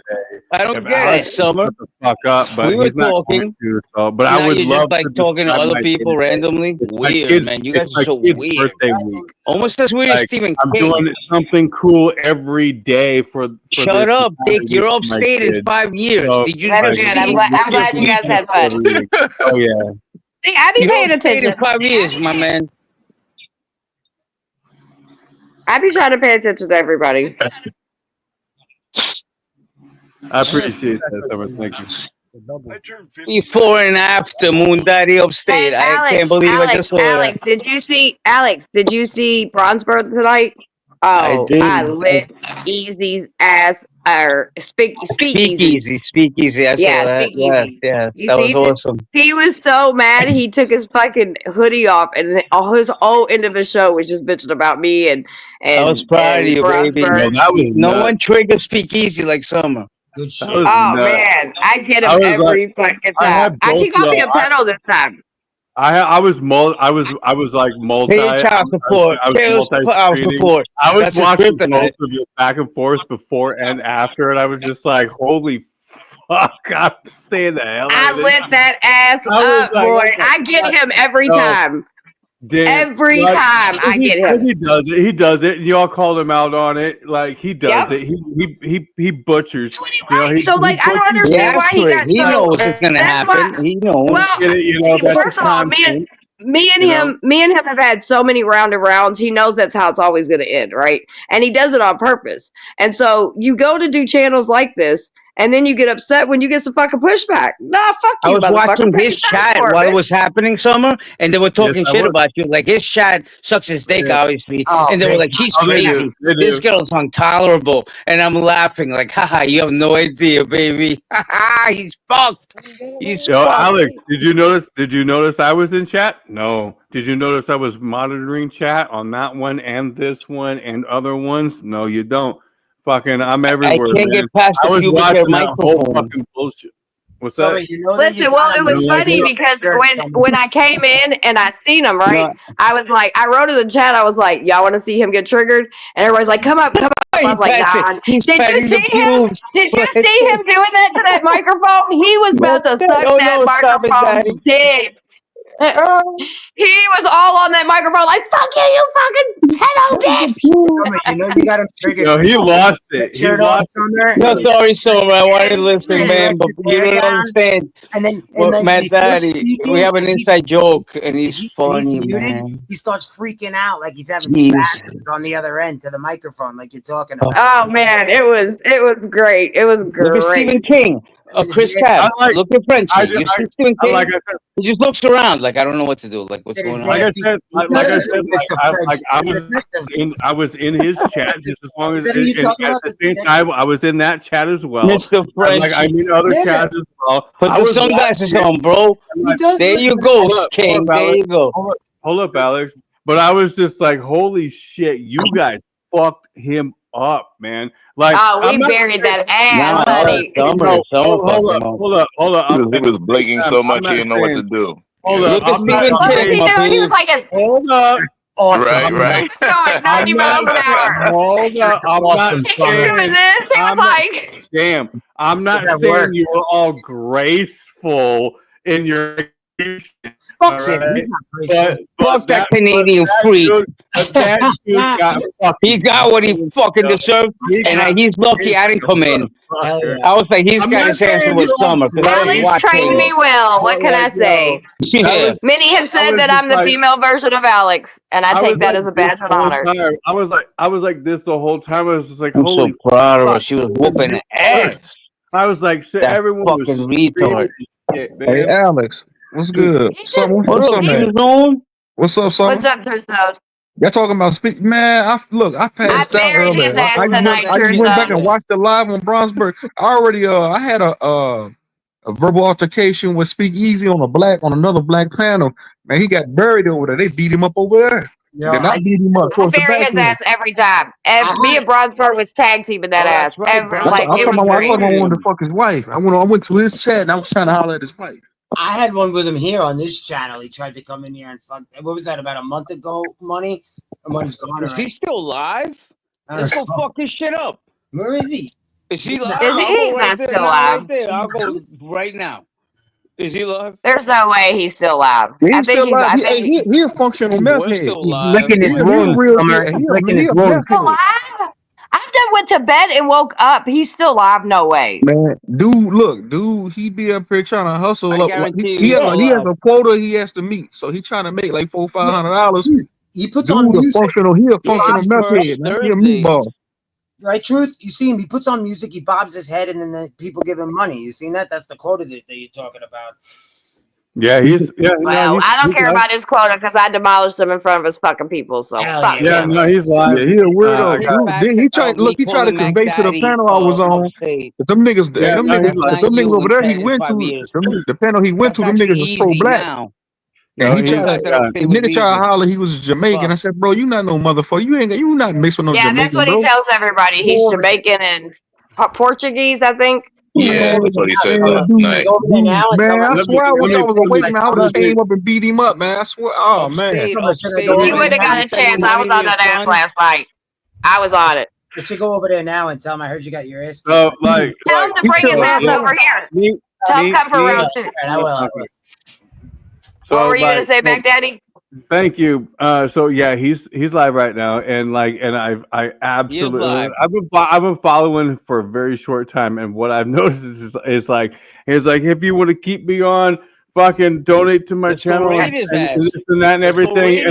F: I don't get it, Summer.
C: Shut the fuck up, but
F: We were
C: he's not
F: talking.
C: going to, so, but
F: Now
C: I would
F: you're
C: love
F: just like talking to
C: describe
F: other
C: my
F: people
C: day.
F: randomly.
C: It's my
F: Weird,
C: kid's-
F: man. You
C: it's
F: guys
C: my
F: are so
C: kid's
F: weird.
C: birthday week.
F: Almost as weird as
C: Like,
F: Stephen
C: I'm
F: King.
C: doing something cool every day for
F: Shut
C: this
F: up, Dick.
C: society
F: You're
C: for my
F: upstate in
C: kids.
F: 5 years.
C: So,
F: Did you
O: That's
C: like,
O: good. I'm glad you guys had fun.
C: Oh yeah.
O: See, I be
F: You're
O: paying
F: upstate
O: attention.
F: in 5 years, my man.
O: I be trying to pay attention to everybody.
C: I appreciate that, Summer. Thank you.
F: Before and after Moon Daddy upstate. I can't believe I just saw
O: Alex,
F: that.
O: did you see Bronzeburg tonight? Oh,
F: did.
O: I lit Easy's ass or Speakeasy.
F: Speakeasy. I saw
O: Yeah,
F: that.
O: Speakeasy.
F: Yes.
O: You
F: That was
O: see?
F: awesome.
O: He was so mad he took his fucking hoodie off, and all his whole end of his show was just bitching about me and
F: I was proud of you, baby.
O: Bronzeburg.
F: No one triggered Speakeasy like Summer.
D: Good shit.
O: Oh man, I get him every fucking time. He got me a pedal this time.
C: I was like multi.
F: Pay child support.
C: I was
F: Pay child
C: multi-screening.
F: support.
C: I was
F: That's the
C: watching
F: script of
C: both
F: it.
C: of you back and forth before and after, and I was just like, "Holy fuck!" I'm staying the hell.
O: I
C: out of this.
O: lit that ass
C: I was
O: up,
C: like,
O: boy.
C: what the
O: I get him every
C: No.
O: time.
C: Damn,
O: Every
C: like,
O: time I get him.
C: He does it. He does it. Y'all called him out on it. Like he does it. He butchers. You know,
O: So, like, I don't
C: butchers
O: understand why he got
F: He
O: so.
F: knows it's gonna
O: That's
F: happen.
O: why-
F: He knows.
O: Well,
C: You know, that's
O: first of all, me and
C: you
O: him have had so many rounds. He knows that's how it's always going to end, right? And he does it on purpose. And so you go to do channels like this, and then you get upset when you get some fucking pushback. Nah, fuck
F: I
O: you,
F: was watching his chat while it was happening, Summer, and they were talking shit about you. Like his chat sucks his dick, obviously, and they were like, "She's crazy. This girl's intolerable," and I'm laughing like, "Haha, you have no idea, baby. Haha, he's fucked. He's
C: Yo,
F: fucked."
C: Alex, did you notice I was in chat? No. Did you notice I was monitoring chat on that one and this one and other ones? No, you don't. Fucking, I'm everywhere.
F: I can't
C: man.
F: get past the
C: I was
F: pubic
C: watching
F: hair
C: that whole
F: microphone.
C: fucking bullshit. What's
D: So,
C: that?
D: you know that you
O: Listen, well, it was
C: like
O: funny
C: it?
O: because when I came in and I seen him, right, I was like, I wrote in the chat, I was like, y'all want to see him get triggered? And everybody's like, come up. I was like, nah. Did you see him? Did you see him doing that to that microphone? He was about to suck that microphone's dick. He was all on that microphone like, fuck you, you fucking pedo bitch.
D: Summer, you know you got him triggered.
C: Yo, he lost it. He
D: Shirt off,
C: lost
D: Summer.
F: No, sorry, Summer. I wanted to listen, man, but you don't understand.
D: And then,
F: Well, Matt
D: before
F: Daddy,
D: speaking,
F: we have an inside joke, and he's
D: he's
F: funny,
D: muted,
F: man.
D: he starts freaking out like he's having
F: Jeez.
D: spasms on the other end to the microphone, like you're talking about.
O: Oh man, it was great. It was great.
F: Look at Stephen King. Chris Cat. Look at Frenchie. You see Stephen King? He just looks around like, I don't know what to do. Like, what's going on?
C: Like I was in his chat just as long as, and at the same time, I was in that chat as well.
F: Mr. Frenchie.
C: Like, I mean, other chats as well.
F: Put
C: I
F: the
C: was
F: sunglasses
C: watching-
F: on, bro. There you go, King. There you go.
C: Hold up, Alex. But I was just like, holy shit, you guys fucked him up, man. Like,
O: we buried that ass, buddy.
C: Hold up.
B: He was blinking so much he didn't know what to do.
C: Hold up.
F: Look at Stephen King.
O: He was like a
C: Hold up.
D: Awesome.
B: Right.
O: going 90 miles an hour.
C: Hold up. I'm not
O: He was doing this. He was like,
C: damn. I'm not
D: That
C: saying
D: worked.
C: you were all graceful in your
D: Fuck him. He's not graceful.
F: Fuck that Canadian freak.
C: That dude got fucking
F: He got what he fucking deserved, and he's lucky I didn't come in.
D: Hell yeah.
F: I was like, he's got his answer with Summer. 'cause I was
O: Alex trained
F: watching.
O: me well. What can I say?
F: Yeah.
O: Many have
C: I
O: said
C: was
O: that I'm the
C: just like-
O: female version of Alex, and I take
C: was
O: that
C: like
O: as a
C: this
O: badge of
C: the whole
O: honor.
C: time. I was like this the whole time. I was just like,
F: I'm so
C: holy
F: proud of her.
C: fuck.
F: She was whooping ass.
C: I was like, shit,
F: That
C: everyone was
F: fucking
C: screaming
F: retard.
C: shit, man.
Q: Hey, Alex, what's good? What's up,
F: What
Q: what's
F: up,
Q: up, man?
F: Zone?
Q: What's up, son?
O: What's up, Trustos?
Q: Y'all talking about speak, man? I passed out
O: buried
Q: earlier.
O: his ass
Q: I
O: tonight,
Q: just went back
O: Trustos.
Q: and watched it live on Bronzeburg. I already I had a verbal altercation with Speak Easy on another black panel. Man, he got buried over there. They beat him up over there. Then I beat him up
O: I
Q: towards the
O: bury
Q: back
O: his
Q: end.
O: ass every time. Me and Broadsburg was tag teaming that ass. Every,
Q: I
O: like it
Q: told
O: was
Q: him I
O: great.
Q: wanted to fuck his wife. I went to his chat and I was trying to holler at his wife.
D: I had one with him here on this channel. He tried to come in here and fuck. What was that, about a month ago, Money? Money's gone
F: Is
D: already.
F: he still live? Let's go fuck his shit up.
D: Where is he?
F: Is he live?
O: Is he?
F: I'll go
O: He's
F: right
O: not
F: there.
O: still
F: No,
O: live.
F: right there. I'll go right now. Is he live?
O: There's no way he's still live.
Q: He's still alive. He a functional meth head.
D: He's licking his wound, Summer. He's licking his wound.
O: Still alive? I've done went to bed and woke up. He's still alive. No way.
Q: Man, dude, he be up here trying to hustle up. Like, he has a quota he has to meet, so he trying to make like $400-$500.
D: He puts on
Q: Dude,
D: music.
Q: he a functional meth head. Man. He a meatball.
D: Right, Truth? You see him? He puts on music, he bobs his head, and then the people give him money. You seen that? That's the quota that you're talking about.
C: Yeah,
O: Well, I don't care about his quota because I demolished him in front of his fucking people. So fuck
C: Yeah,
O: him.
C: no, he's live.
Q: Yeah, he a weirdo. He tried to convey to the panel I was on. But them niggas, them niggas over there he went to, the panel he went to, them niggas was pro-black. And he tried to holler he was Jamaican. I said, bro, you not no motherfucker. You not mixed with no
O: Yeah,
Q: Jamaican,
O: that's what
Q: bro.
O: he tells everybody. He's Jamaican and Portuguese, I think.
B: Yeah, that's what he said last night.
Q: Man, I swear I wish I was awake and I would have came up and beat him up, man. I swear. Oh, man.
O: He would have got a chance. I was on that ass last night. I was on it.
D: You should go over there now and tell him I heard you got your ass.
C: So, like,
O: Tell him to bring his ass over here. Tell him come for round two.
D: I will.
O: What were you gonna say, Back Daddy?
C: Thank you. So yeah, he's live right now, and I absolutely I've been following for a very short time, and what I've noticed is like if you want to keep me on, fucking donate to my channel and this and that and everything,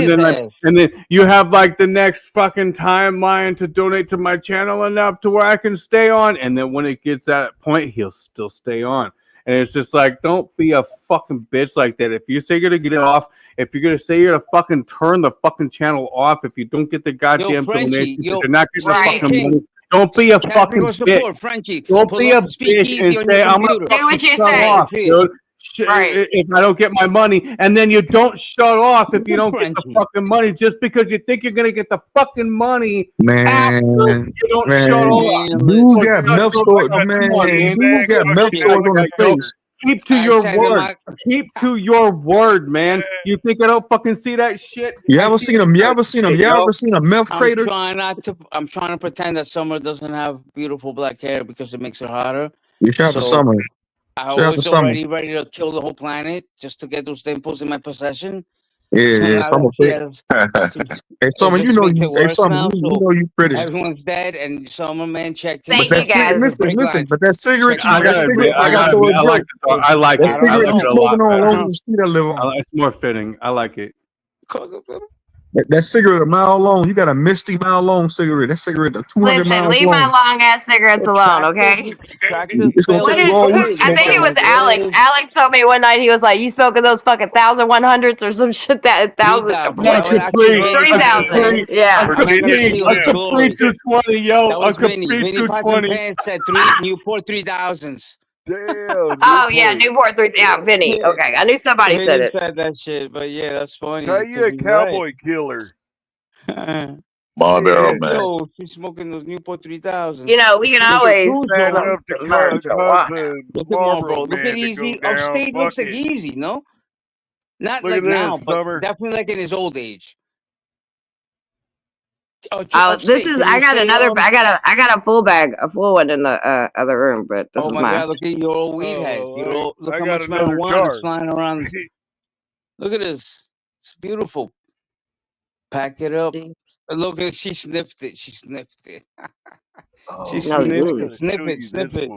C: and then you have like the next fucking timeline to donate to my channel enough to where I can stay on, and then when it gets that point, he'll still stay on. And it's just like, don't be a fucking bitch like that. If you say you're gonna get it off, if you're gonna say you're gonna fucking turn the fucking channel off, if you don't get the goddamn donation, if you're not getting the fucking money, don't be a fucking bitch. Don't be a bitch and say I'm gonna fucking shut off, dude. If I don't get my money, and then you don't shut off if you don't get the fucking money, just because you think you're gonna get the fucking money.
Q: Man,
C: you don't shut off.
Q: You got milk stores, man. You got milk stores on the face.
C: Keep to your word. Keep to your word, man. You think I don't fucking see that shit?
Q: You ever seen him? You ever seen a meth crater?
F: I'm trying to pretend that Summer doesn't have beautiful black hair because it makes her hotter.
Q: You shout for Summer.
F: I was already ready to kill the whole planet just to get those dimples in my possession.
Q: Yeah, Summer. Hey, Summer, you know you pretty.
F: Everyone's dead, and Summer, man, check.
O: Thank you guys.
Q: Listen, but that cigarette,
C: I like it.
Q: That cigarette you smoking on along the street I live on.
C: It's more fitting. I like it.
Q: That cigarette a mile long. You got a misty mile long cigarette. That cigarette a 200
O: Listen,
Q: miles
O: leave
Q: long.
O: my long ass cigarettes alone, okay?
Q: It's gonna take you all week.
O: I think it was Alex. Alex told me one night, he was like, "You smoking those fucking 1,100s or some shit that 1,000, 3,000." Yeah.
C: A Capri 220, yo. A Capri 220.
F: Said Newport 3000s.
P: Damn.
O: Oh yeah, Newport 3. Yeah, Vinny. Okay, I knew somebody
F: Vinny
O: said it.
F: said that shit, but yeah, that's funny.
P: How you a cowboy killer?
B: Marlboro, man.
F: Yo, she's smoking those Newport 3000s.
O: You know, we can always.
F: Look at Easy. Upstate looks like Easy, no? Not
P: Look
F: like
P: at this,
F: now,
P: Summer.
F: but definitely like in his old age.
O: This is. I got another. I got a full bag, a full one in the other room, but this is
F: my
O: mine.
F: God! Look at your old weed heads. Look
P: I
F: how
P: got
F: much
P: another
F: marijuana
P: jar.
F: is flying around. Look at this. It's beautiful. Pack it up. Look at she sniffed it. She sniffed it. She sniffed it. Sniff it. Sniff it.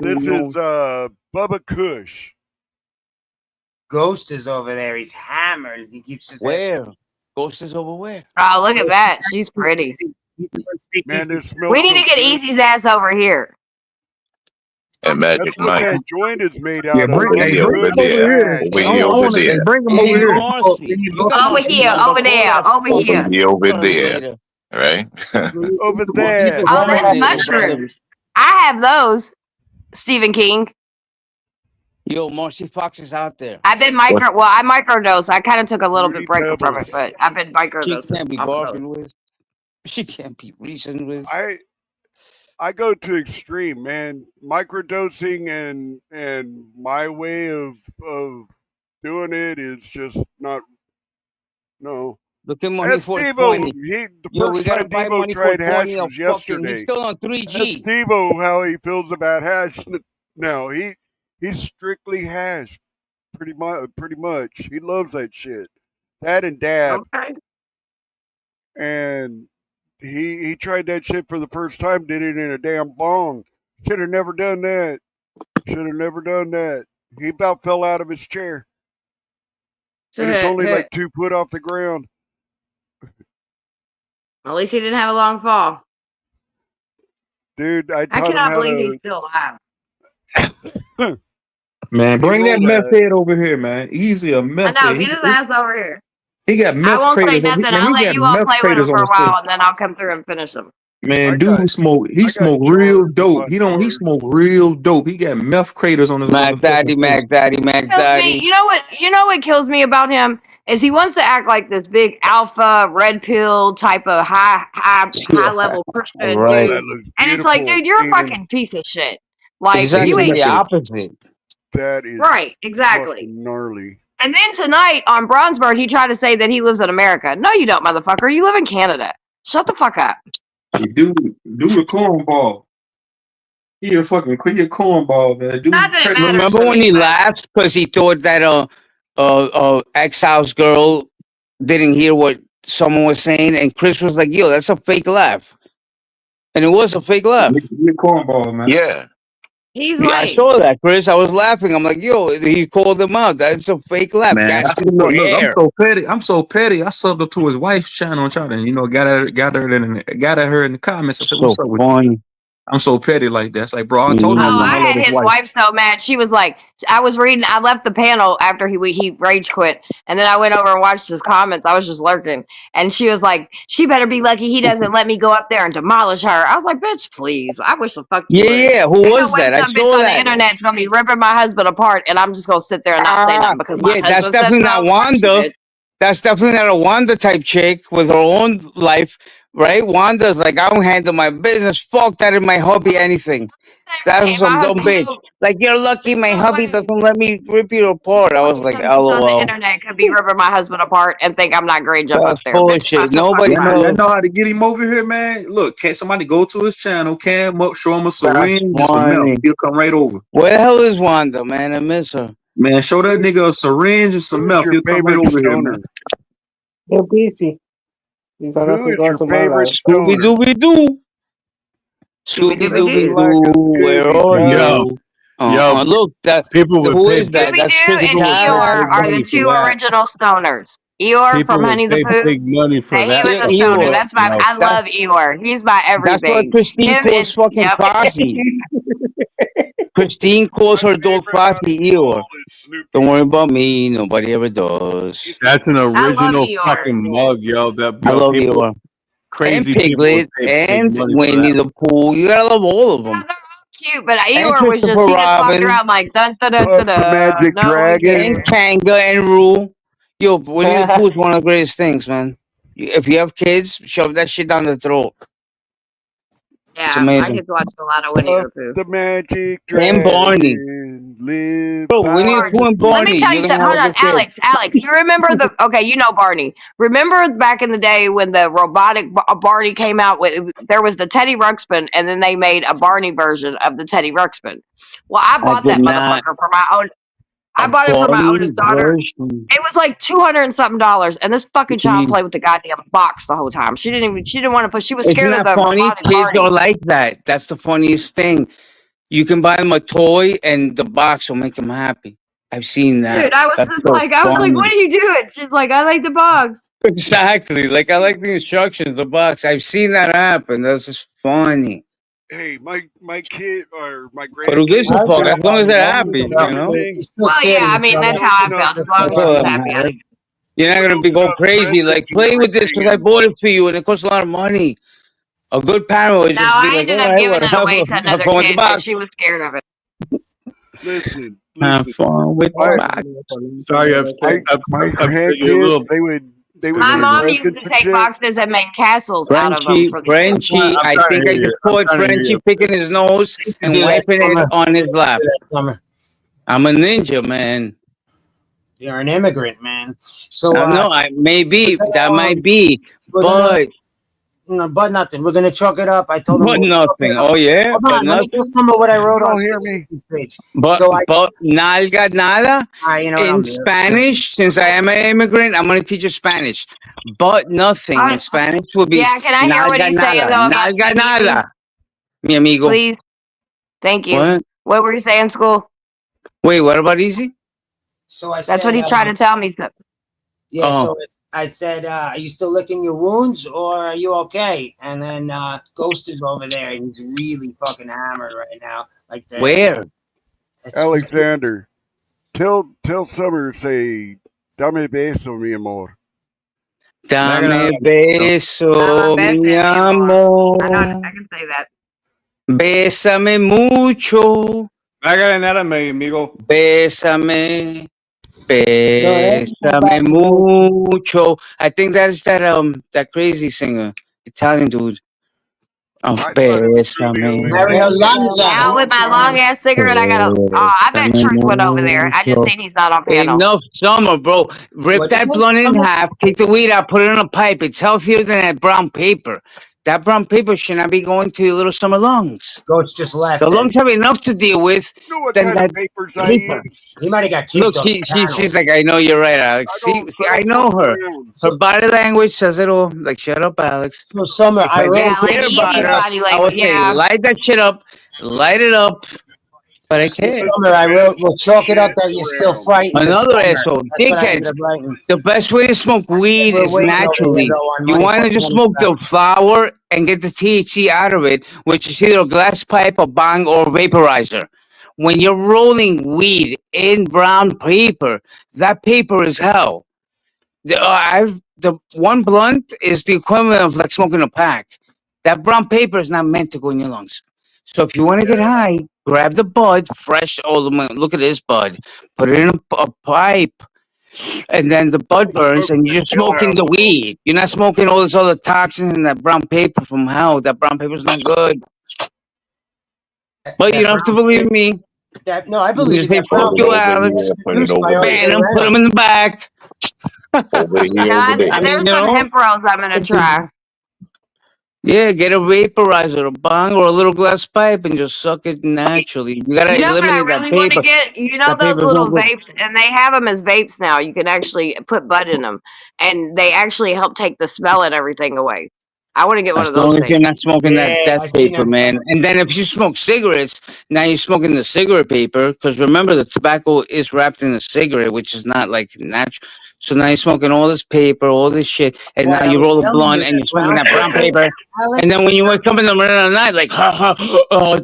P: This is Bubba Kush.
D: Ghost is over there. He's hammered. He keeps his
F: where? Ghost is over where?
O: Oh, look at that. She's pretty.
P: Man, this
O: We need to get Easy's ass over here.
B: And Magic
P: That's what
B: Mike.
P: that joint is made out of.
B: Bring him over there. Bring him over there.
Q: Bring him over here.
O: Over here. Over there. Over here.
B: Be over there. Right?
P: Over there.
O: Oh, that's mushrooms. I have those, Stephen King.
F: Yo, Marcy Fox is out there.
O: I've been I microdose. I kind of took a little bit break from it,
P: Pebbles.
O: but I've been
F: She
O: microdosing.
F: can't be bargained with. She can't be reasoned with.
P: I go to extreme, man. Microdosing and my way of doing it is just not. No.
F: Look at Money
P: That's
F: for
P: Steve-O.
F: 20.
P: The
F: Yo, we
P: first
F: gotta
P: time
F: buy
P: Devo
F: Money for
P: tried
F: 20
P: hash
F: of
P: was
F: fucking.
P: yesterday.
F: He's still on
P: That's
F: 3G.
P: Steve-O, how he feels about hash. No, he's strictly hash. Pretty much. He loves that shit. That and dab.
O: Okay.
P: And he tried that shit for the first time, did it in a damn bong. Should have never done that. Should have never done that. He about fell out of his chair. And it's only like 2 foot off the ground.
O: At least he didn't have a long fall.
P: Dude, I
O: I
P: taught him
O: cannot
P: how
O: believe
P: to.
O: he's still alive.
Q: Man, bring that
P: rolled
Q: meth
P: that.
Q: head over here, man. Easy a
O: I
Q: meth
O: know.
Q: head.
O: Get his ass over here.
Q: He got
O: I
Q: meth
O: won't say
Q: craters on.
O: nothing.
Q: Man,
O: I'll
Q: he
O: let
Q: got
O: you all
Q: meth
O: play with him
Q: craters
O: for
Q: on
O: a
Q: his face.
O: while, and then I'll come through and finish him.
Q: Man, dude smoke. He smoke real dope. He don't. He smoke real dope. He got meth craters on his
F: Mac Daddy,
Q: motherfucking face.
F: Mac Daddy, Mac
O: Kills me.
F: Daddy.
O: You know what kills me about him is he wants to act like this big alpha red pill type of high level Christian
F: Right.
O: dude, and it's like, dude, you're a fucking piece of shit. Like
F: Exactly
O: you ain't
F: the
O: shit.
F: opposite.
P: That is
O: Right, exactly.
P: fucking gnarly.
O: And then tonight on Bronzebird, he tried to say that he lives in America. No, you don't, motherfucker. You live in Canada. Shut the fuck up.
Q: Do the cornball. He a cornball, man. Dude,
O: Not that it matters
F: Remember
O: to
F: when
O: me,
F: he
O: but
F: laughed because he thought that ex-house girl didn't hear what someone was saying, and Chris was like, "Yo, that's a fake laugh," and it was a fake laugh.
Q: He a cornball, man.
B: Yeah.
O: he's
F: Yeah, I
O: lame.
F: saw that, Chris. I was laughing. I'm like, "Yo," he called him out. That's a fake laugh.
Q: Man,
F: Gasping for
Q: look, I'm
F: air.
Q: so petty. I'm so petty. I subbed up to his wife's channel and tried to, got at her in the comments. I said, "What's
F: So
Q: up with you?"
F: funny.
Q: I'm so petty like that. It's like, bro, I told him
O: Oh,
Q: I
O: I
Q: love
O: had
Q: his
O: his
Q: wife.
O: wife so mad. She was like, I left the panel after he rage quit, and then I went over and watched his comments. I was just lurking, and she was like, she better be lucky he doesn't let me go up there and demolish her. I was like, bitch, please. I wish the fuck you would.
F: Yeah. Who
O: Ain't
F: was
O: no way
F: that? I
O: some bitch
F: saw
O: on the
F: that.
O: internet's gonna be ripping my husband apart, and I'm just gonna sit there and not say nothing because my
F: Yeah, that's
O: husband said
F: definitely not
O: so. Fuck you,
F: Wanda.
O: bitch.
F: That's definitely not a Wanda type chick with her own life, right? Wanda's like, I don't handle my business. Fuck that in my hubby, anything. That was
O: Hey, my
F: some dumb
O: husband,
F: bitch. Like, you're lucky my hubby doesn't let me rip you apart. I was like,
O: some bitch on the
F: LOL.
O: internet could be ripping my husband apart and think I'm not great jump up
F: That's
O: there. Bitch,
F: bullshit.
O: shut the fuck
F: Nobody
O: up.
Q: Y'all
F: knows.
Q: know how to get him over here, man. Look, can't somebody go to his channel, cam him up, show him a
F: That's
Q: syringe, just a
F: funny.
Q: mouth. He'll come right over.
F: Where the hell is Wanda, man? I miss her.
Q: Man, show that nigga a syringe and some
P: Who's
Q: milk.
P: your
Q: He'll come right
P: favorite
Q: over here,
P: stoner?
Q: man.
R: Yo, PC. These are
P: Who
R: nothing
P: is
R: going
P: your
R: to my
P: favorite
R: life.
F: Scooby
P: stoner?
F: Dooby Doo. Scooby Dooby
P: Like a
F: Doo. Where
P: Scooby
F: are
P: Doo.
F: you? Look,
C: people would
F: who
C: pay
F: is that?
O: Scooby
F: That's
O: Doo
F: Chris
O: and
F: Carter.
O: Eeyore are the two original stoners. Eeyore
C: People
O: from
C: would
O: Honey the
C: pay
O: Pooh.
C: big money for
O: Hey, he
C: that.
O: was
F: Yeah,
O: a stoner.
F: Eeyore.
O: That's my. I love Eeyore. He's my
F: That's what
O: everything.
F: Christine
O: Him
F: calls
O: and
F: fucking
O: yep.
F: Frosty. Christine calls her dog Frosty Eeyore. Don't worry about me. Nobody ever does.
C: That's an
O: I love
C: original
O: Eeyore.
C: fucking mug, yo.
F: I love
C: People,
F: Eeyore. And
C: crazy people would
F: Piglet
C: pay big
F: and
C: money for
F: Winnie
C: that.
F: the Pooh. You gotta love all of them.
O: Cute, but
F: And
O: Eeyore was just
F: Christopher
O: he just walked
F: Robin.
O: around like dun dun dun
P: Puff
O: dun
P: the
O: dun.
P: Magic
O: No one
P: Dragon.
F: And
O: cares.
F: Kanga and Roo. Yo, Winnie the Pooh is one of the greatest things, man. If you have kids, shove that shit down their throat. It's
O: Yeah, I
F: amazing.
O: get to watch a lot of Winnie
P: Puff
O: the Pooh.
P: the Magic
F: And Barney.
P: Dragon. Live
F: Bro,
P: by
F: Winnie the Pooh and
P: the
O: Let me
F: Barney.
O: tell
F: You're
O: you
F: gonna
O: something.
F: have
O: Hold
F: a
O: on,
F: good kid.
O: Alex. You remember the? Okay, you know Barney. Remember back in the day when the robotic Barney came out with? There was the Teddy Ruxpin, and then they made a Barney version of the Teddy Ruxpin. Well, I
F: I
O: bought
F: did
O: that
F: not.
O: motherfucker for my own. I
F: A
O: bought it for my
F: Barney
O: oldest daughter.
F: version.
O: It was like $200 and something, and this fucking child played with the goddamn box the whole time. She didn't want to put. She was
F: Isn't
O: scared of
F: that
O: the
F: funny?
O: robotic
F: Kids
O: Barney.
F: don't like that. That's the funniest thing. You can buy them a toy and the box will make them happy. I've seen that.
O: Dude, I was
F: That's
O: just
F: so
O: like, what
F: funny.
O: are you doing? She's like, I like the box.
F: Exactly. Like, I like the instructions, the box. I've seen that happen. That's just funny.
P: Hey, my kid or my
F: But who gives a
P: grandkids
F: fuck? As long as they're happy,
P: don't
F: you know?
P: anything.
O: Well, yeah, I mean, that's how I felt. As long as
F: That's all
O: she's
F: that
O: happy.
F: matters. You're not gonna be go crazy like play with this because I bought it for you and it costs a lot of money. A good parent would
O: No,
F: just be
O: I
F: like,
O: ended
F: all
O: up
F: right,
O: giving it
F: whatever.
O: away to
F: Have
O: another
F: fun with the
O: kid because
F: box.
O: she was scared of it.
P: Listen.
F: Have fun with box.
C: Sorry,
P: my grandkids, they would
O: My
P: get
O: mom used
P: presents
O: to
P: and
O: take
P: shit.
O: boxes and make castles out of them for the kids.
F: Frenchie, I think I just caught Frenchie picking his nose and wiping it on his lap. I'm a ninja, man.
D: You're an immigrant, man. So
F: no, maybe that might be, but
D: no, but nothing. We're gonna chalk it up. I told him.
F: but nothing. Oh yeah,
D: Hold
F: but
D: on, let me
F: nothing.
D: tell some of what I wrote on
P: hear me.
D: page.
F: But
D: So
F: but nalga nada
D: you know what,
F: in
D: I'm
F: Spanish. Since I am an immigrant, I'm gonna teach you Spanish. But nothing in Spanish will be
O: Yeah, can I hear what
F: nalga
O: he's saying
F: nada,
O: though about
F: nalga
O: Easy?
F: nada. Mi amigo.
O: Please. Thank you.
F: What?
O: What were you saying, school?
F: Wait, what about easy?
D: So I
O: That's
D: said,
O: what he's trying to tell me.
D: Yeah.
F: Oh.
D: So I said, are you still licking your wounds, or are you okay? And then Ghost is over there, and he's really fucking hammered right now. Like that.
F: Where?
P: Alexander, tell Summer, say, dame beso, mi amor.
F: Dame beso, mi amor.
O: I can say that.
F: Bésame mucho.
C: I got another, mi amigo.
F: Bésame. Bésame mucho. I think that's that crazy singer, Italian dude. Oh, bésame.
O: Now with my long ass cigarette, I gotta. Oh, I bet Church went over there. I just seen he's not on panel.
F: Enough Summer, bro. Rip that blunt in half, take the weed out, put it in a pipe. It's healthier than that brown paper. That brown paper should not be going to your little Summer lungs.
D: Ghost just left.
F: The lungs have enough to deal with.
P: You know what
F: than
P: kind
F: that
P: of papers I
F: paper.
P: use?
D: He might have got kicked.
F: Look, she's like, I know you're right, Alex. See, I know her. Her body language says it all. Like, shut up, Alex.
D: So Summer,
F: If I didn't care about her, I would say, light that shit up, light it up. But I can't.
D: Summer, I wrote, we'll chalk it up that you're still frightened.
F: Another asshole, dickheads. The best way to smoke weed is naturally. You want to just smoke the flower and get the THC out of it, which is either a glass pipe, a bong, or a vaporizer. When you're rolling weed in brown paper, that paper is hell. The one blunt is the equivalent of like smoking a pack. That brown paper is not meant to go in your lungs. So if you want to get high, grab the bud, fresh. Oh, look at this bud. Put it in a pipe, and then the bud burns, and you're just smoking the weed. You're not smoking all this other toxins in that brown paper from hell. That brown paper's not good. But you don't have to believe me.
D: No, I believe
F: you. Fuck you, Alex. Ban him, put him in the back.
O: There's some hemp rolls I'm gonna try.
F: Yeah, get a vaporizer, a bong, or a little glass pipe, and just suck it naturally. You gotta eliminate that paper.
O: Want to get, those little vapes, and they have them as vapes now. You can actually put bud in them, and they actually help take the smell and everything away. I want to get one of those.
F: As long as
O: things.
F: you're not smoking that death paper, man. And then if you smoke cigarettes, now you're smoking the cigarette paper, because remember, the tobacco is wrapped in the cigarette, which is not like natural. So now you're smoking all this paper, all this shit, and now you roll a blunt and you're smoking that brown paper. And then when you wake up in the middle of the night, like,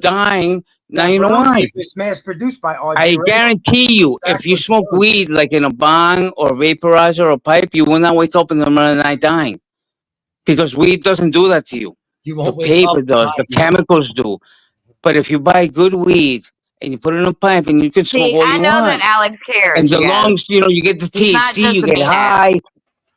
F: dying, now you know why.
D: It's mass produced by
F: I guarantee you, if you smoke weed like in a bong or vaporizer or pipe, you will not wake up in the middle of the night dying. Because weed doesn't do that to you. The paper does. The chemicals do. But if you buy good weed and you put it in a pipe and you can smoke all you want.
O: I know that Alex cares.
F: And the lungs, you get the THC, you get high.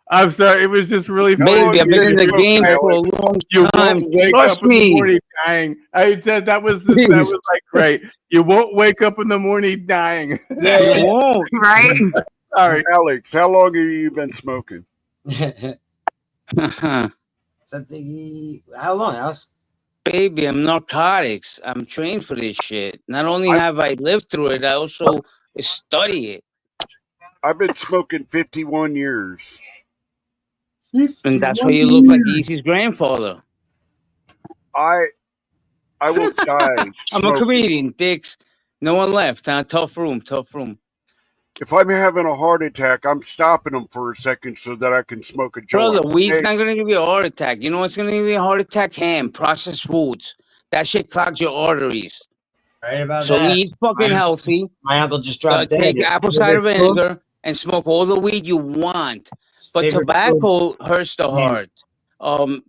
C: I'm sorry, it was just really funny.
F: Baby, I've been in the game for a long time. Trust me.
C: Dying. I said that was like great. You won't wake up in the morning dying.
F: Yeah, you won't.
O: Right?
C: Sorry.
P: Alex, how long have you been smoking?
D: How long, Alice?
F: Baby, I'm narcotics. I'm trained for this shit. Not only have I lived through it, I also study it.
P: I've been smoking 51 years.
F: And that's why you look like Easy's grandfather.
P: I will die.
F: I'm a comedian, dicks. No one left. Tough room.
P: If I'm having a heart attack, I'm stopping them for a second so that I can smoke a joint.
F: Brother, weed's not going to give you a heart attack. You know what's going to give you a heart attack? Ham, processed foods. That shit clogs your arteries.
D: Right about
F: so
D: that.
F: eat fucking healthy.
D: My uncle just dropped dead.
F: Take apple cider vinegar and smoke all the weed you want. But tobacco hurts the heart.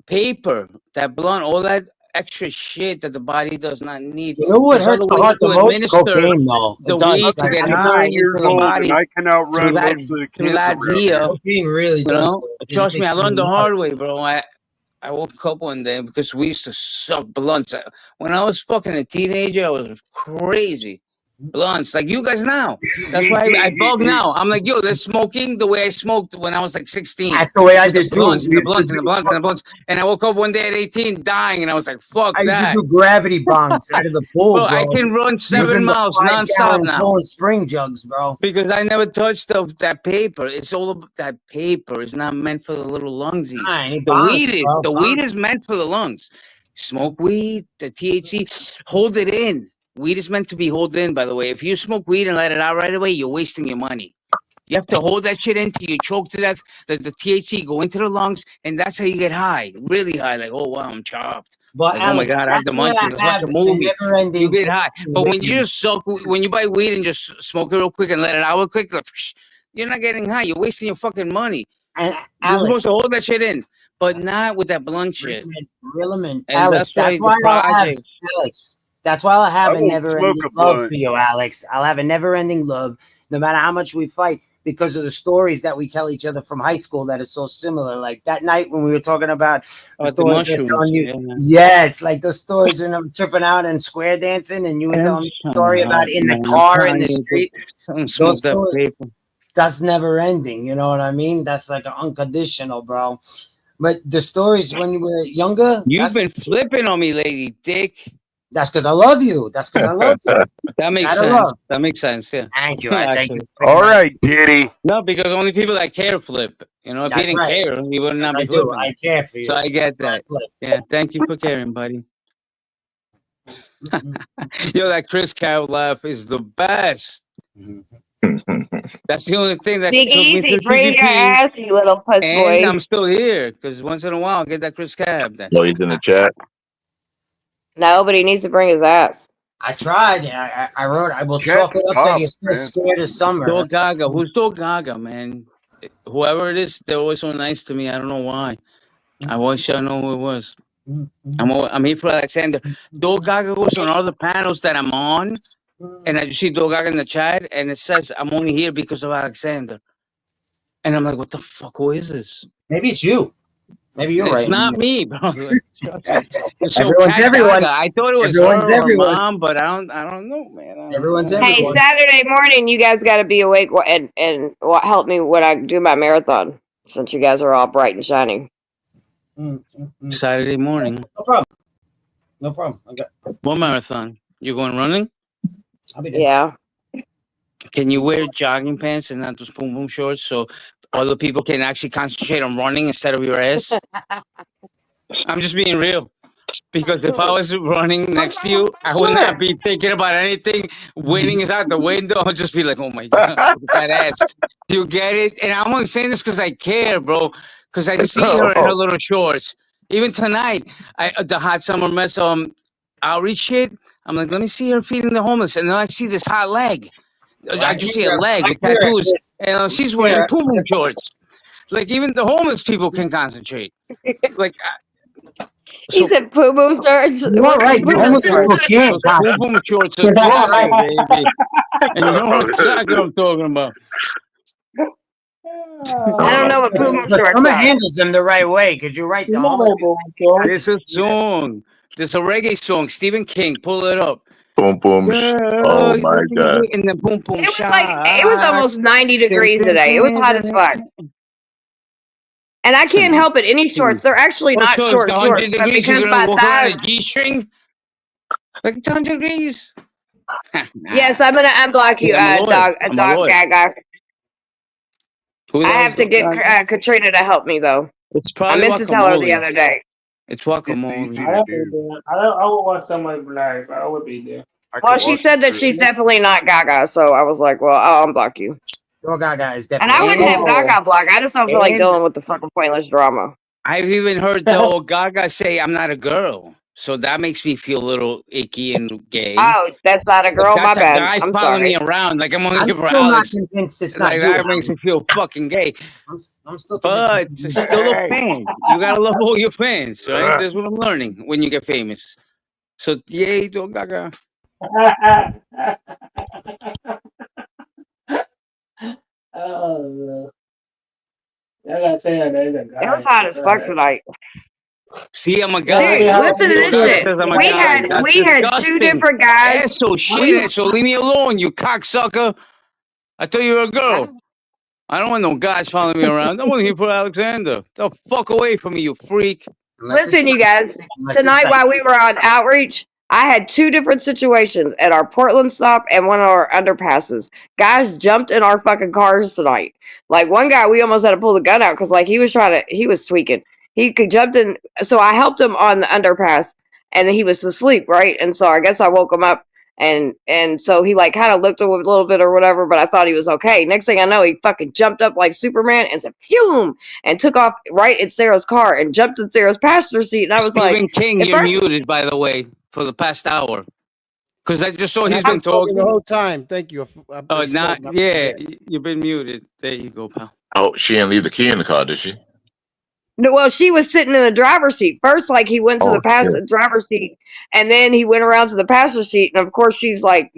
F: Paper, that blunt, all that extra shit that the body does not need.
D: You know what
F: There's
D: hurts
F: other
D: the
F: ways
D: heart the
F: to
D: most?
F: administer
D: Cocaine, though.
F: the
D: It does.
F: weed to
D: Like,
F: get
D: I'm
F: high
P: 39
F: into
P: years
F: the
P: old,
F: body.
P: and I can outrun
F: To that,
P: most of the
F: to
P: kids
F: that
P: around
F: idea,
P: here.
D: cocaine really
F: you
D: does.
F: know,
D: It
F: trust me,
D: makes
F: I learned
D: you
F: the hard
D: nuts.
F: way, bro. I woke up one day because we used to suck blunts. When I was fucking a teenager, I was crazy. Blunts, like you guys now. That's why I bug now. I'm like, yo, they're smoking the way I smoked when I was like 16.
D: That's the way I
F: With the
D: did too.
F: blunts and
D: We
F: the
D: used to
F: blunts and the
D: do.
F: blunts and the blunts. And I woke up one day at 18 dying, and I was like, fuck
D: I used to
F: that.
D: do gravity bombs out of the pool,
F: Bro,
D: bro.
F: I can run 7
D: Using the
F: miles nonstop
D: 5-gallon
F: now.
D: Poland Spring jugs, bro.
F: Because I never touched that paper. It's all about that paper. It's not meant for the little lungsies.
D: Tiny
F: The
D: bongs,
F: weed is.
D: bro.
F: The weed is meant for the lungs. Smoke weed, the THC, hold it in. Weed is meant to be held in, by the way. If you smoke weed and let it out right away, you're wasting your money. You have to hold that shit in till you choke to death, that the THC go into the lungs, and that's how you get high. Really high. Like, oh, wow, I'm chopped.
D: But
F: Like,
D: Alex,
F: oh my God, I have the
D: that's why
F: munchies. It's
D: I
F: like
D: have
F: a
D: a
F: movie.
D: never-ending
F: You get high. But when
D: addiction.
F: you just when you buy weed and just smoke it real quick and let it out real quick, like, you're not getting high. You're wasting your fucking money.
D: And
F: You're
D: Alex,
F: supposed to hold that shit in, but not with that blunt shit.
D: Alex,
F: That's why
D: that's why
F: the
D: I'll have
F: project.
D: Alex. That's why I'll have
P: I
D: a
P: won't smoke
D: never-ending
P: a
D: love
P: blunt.
D: for you, Alex. I'll have a never-ending love, no matter how much we fight, because of the stories that we tell each other from high school that is so similar. Like that night when we were talking about the
F: The
D: stories I was
F: mushrooms.
D: telling you.
F: Yeah.
D: Yes, like those stories when I'm tripping out and square dancing, and you were telling me a story about in the
F: Man,
D: car
F: I'm
D: in the
F: telling you,
D: street.
F: don't
D: Those
F: smoke that
D: stories,
F: paper.
D: that's never ending. You know what I mean? That's like an unconditional, bro. But the stories when you were younger,
F: You've been flipping on me lately, dick.
D: that's because I love you. That's because I love you.
F: That makes
D: Gotta
F: sense.
D: love.
F: That makes sense. Yeah.
D: Thank you. I thank
F: Actually.
D: you.
P: All right, Diddy.
F: No, because only people that care flip. You know, if he
D: That's
F: didn't
D: right.
F: care, he would not
D: Yes,
F: be
D: I do.
F: flipping.
D: I care for you.
F: So I get that. Yeah, thank you for caring, buddy. Yo, that Chris Cow laugh is the best. That's the only thing that
O: Speak
F: took me
O: easy,
F: through
O: bring your
F: CGP,
O: ass, you little puss
F: and
O: boy.
F: I'm still here because once in a while I'll get that Chris Cab.
B: No, he's in the chat.
O: No, but he needs to bring his ass.
D: I tried. I wrote. I will
P: Chat
D: chalk it up
P: top,
D: that you're still
P: man.
D: scared of summer.
F: Dog
D: That's
F: Gaga. Who's Dog Gaga, man? Whoever it is, they're always so nice to me. I don't know why. I wish I know who it was. I'm here for Alexander. Dog Gaga goes on all the panels that I'm on, and I just see Dog Gaga in the chat, and it says I'm only here because of Alexander. And I'm like, what the fuck? Who is this?
D: maybe it's you. Maybe you're
F: It's
D: right.
F: not me, bro. It's so
D: Everyone's
F: Cat
D: everyone.
F: Gaga. I thought it was
D: Everyone's
F: her or
D: everyone.
F: mom, but I don't know, man. I don't
D: Everyone's
F: know.
O: Hey,
D: everyone.
O: Saturday morning, you guys got to be awake and help me when I do my marathon, since you guys are all bright and shining.
F: Saturday morning.
D: No problem. No problem. I got.
F: What marathon? You going running?
D: I'll be there.
O: Yeah.
F: Can you wear jogging pants and not those boom boom shorts so other people can actually concentrate on running instead of your ass? I'm just being real. Because if I was running next to you, I would not be thinking about anything. Winning is out the window. I'll just be like, oh my God, that ass. Do you get it? And I'm only saying this because I care, bro. Because I see her in her little shorts. Even tonight, the hot summer mess outreach shit. I'm like, let me see her feeding the homeless. And then I see this hot leg. I just see a leg with tattoos. And she's wearing poo shorts. Like, even the homeless people can concentrate. Like,
O: He said poo poo shorts.
D: You're right. The homeless people can't.
F: Poo poo shorts are dry, baby. And you know what exactly I'm talking about.
O: I don't know what poo poo
D: But
O: shorts
D: summer
O: are.
D: handles them the right way because you're right. The homeless people.
F: There's a song. There's a reggae song. Stephen King. Pull it up.
B: Boom, boom. Oh my God.
F: And then boom, boom,
O: It was it was almost 90 degrees today. It was hot as fuck. And I can't help it. Any shorts, they're actually
F: What
O: not
F: shorts?
O: short
F: 100
O: shorts. But
F: degrees, you're
O: because
F: gonna
O: my
F: walk around
O: thighs,
F: a G-string? Like 100 degrees?
O: yes, I'm gonna unblock you,
F: I'm a lawyer. I'm a
O: dog
F: lawyer.
O: Gaga.
F: Who the
O: I
F: hell's
O: have to
F: Dog
O: get
F: Gaga?
O: Katrina to help me though.
F: It's
O: I
F: probably
O: meant to tell her the
F: guacamole.
O: other day.
F: It's
P: It's
F: guacamole.
P: easy
R: I
P: to
R: would be
P: do.
R: there. I would want somebody black. I would be there.
P: I
O: Well,
P: could
O: she
P: walk
O: said
P: you
O: that
P: through
O: she's
P: it.
O: definitely not Gaga, so I was like, well, I'll unblock you.
D: Your Gaga is
O: And I
D: definitely.
O: wouldn't have
F: And,
O: Gaga block. I just don't feel like
F: and
O: dealing with the fucking pointless drama.
F: I've even heard the old Gaga say, I'm not a girl. So that makes me feel a little icky and gay.
O: Oh, that's not a girl. My bad.
F: Guys
O: I'm
F: following me
O: sorry.
F: around like I'm only
D: I'm
F: here for
D: still not
F: Alex.
D: convinced it's not
F: Like
D: you.
F: that makes me feel fucking gay.
D: I'm still convinced.
F: But
D: It's
F: still a fan. You gotta love all your fans, right? That's what I'm learning when you get famous. So yay, do gaga.
R: Oh, I gotta say that there's a guy.
O: It was hot as fuck tonight.
F: See, I'm a guy.
O: Dude, listen to this shit.
F: I'm a
O: We
F: guy.
O: had
F: That's
O: two
F: disgusting.
O: different guys.
F: Asshole shit. So leave me alone, you cocksucker. I thought you were a girl. I don't want no guys following me around. I'm only here for Alexander. The fuck away from me, you freak.
O: Listen, you guys. Tonight while we were on outreach, I had two different situations at our Portland stop and one of our underpasses. Guys jumped in our fucking cars tonight. Like one guy, we almost had to pull the gun out because like he was tweaking. He could jumped in, so I helped him on the underpass, and he was asleep, right? And so I guess I woke him up, and so he like kind of looked a little bit or whatever, but I thought he was okay. Next thing I know, he fucking jumped up like Superman and said, "Phew!" and took off right in Sarah's car and jumped in Sarah's passenger seat. And I was
F: Stephen
O: like,
F: King,
O: at
F: you're
O: first-
F: muted, by the way, for the past hour. Because I just saw
E: And
F: he's
E: I've
F: been
E: talking the
F: talking.
E: whole time. Thank you.
F: Oh, not yeah. You've been muted. There you go, pal.
B: Oh, she didn't leave the key in the car, did she?
O: No, well, she was sitting in the driver's seat. First, like he went to
B: Oh,
O: the passenger driver's seat, and then he went around to the passenger seat. And of course, she's like,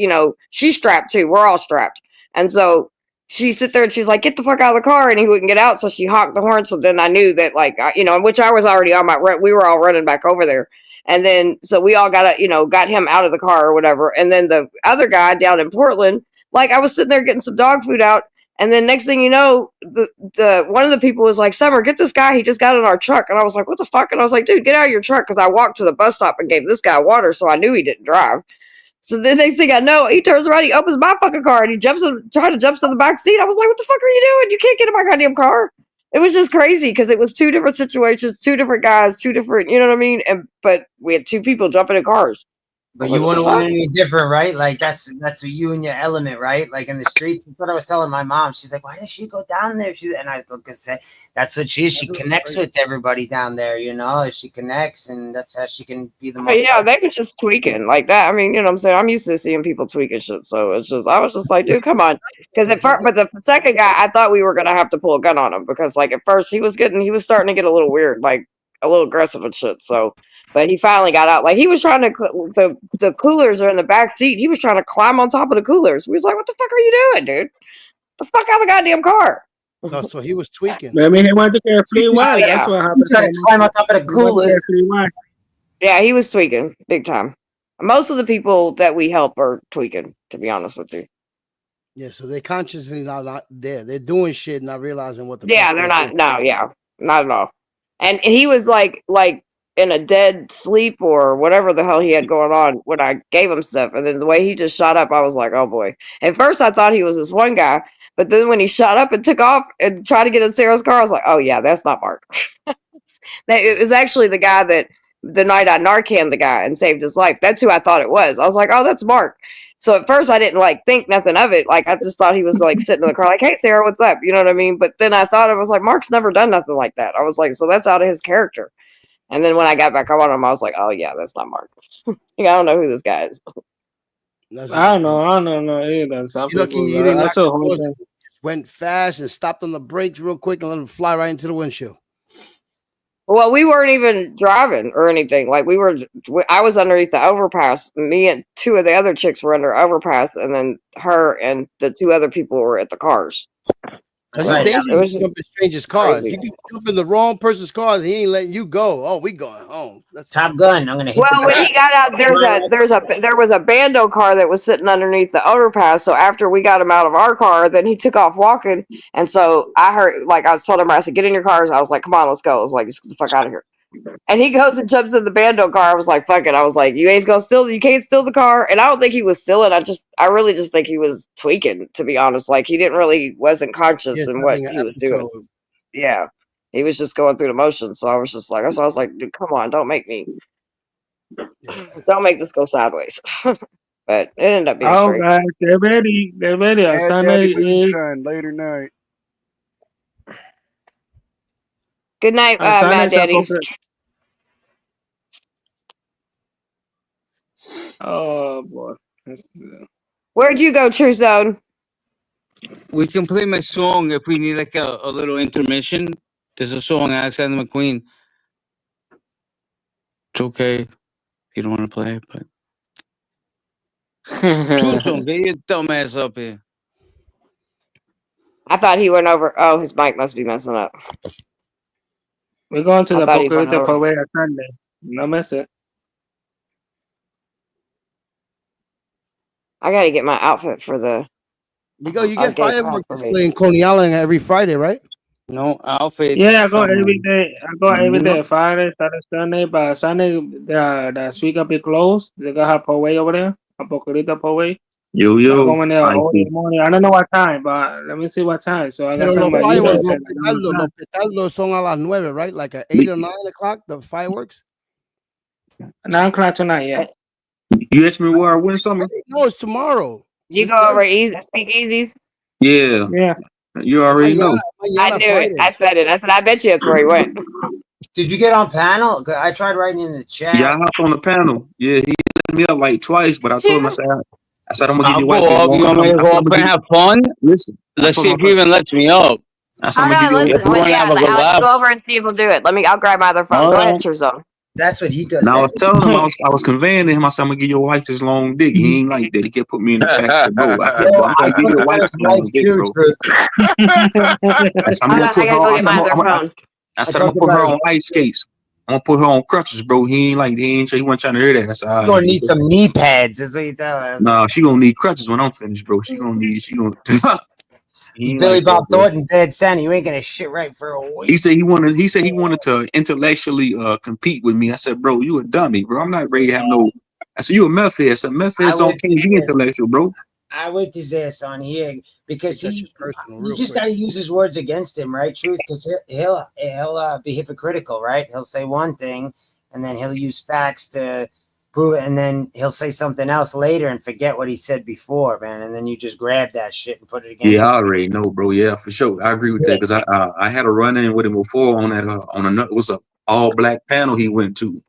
O: she's strapped too. We're all strapped, and so she sit there and she's like, "Get the fuck out of the car!" And he wouldn't get out, so she honked the horn. So then I knew that, like, which I was already on my run. We were all running back over there, and then so we all got him out of the car or whatever. And then the other guy down in Portland, like I was sitting there getting some dog food out. And then next thing you know, the one of the people was like, "Summer, get this guy. He just got in our truck." And I was like, "What the fuck?" And I was like, "Dude, get out of your truck." Because I walked to the bus stop and gave this guy water, so I knew he didn't drive. So the next thing I know, he turns around, he opens my fucking car, and he trying to jump in the back seat. I was like, "What the fuck are you doing? You can't get in my goddamn car." It was just crazy because it was two different situations, two different guys, two different, you know what I mean? But we had two people jumping in cars.
D: But you wouldn't want any different, right? Like that's what you and your element, right? Like in the streets. That's what I was telling my mom. She's like, "Why does she go down there?" And I go, "Cause that's what she is. She connects with everybody down there, She connects, and that's how she can be the most."
O: But yeah, they were just tweaking like that. I mean, you know what I'm saying? I'm used to seeing people tweaking shit. So I was just like, dude, come on. Because at first, but the second guy, I thought we were going to have to pull a gun on him because like at first he was starting to get a little weird, like a little aggressive and shit. So, but he finally got out. Like he was trying to, the coolers are in the back seat. He was trying to climb on top of the coolers. We was like, what the fuck are you doing, dude? The fuck out of the goddamn car.
E: No, so he was tweaking.
R: I mean, he wanted to get free wine. That's what happened.
D: He's trying to climb on top of the coolers.
O: Yeah, he was tweaking big time. Most of the people that we help are tweaking, to be honest with you.
E: Yeah, so they're consciously not there. They're doing shit, not realizing what the
O: Yeah, they're not. No, yeah, not at all. And he was like in a dead sleep or whatever the hell he had going on when I gave him stuff. And then the way he just shot up, I was like, oh boy. At first, I thought he was this one guy, but then when he shot up and took off and tried to get in Sarah's car, I was like, oh yeah, that's not Mark. It was actually the guy that the night I Narcan the guy and saved his life. That's who I thought it was. I was like, oh, that's Mark. So at first I didn't like think nothing of it. Like I just thought he was like sitting in the car like, hey Sarah, what's up? You know what I mean? But then I thought it was like, Mark's never done nothing like that. I was like, so that's out of his character. And then when I got back on him, I was like, oh yeah, that's not Mark. I don't know who this guy is.
R: I don't know either. Some people, that's a whole thing.
E: Went fast and stopped on the brakes real quick and let him fly right into the windshield.
O: Well, we weren't even driving or anything. Like I was underneath the overpass. Me and two of the other chicks were under overpass, and then her and the two other people were at the cars.
E: Because it's dangerous to jump in strangers' cars. You can jump in the wrong person's cars, he ain't letting you go. Oh, we going home. That's
D: Top Gun. I'm gonna hit.
O: Well, when he got out, there was a bando car that was sitting underneath the overpass. So after we got him out of our car, then he took off walking. And so I heard, like, I was told him, I said, get in your cars. I was like, come on, let's go. I was like, just get the fuck out of here. And he goes and jumps in the bando car. I was like, fuck it. I was like, you can't steal the car. And I don't think he was stealing. I really just think he was tweaking, to be honest. Like he wasn't conscious in what he was doing. Yeah. He was just going through the motions. So I was just like, I was like, dude, come on, don't make this go sideways. But it ended up being
R: Oh,
O: straight.
R: guys, they're ready. They're ready.
P: Bad
R: Sunday
P: Daddy
R: is
P: Moonshine, later night.
O: Good night, Mad Daddy.
R: Oh boy.
O: Where'd you go, True Zone?
F: We can play my song if we need like a little intermission. There's a song, Alexander McQueen. It's okay if you don't want to play it, but get your dumb ass up here.
O: I thought he went over. Oh, his mic must be messing up.
R: We're going to
O: I
R: the
O: thought he went
R: Boca
O: over.
R: Parade Sunday. No miss it.
O: I gotta get my outfit for the.
E: You get
O: gay
E: fireworks
O: pride
E: display in Coney Island every Friday, right?
F: No outfit.
R: Yeah, I go every day. I go every
F: No.
R: day. Friday, Saturday, Sunday. But Sunday, the street gonna be closed. They gonna have parade over there. A Bocarita parade.
Q: Yo,
R: I'm
Q: yo.
R: going there
Q: I
R: all
Q: see.
R: the morning. I don't know what time, but let me see what time. So I got
E: Pero los
R: something
E: fireworks,
R: YouTube.
E: los petardos son a las 9, right? Like at 8 or 9 o'clock, the fireworks?
R: 9 o'clock tonight, yeah.
Q: You asked me where I went summer?
E: No, it's tomorrow.
O: You go over easy, speakeasies.
Q: Yeah.
R: Yeah.
Q: You already know.
O: I knew it. I said it. I said, I bet you that's where he went.
D: Did you get on panel? I tried writing in the chat.
Q: Yeah, I hopped on the panel. Yeah, he let me up like twice, but I told him, I said, I'm gonna give
F: I'll
Q: you
F: go
Q: white.
F: up. You want me to go up and have fun?
Q: Listen.
F: Let's see if he even lets me up.
Q: I said, I'm
O: Hold
Q: gonna
O: on,
Q: give you
O: listen.
Q: white.
O: Well, yeah, Alex, go over and see if he'll do it. I'll grab my other phone. Go ahead, True Zone.
D: That's what he does.
Q: Now I was telling him, I was conveying to him, I said, I'm gonna give your wife this long dick. He ain't like that. He kept putting me in the back. I said, bro, I said, bro, I'm gonna give your wife this long dick, bro. I said, I'm gonna put her on. I said, I'm gonna put her on ice skates. I'm gonna put her on crutches, bro. He wasn't trying to hear that. I said,
D: You're gonna need some knee pads. That's what you tell us.
Q: Nah, she gonna need crutches when I'm finished, bro.
D: Billy Bob Thornton, bad Santa. You ain't gonna shit right for a week.
Q: He said he wanted to intellectually compete with me. I said, bro, you a dummy, bro. I'm not ready to have no. I said, you a meth head. I said, meth heads can't be intellectual, bro.
D: I whipped his ass on here because you just got to use his words against him, right? Truth, because he'll be hypocritical, right? He'll say one thing and then he'll use facts to prove it, and then he'll say something else later and forget what he said before, man. And then you just grab that shit and put it against him.
Q: Yeah, I already know, bro. Yeah, for sure. I agree with that because I had a run in with him before on that it was a all black panel he went to. It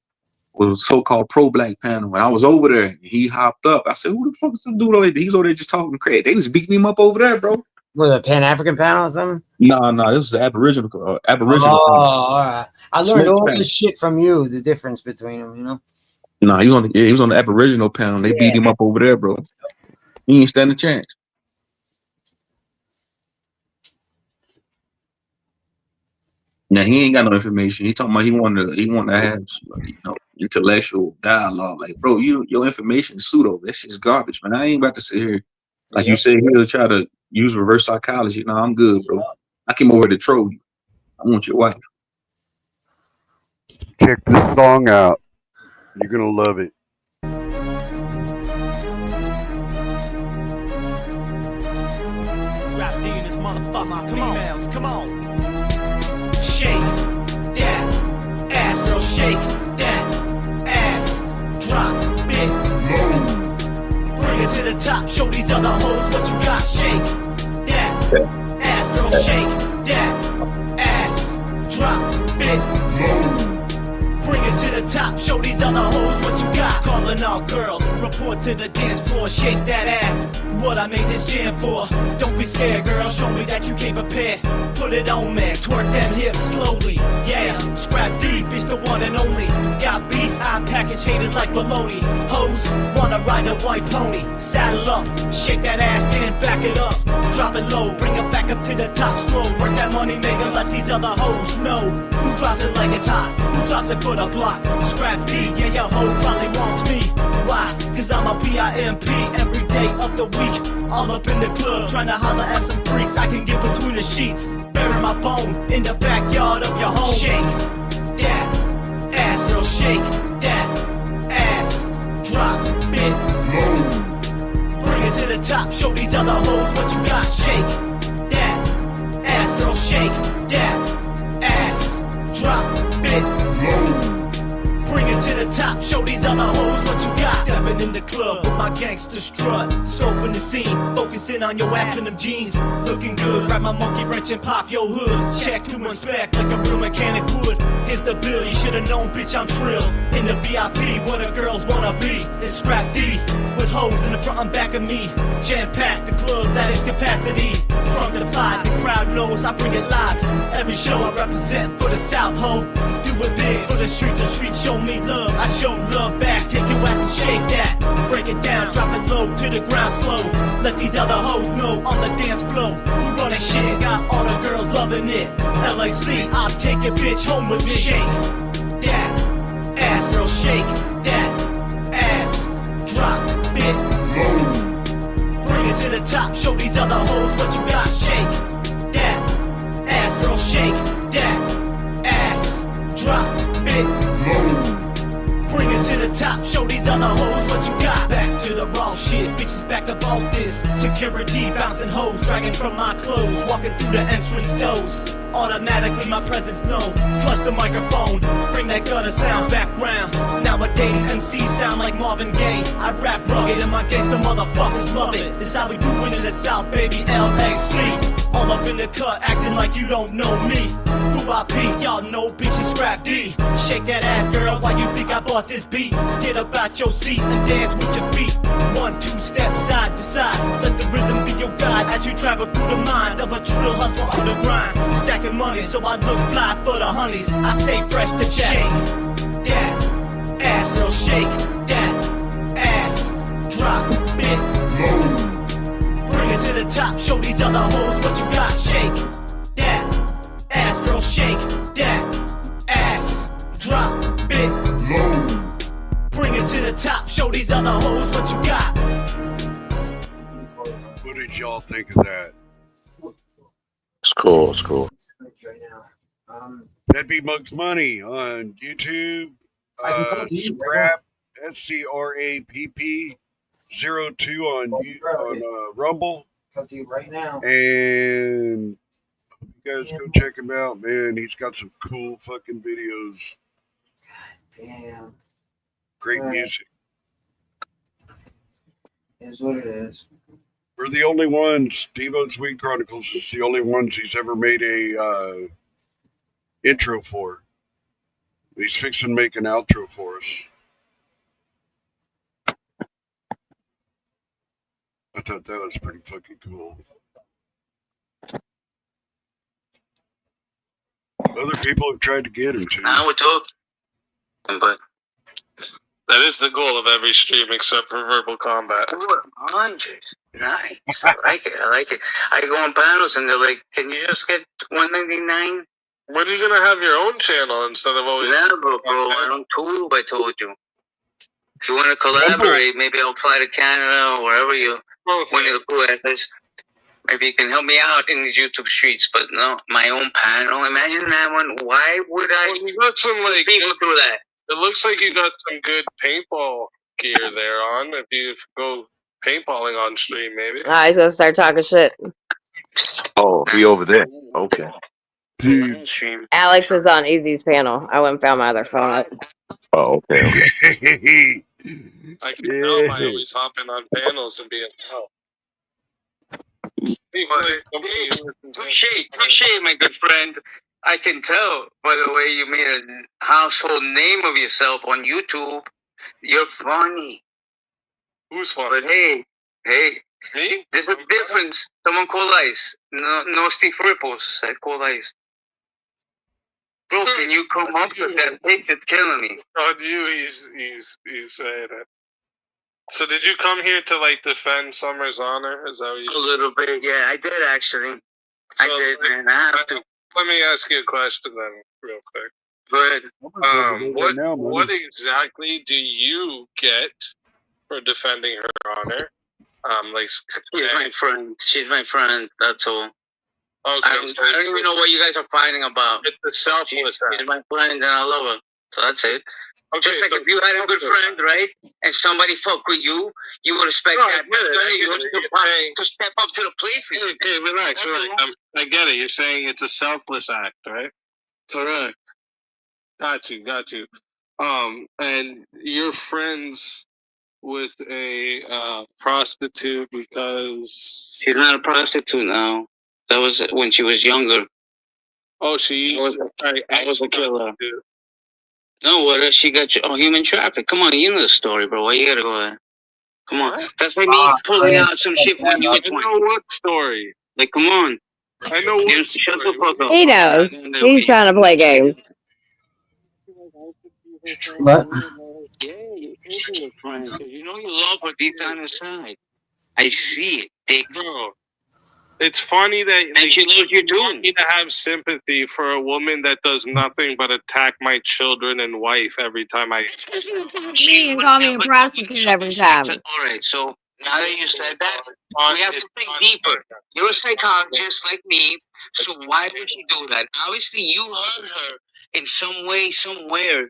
Q: was a so-called pro-black panel. And I was over there. And he hopped up. I said, who the fuck is this dude over there? He's over there just talking crap. They was beating him up over there, bro.
D: Was it a Pan-African panel or something?
Q: No, this was an Aboriginal.
D: Oh, all right. I learned all this shit from you, the difference between them, you know?
Q: No, he was on the Aboriginal panel. They beat him up over there, bro. He ain't stand a chance. Now he ain't got no information. He talking about he wanted to have intellectual dialogue. Like, bro, your information is pseudo. That shit's garbage, man. I ain't about to sit here like you said. He'll try to use reverse psychology. No, I'm good, bro. I came over to troll you. I want your wife.
P: Check this song out. You're gonna love it.
S: Rap D in this motherfucker. Females, come on. Shake that ass, girl. Shake that ass. Drop it low. Bring it to the top. Show these other hoes what you got. Shake that ass, girl. Shake that ass. Drop it low. Bring it to the top, show these other hoes what you got. Calling all girls, report to the dance floor, shake that ass. What I made this jam for. Don't be scared, girl, show me that you came prepared. Put it on, man, twerk them hips slowly. Yeah, scrap deep, bitch, the one and only. Got beef, I package haters like baloney. Hoes wanna ride a white pony. Saddle up, shake that ass, then back it up. Drop it low, bring it back up to the top slow. Work that money maker, let these other hoes know. Who drops it like it's hot? Who drops it for the block? Scrap D, yeah, your hoe probably wants me. Why? Cause I'm a PIMP every day of the week. All up in the club, trying to holler at some freaks. I can get between the sheets, bury my bone in the backyard of your home. Shake that ass, girl, shake that ass. Drop it low. Bring it to the top, show these other hoes what you got. Shake that ass, girl, shake that ass. Drop it low. Bring it to the top, show these other hoes what you got. Step Trapping in the club with my gangster strut. Scoping the scene, focusing on your ass in them jeans. Looking good, grab my monkey wrench and pop your hood. Check to inspect like a real mechanic would. Here's the bill, you should've known, bitch, I'm trill. In the VIP, where the girls wanna be. It's Scrap D, with hoes in the front and back of me. Jam-packed, the club's at its capacity. Drunk to fight, the crowd knows I bring it live. Every show I represent for the South, ho. Do it big for the streets show me love. I show love back, take your ass and shake that. Break it down, drop it low to the ground slow. Let these other hoes know on the dance floor. We running shit, got all the girls loving it. LAC, I'll take your bitch home with me. Shake that ass, girl, shake that ass. Drop it low. Bring it to the top, show these other hoes what you got. Shake that ass, girl, shake that ass. Drop it low. Bring it to the top, show these other hoes what you got. Back to the raw shit, bitches back up off this. Security bouncing hoes, dragging from my clothes. Walking through the entrance doors, automatically my presence known. Plus the microphone, bring that gutter sound back round. Nowadays MCs sound like Marvin Gaye. I rap rugged and my gangsta motherfuckers love it. This how we do it in the South, baby, LAC. All up in the cut, acting like you don't know me. Who I be, y'all know bitches Scrap D. Shake that ass, girl, why you think I bought this beat? Get up out your seat and dance with your feet. 1, 2 steps side to side. Let the rhythm be your guide as you travel through the mind of a trill hustler on the grind. Stacking money so I look fly for the honeys. I stay fresh to jack. Shake that ass, girl, shake that ass. Drop it low. Bring it to the top, show these other hoes what you got. Shake that ass, girl, shake that ass. Drop it low. Bring it to the top, show these other hoes what you got.
P: What did y'all think of that?
B: It's cool, it's cool.
P: That'd be Mug's Money on YouTube. Scrap, SCRAPP 02 on Rumble.
D: Come to you right now.
P: And you guys go check him out, man. He's got some cool fucking videos.
D: Damn.
P: Great music.
D: Is what it is.
P: We're the only ones. Devo's Weed Chronicles is the only ones he's ever made a intro for. He's fixing to make an outro for us. I thought that was pretty fucking cool. Other people have tried to get him to.
T: Now we're talking, but that is the goal of every stream except for verbal combat. 400. Nice. I like it. I like it. I go on panels and they're like, "Can you just get 199?"
U: When are you gonna have your own channel instead of always?
T: Never, bro. I don't tube. I told you. If you want to collaborate, maybe I'll fly to Canada or wherever you want to go at this. Maybe you can help me out in these YouTube streets, but no, my own panel. Imagine that one. Why would I?
U: Well, you got some like
T: people do that.
U: It looks like you got some good paintball gear there on. If you go paintballing on stream, maybe.
O: He's gonna start talking shit.
B: Oh, he over there. Okay.
O: Alex is on Easy's panel. I went and found my other phone up.
B: Oh, okay.
U: I can tell by always hopping on panels and being
T: Touché, my good friend. I can tell by the way you made a household name of yourself on YouTube. You're funny.
U: Who's funny?
T: But hey,
U: me?
T: There's a difference. Someone call Ice. No Steve Ripples said call Ice. Bro, can you come up with that? It's killing me.
U: On you, he's saying it. So did you come here to like defend Summer's honor? Is that what you?
T: A little bit, yeah. I did actually. I did, man. I have to.
U: Let me ask you a question then, real quick.
T: Good.
U: What exactly do you get for defending her honor? Like
T: she's my friend. She's my friend. That's all.
U: Okay,
T: I don't even know what you guys are fighting about.
U: It's the selfless.
T: She's my friend and I love her. So that's it.
U: Okay,
T: just like if you had a good friend, right, and somebody fuck with you, you would expect that to step up to the plate for you.
U: Okay, relax. I get it. You're saying it's a selfless act, right?
T: Correct.
U: Got you. And your friends with a prostitute because
T: she's not a prostitute now. That was when she was younger.
U: Oh, she
T: I was a killer. No, what? She got human traffic. Come on, you know the story, bro. Why you gotta go there? Come on. That's like me pulling out some shit when you were 20.
U: I know what story.
T: Like, come on.
U: I know what
T: Shut the fuck up.
O: He knows. He's trying to play games.
D: What?
T: Yeah, you're taking it, friend. Because you know you love her deep down inside. I see it, dick.
U: Bro, it's funny that
T: and she loves you too.
U: want me to have sympathy for a woman that does nothing but attack my children and wife every time I.
O: Me and call me a prostitute every time.
T: All right, so now that you said that, we have to think deeper. You're a psychologist like me, so why would you do that? Obviously, you hurt her in some way, somewhere.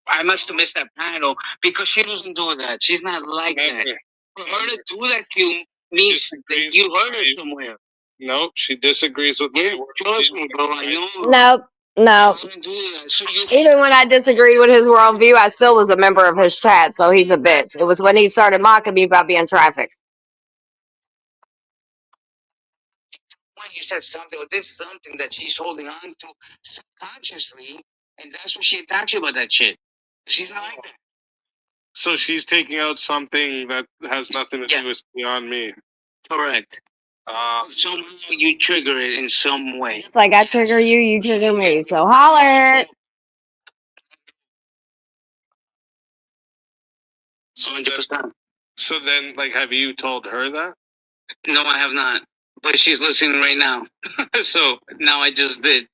T: I must have missed that panel because she doesn't do that. She's not like that. For her to do that to you means that you hurt her somewhere.
U: No, she disagrees with me.
T: Trust me, bro. I know.
O: Nope. No. Even when I disagreed with his worldview, I still was a member of his chat, so he's a bitch. It was when he started mocking me about being trafficked.
T: When you said something, or this is something that she's holding on to subconsciously, and that's what she attacks you about that shit. She's not like that.
U: So she's taking out something that has nothing to do with beyond me.
T: Correct. Somehow you trigger it in some way.
O: It's like I trigger you, you trigger me. So holler.
T: 100%.
U: So then, like, have you told her that?
T: No, I have not. But she's listening right now. So now I just did.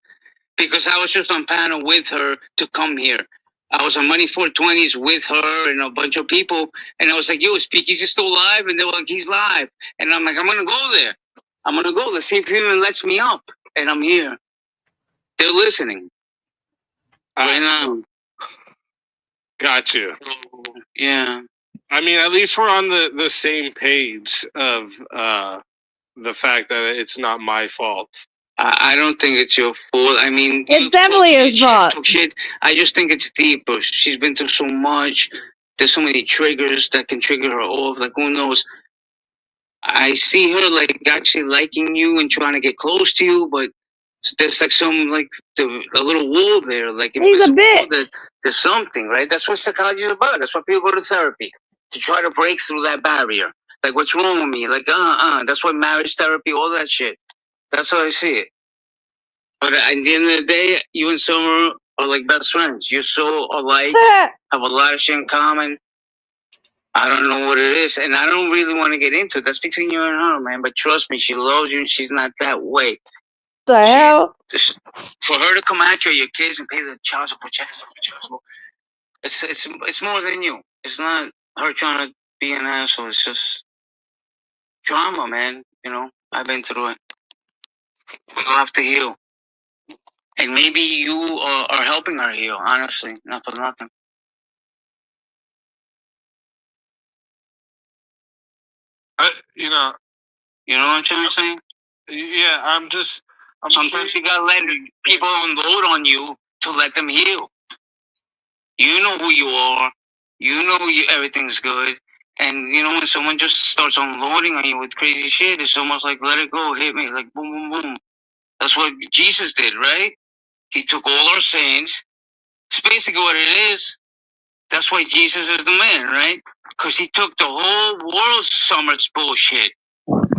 T: Because I was just on panel with her to come here. I was on Money 420s with her and a bunch of people. And I was like, yo, Speakeasy still live? And they were like, he's live. And I'm like, I'm going to go there. I'm going to go. Let's see if he even lets me up. And I'm here. They're listening. Right now.
U: Got you.
T: Yeah.
U: I mean, at least we're on the same page of the fact that it's not my fault.
T: I don't think it's your fault. I mean,
O: it's definitely his fault.
T: Shit. I just think it's deeper. She's been through so much. There's so many triggers that can trigger her off. Like, who knows? I see her like actually liking you and trying to get close to you, but there's like some like a little wall there. Like
O: he's a bitch.
T: There's something, right? That's what psychology is about. That's why people go to therapy, to try to break through that barrier. Like, what's wrong with me? Like, That's why marriage therapy, all that shit. That's how I see it. But at the end of the day, you and Summer are like best friends. You're so alike, have a lot of shit in common. I don't know what it is, and I don't really want to get into it. That's between you and her, man. But trust me, she loves you, and she's not that way.
O: The hell?
T: For her to come at you, your kids, and pay the child support, it's more than you. It's not her trying to be an asshole. It's just drama, man. You know, I've been through it. We all have to heal. And maybe you are helping her heal, honestly, not for nothing.
U: You know
T: what I'm trying to say?
U: Yeah,
T: sometimes you gotta let people unload on you to let them heal. You know who you are. You know everything's good. And you know when someone just starts unloading on you with crazy shit, it's almost like let it go, hit me, like boom, boom, boom. That's what Jesus did, right? He took all our sins. It's basically what it is. That's why Jesus is the man, right? Because he took the whole world's Summer's bullshit.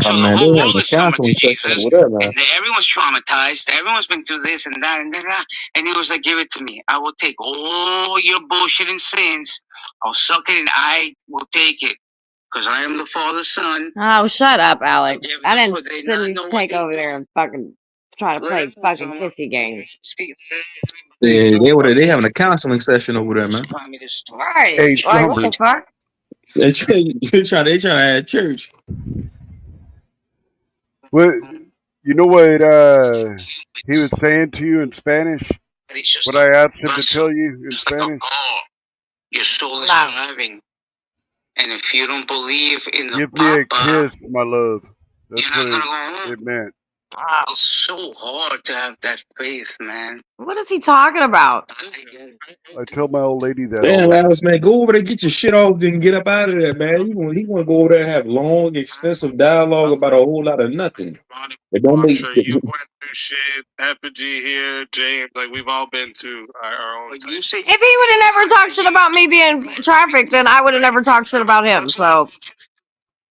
T: So the whole world is Summer to Jesus. And everyone's traumatized. Everyone's been through this and that and that. And he was like, give it to me. I will take all your bullshit and sins. I'll suck it and I will take it. Because I am the Father's Son.
O: Oh, shut up, Alex. I didn't send you to take over there and fucking try to play fucking kissy games.
Q: Yeah, they having a counseling session over there, man.
O: Right.
P: Hey,
O: like, what the fuck?
Q: They trying to add church.
P: What you know what he was saying to you in Spanish? What I asked him to tell you in Spanish?
T: Your soul is surviving. And if you don't believe in the
P: Give me a kiss, my love. That's what it meant.
T: It's so hard to have that faith, man.
O: What is he talking about?
P: I tell my old lady that.
Q: Damn,
P: all the
Q: Alex, man, go over there, get your shit off, then get up out of there, man. He want to go over there and have long, extensive dialogue about a whole lot of nothing. It don't
U: I'm
Q: make
U: sure you went through shit. Effigy here, James. Like we've all been to our own.
O: If he would have never talked shit about me being trafficked, then I would have never talked shit about him. So,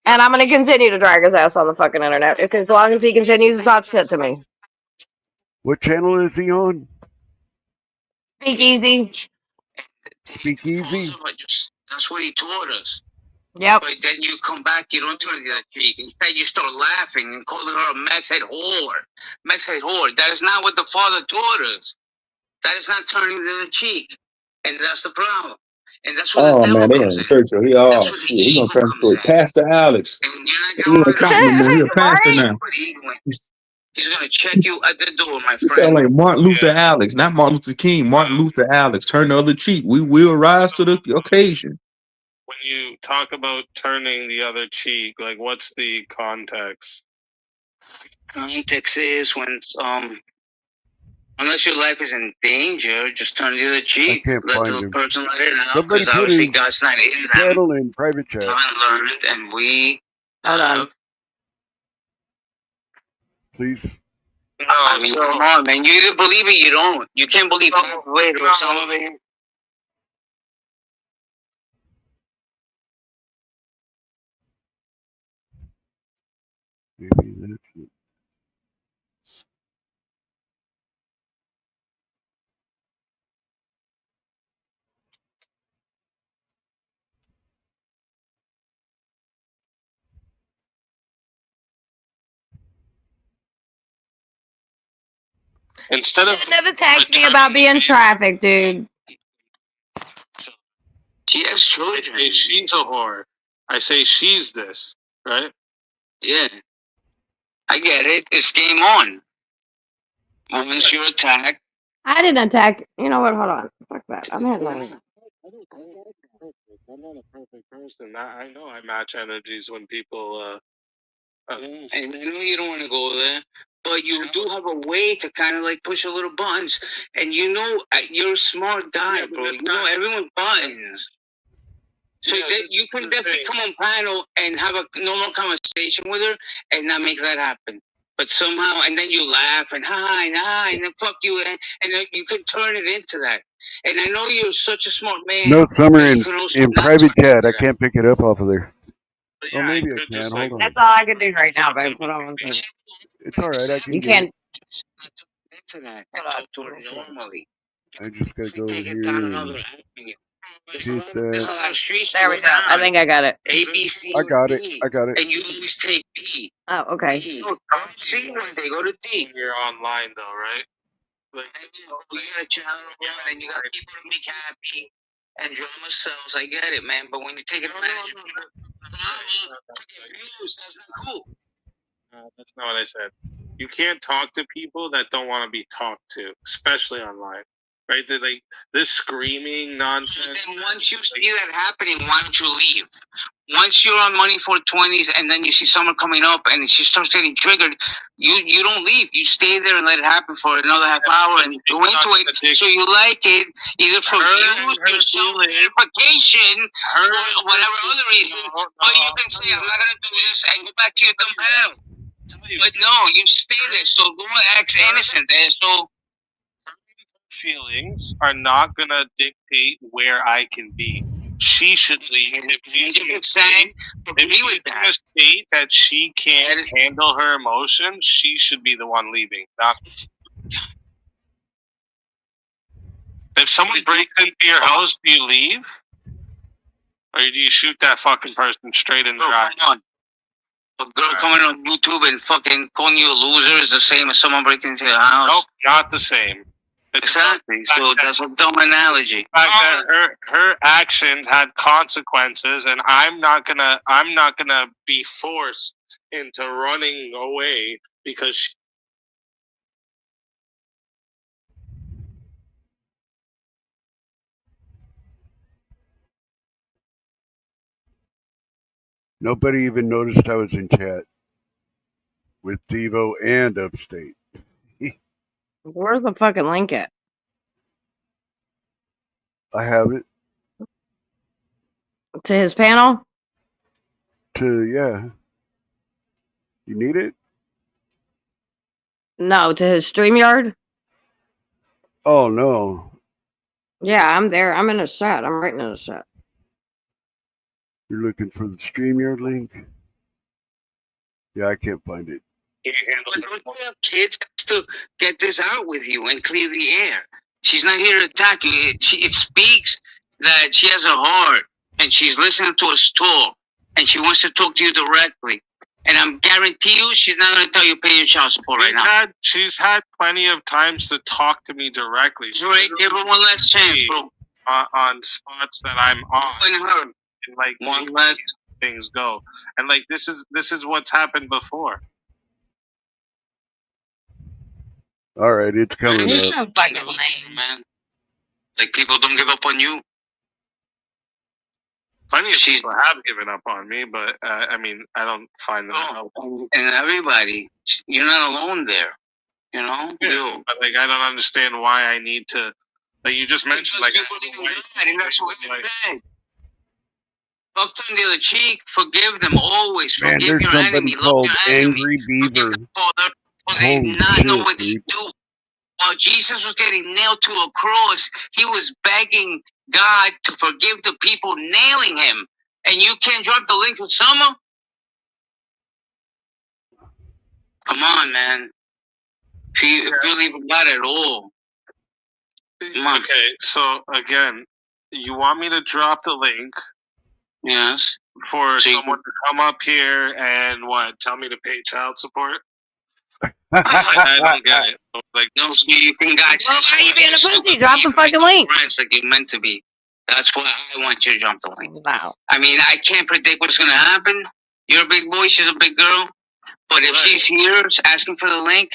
O: and I'm gonna continue to drag his ass on the fucking internet as long as he continues to talk shit to me.
P: What channel is he on?
O: Speak easy.
P: Speakeasy.
T: That's what he taught us.
O: Yep.
T: But then you come back, you don't turn the other cheek. Instead, you start laughing and calling her a method whore. Method whore. That is not what the Father taught us. That is not turning the other cheek. And that's the problem. And that's where the
Q: Oh
T: devil
Q: man, they
T: comes
Q: having
T: in.
Q: church. Oh shit, he gonna turn into a Pastor Alex. He ain't a cop no more. He a pastor now.
T: He's going to check you at the door, my
Q: He sound
T: friend.
Q: like Martin Luther Alex, not Martin Luther King. Martin Luther Alex. Turn the other cheek. We will rise to the occasion.
U: When you talk about turning the other cheek, like what's the context?
T: Context is when unless your life is in danger, just turn the other cheek.
P: I can't
T: Let
P: find
T: the
P: him.
T: person let it out.
P: Somebody
T: Because
P: put
T: obviously
P: his
T: God's not in them.
P: channel in private chat.
T: We haven't learned, and we
O: Hold on.
P: Please.
T: No, I mean, come on, man. You either believe it, you don't. You can't believe halfway or something.
P: Maybe that's it.
U: Instead of
O: Shouldn't have attacked me about being trafficked, dude.
T: She has children.
U: I say she's a whore. I say she's this, right?
T: Yeah. I get it. It's game on. Once you're attacked.
O: I didn't attack. You know what? Hold on. Fuck that. I'm handling it.
U: I'm not a perfect person. I know I match energies when people.
T: And I know you don't want to go there, but you do have a way to kind of like push a little buttons. And you know, you're a smart guy, bro. You know everyone's buttons. So you can definitely come on panel and have a normal conversation with her and not make that happen. But somehow, and then you laugh and hi, and then fuck you, and then you can turn it into that. And I know you're such a smart man.
P: No, Summer
T: that you
P: in
T: can also
P: in
T: not
P: private
T: turn it
P: chat.
T: into
P: I
T: that.
P: can't pick it up off of there. Oh, maybe I can. Hold on.
O: That's all I can do right now, babe. Hold on one second.
P: It's all right. I can
O: You
P: get
O: can't.
P: it.
T: Into that. I talk to her normally.
P: I just gotta go
T: Take
P: here
T: it down
P: and
T: another avenue.
P: hit
T: There's a
P: that.
T: lot of streets.
O: There we go. I think I got it.
T: A, B, C,
P: I got it.
T: D.
P: I got it.
T: And you always take B.
O: Oh, okay.
T: B. Go to C one day. Go to D.
U: You're online though, right?
T: Like, you got a channel and you got people to make happy and drama sells. I get it, man. But when you take advantage of people, that's not cool.
U: That's not what I said. You can't talk to people that don't want to be talked to, especially online. Right? They're like this screaming nonsense.
T: Then once you see that happening, why don't you leave? Once you're on money for 20s and then you see someone coming up and she starts getting triggered, you don't leave. You stay there and let it happen for another half hour and go into it. So you like it, either for your self-gratification or whatever other reason, or you can say, I'm not going to do this and go back to your dumb battle. But no, you stay there, so don't act innocent there. So
U: feelings are not gonna dictate where I can be. She should leave. If she's in a state that she can't handle her emotions, she should be the one leaving. Not if someone breaks into your house, do you leave, or do you shoot that fucking person straight in the eye?
T: a girl coming on YouTube and fucking calling you a loser is the same as someone breaking into your house.
U: Nope, not the same.
T: Exactly. So that's a dumb analogy.
U: The fact that her actions had consequences, and I'm not gonna be forced into running away because she
P: Nobody even noticed I was in chat. with Devo and Upstate.
O: Where's the fucking link at?
P: I have it.
O: To his panel?
P: Yeah. You need it?
O: No, to his StreamYard?
P: Oh, no.
O: Yeah, I'm there. I'm in a chat. I'm writing in a chat.
P: You're looking for the StreamYard link? Yeah, I can't find it.
T: Don't you have kids to get this out with you and clear the air? She's not here to attack you. It speaks that she has a heart and she's listening to us talk and she wants to talk to you directly. And I'm guarantee you she's not going to tell you pay your child support right now.
U: She's had plenty of times to talk to me directly.
T: Right, give her one last chance, bro.
U: On spots that I'm on. And like one last things go. And like this is what's happened before.
P: All right, it's coming up.
T: Man. Like people don't give up on you.
U: Plenty of people have given up on me, but I mean, I don't find that helpful.
T: And everybody, you're not alone there. You know?
U: Yeah, but like I don't understand why I need to. Like you just mentioned, like
T: Fuck them the other cheek, forgive them always.
P: Man,
T: Forgive
P: there's
T: your
P: somebody
T: enemy.
P: called
T: Love your enemy.
P: Angry Beaver.
T: They
P: Holy
T: not know
P: shit,
T: what
P: dude.
T: to do. While Jesus was getting nailed to a cross, he was begging God to forgive the people nailing him. And you can't drop the link with Summer? Come on, man. If you believe in God at all.
U: Okay, so again, you want me to drop the link?
T: Yes.
U: For someone to come up here and what? Tell me to pay child support?
T: I don't get it. Like, no, you can guys.
O: Well, why are you being a pussy? Drop the fucking link.
T: Friends like you're meant to be. That's why I want you to drop the link.
O: Wow.
T: I mean, I can't predict what's going to happen. You're a big boy. She's a big girl. But if she's here asking for the link,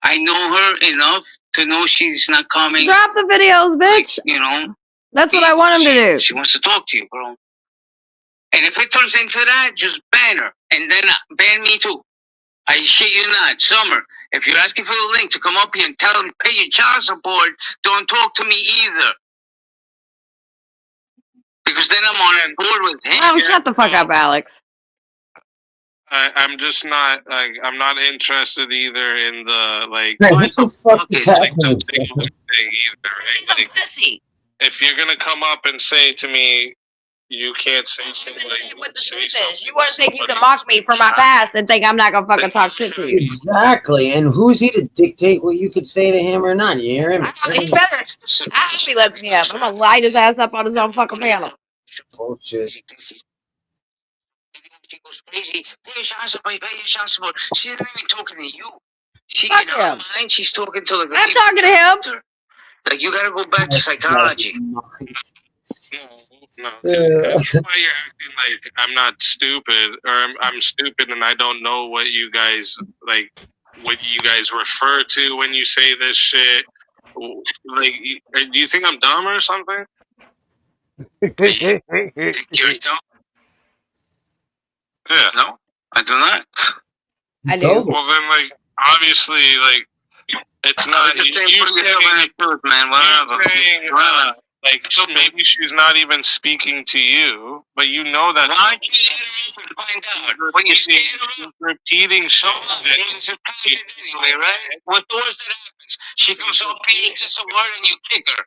T: I know her enough to know she's not coming.
O: Drop the videos, bitch.
T: You know?
O: That's what I want him to do.
T: She wants to talk to you, bro. And if it turns into that, just ban her. And then ban me too. I shit you not. Summer, if you're asking for the link to come up here and tell them to pay your child support, don't talk to me either. Because then I'm on board with him.
O: Oh, shut the fuck up, Alex.
U: I'm just not like I'm not interested either in the like.
F: What the fuck is happening?
U: Thing either, right?
O: He's a pussy.
U: If you're gonna come up and say to me, you can't say something.
O: What the truth is, you want to think you can mock me for my past and think I'm not gonna fucking talk shit to you.
D: Exactly. And who's he to dictate what you could say to him or not? You hear him?
O: He better. I hope he lets me up. I'm gonna light his ass up on his own fucking panel.
D: Bullshit.
T: She goes crazy. Pay your child support. Pay your child support. She's not even talking to you.
O: Fuck
T: in her
O: him.
T: mind, she's talking to like the
O: I'm
T: people
O: talking to him.
T: Like you gotta go back to psychology.
U: No. That's why you're acting like I'm not stupid, or I'm stupid and I don't know what you guys like, what you guys refer to when you say this shit. Like, do you think I'm dumb or something?
T: You're dumb.
U: Yeah.
T: No, I do not.
O: I do.
U: Well, then, like, obviously, like, it's not. You saying,
T: man. Whatever.
U: Like, so maybe she's not even speaking to you, but you know that.
T: Why don't you find out? When you see
U: repeating something.
T: It's a anyway, right? What the worst that happens? She comes up here, just a word, and you kick her.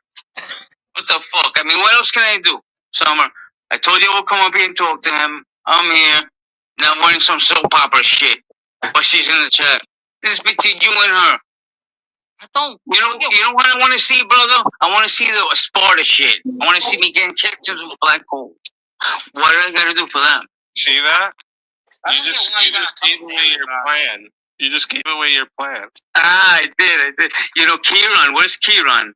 T: What the fuck? I mean, what else can I do? Summer, I told you I would come up here and talk to him. I'm here. Now I'm wearing some soap opera shit. But she's in the chat. This is between you and her. I don't. You know what I want to see, brother? I want to see the Sparta shit. I want to see me getting kicked into a black hole. What do I got to do for that?
U: See that? You just gave away your plan. You just gave away your plan.
T: Ah, I did. You know, Kieran. Where's Kieran?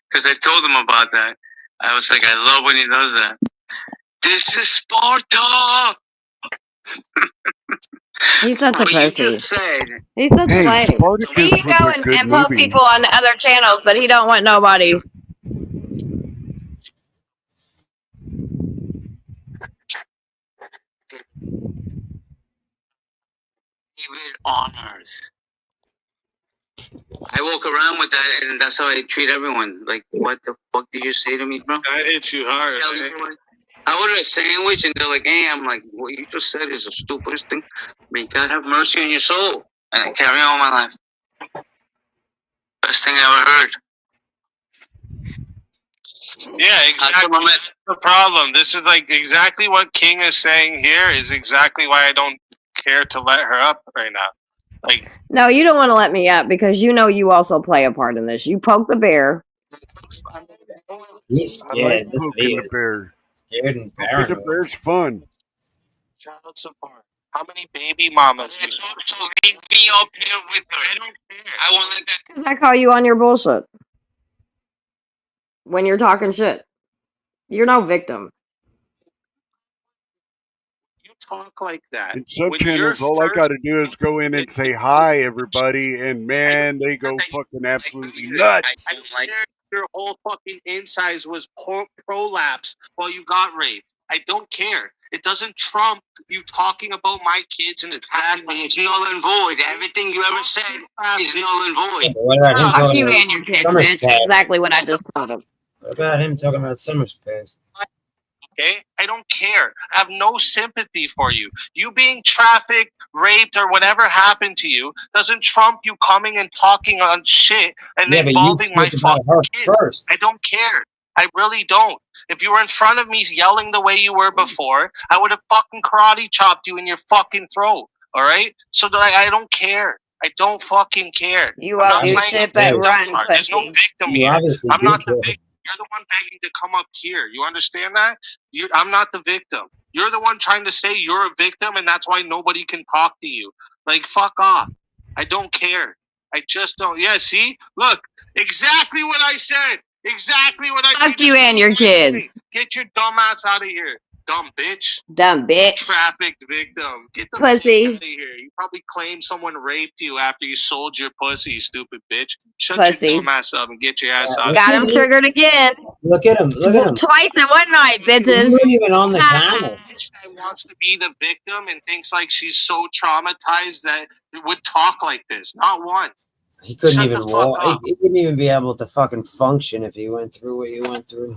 T: Because I told him about that. I was like, I love when he does that. This is Sparta.
O: He's such a pussy. He's such a lame.
P: Spartacus
O: He go
P: was a good
O: and post
P: movie.
O: people on other channels, but he don't want nobody.
T: it on earth. I walk around with that, and that's how I treat everyone. Like, what the fuck did you say to me, bro?
U: I hit you hard.
T: I ordered a sandwich, and they're like, "Hey," I'm like, "What you just said is the stupidest thing. May God have mercy on your soul." And I carry on my life. Best thing I ever heard.
U: Yeah, exactly. That's the problem. This is like exactly what King is saying here is exactly why I don't care to let her up right now. Like,
O: No, you don't want to let me up because you know you also play a part in this. You poke the bear.
D: He's
P: I like
D: scared.
P: poking the bear.
D: Scared and
P: Poking the
D: paranoid.
P: bear's fun.
U: child support. How many baby mamas?
T: So leave me up here with her. I don't care. I want to let that.
O: Because I call you on your bullshit when you're talking shit. You're no victim.
U: You talk like that.
P: In some
U: When
P: channels,
U: you're
P: all I got to do is go in and say hi, everybody, and man, they go fucking absolutely nuts.
U: Your whole fucking insides was prolapse while you got raped. I don't care. It doesn't trump you talking about my kids and
T: Exactly. It's null and void. Everything you ever said is null and void.
D: What about him
O: Fuck
D: talking
O: you
D: about
O: and your kids,
D: Summer's
O: bitch.
D: past?
O: Exactly what I just told him.
D: What about him talking about Summer's past?
U: Okay? I don't care. I have no sympathy for you. You being trafficked, raped, or whatever happened to you doesn't trump you coming and talking on shit and
D: Yeah, but you
U: involving my
D: spoke about her
U: fucking kids.
D: first.
U: I don't care. I really don't. If you were in front of me yelling the way you were before, I would have fucking karate chopped you in your fucking throat. All right? So like, I don't care. I don't fucking care.
O: You
U: I'm
O: all
U: not
O: do
U: playing
O: shit
U: a
O: but
U: victim
O: run,
U: card. There's no
O: pussy.
U: victim
D: You
U: here.
D: obviously
U: I'm
D: do
U: not the
D: care.
U: victim. You're the one begging to come up here. You understand that? I'm not the victim. You're the one trying to say you're a victim, and that's why nobody can talk to you. Like, fuck off. I don't care. I just don't. Yeah, see? Look, exactly what I said. Exactly what I said.
O: Fuck you and your kids.
U: Get your dumb ass out of here. Dumb bitch.
O: Dumb bitch.
U: Trafficked victim. Get the
O: Pussy.
U: fuck out of here. You probably claim someone raped you after you sold your pussy, you stupid bitch. Shut
O: Pussy.
U: your dumb ass up and get your ass out of
O: Got
U: here.
O: him triggered again.
D: Look at him. Look at him.
O: Twice in one night,
D: You
O: bitches.
D: weren't even on the camera.
U: That wants to be the victim and thinks like she's so traumatized that it would talk like this. Not one.
D: He couldn't
U: Shut
D: even
U: the fuck
D: walk.
U: up.
D: He wouldn't even be able to fucking function if he went through what you went through.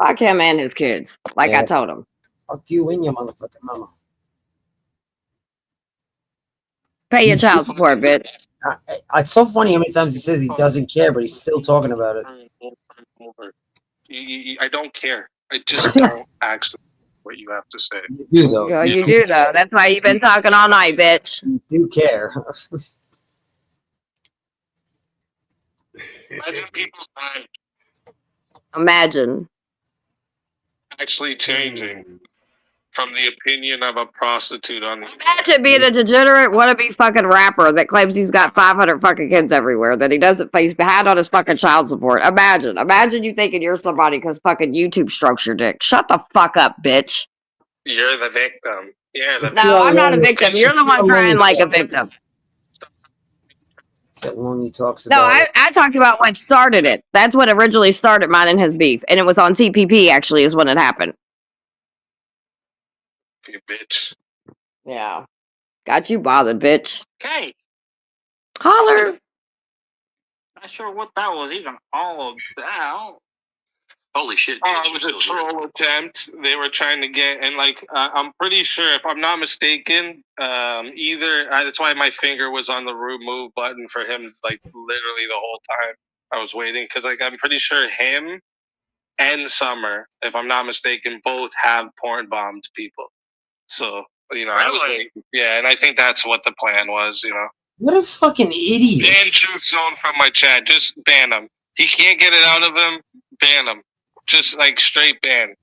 O: Fuck him and his kids. Like I told him.
D: Fuck you and your motherfucking mama.
O: Pay your child support, bitch.
D: It's so funny how many times he says he doesn't care, but he's still talking about it.
U: I don't care. I just don't actually what you have to say.
D: You do though.
O: Girl, you do though. That's why you've been talking all night, bitch.
D: You do care.
U: Imagine people's mind
O: Imagine.
U: actually changing from the opinion of a prostitute on the
O: Imagine being a degenerate wannabe fucking rapper that claims he's got 500 fucking kids everywhere, that he doesn't face behind on his fucking child support. Imagine you thinking you're somebody because fucking YouTube strokes your dick. Shut the fuck up, bitch.
U: You're the victim. Yeah, the
O: No, I'm not a victim. You're the one crying like a victim.
D: That one he talks
O: No,
D: about.
O: I talked about what started it. That's what originally started mine and his beef. And it was on CPP, actually, is when it happened.
U: You bitch.
O: Yeah. Got you bothered, bitch.
U: Okay.
O: Holler.
U: Not sure what that was even all about. Holy shit. It was a troll attempt. They were trying to get, and like, I'm pretty sure, if I'm not mistaken, that's why my finger was on the remove button for him, like, literally the whole time I was waiting. Because, like, I'm pretty sure him and Summer, if I'm not mistaken, both have porn bombed people. So, you know, I was waiting. Yeah, and I think that's what the plan was, you know.
D: What a fucking idiot.
U: Ban Truth Zone from my chat. Just ban him. He can't get it out of him. Ban him. Just like straight ban.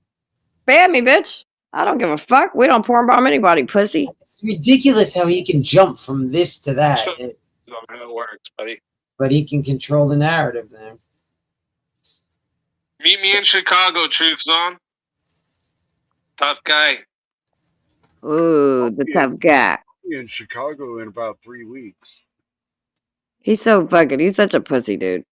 O: Ban me, bitch. I don't give a fuck. We don't porn bomb anybody, pussy.
D: It's ridiculous how he can jump from this to that.
U: Sure. That's how it works, buddy.
D: But he can control the narrative there.
U: Meet me in Chicago, Truth Zone. Tough guy.
O: Ooh, the tough guy.
P: In Chicago in about 3 weeks.
O: He's such a pussy, dude.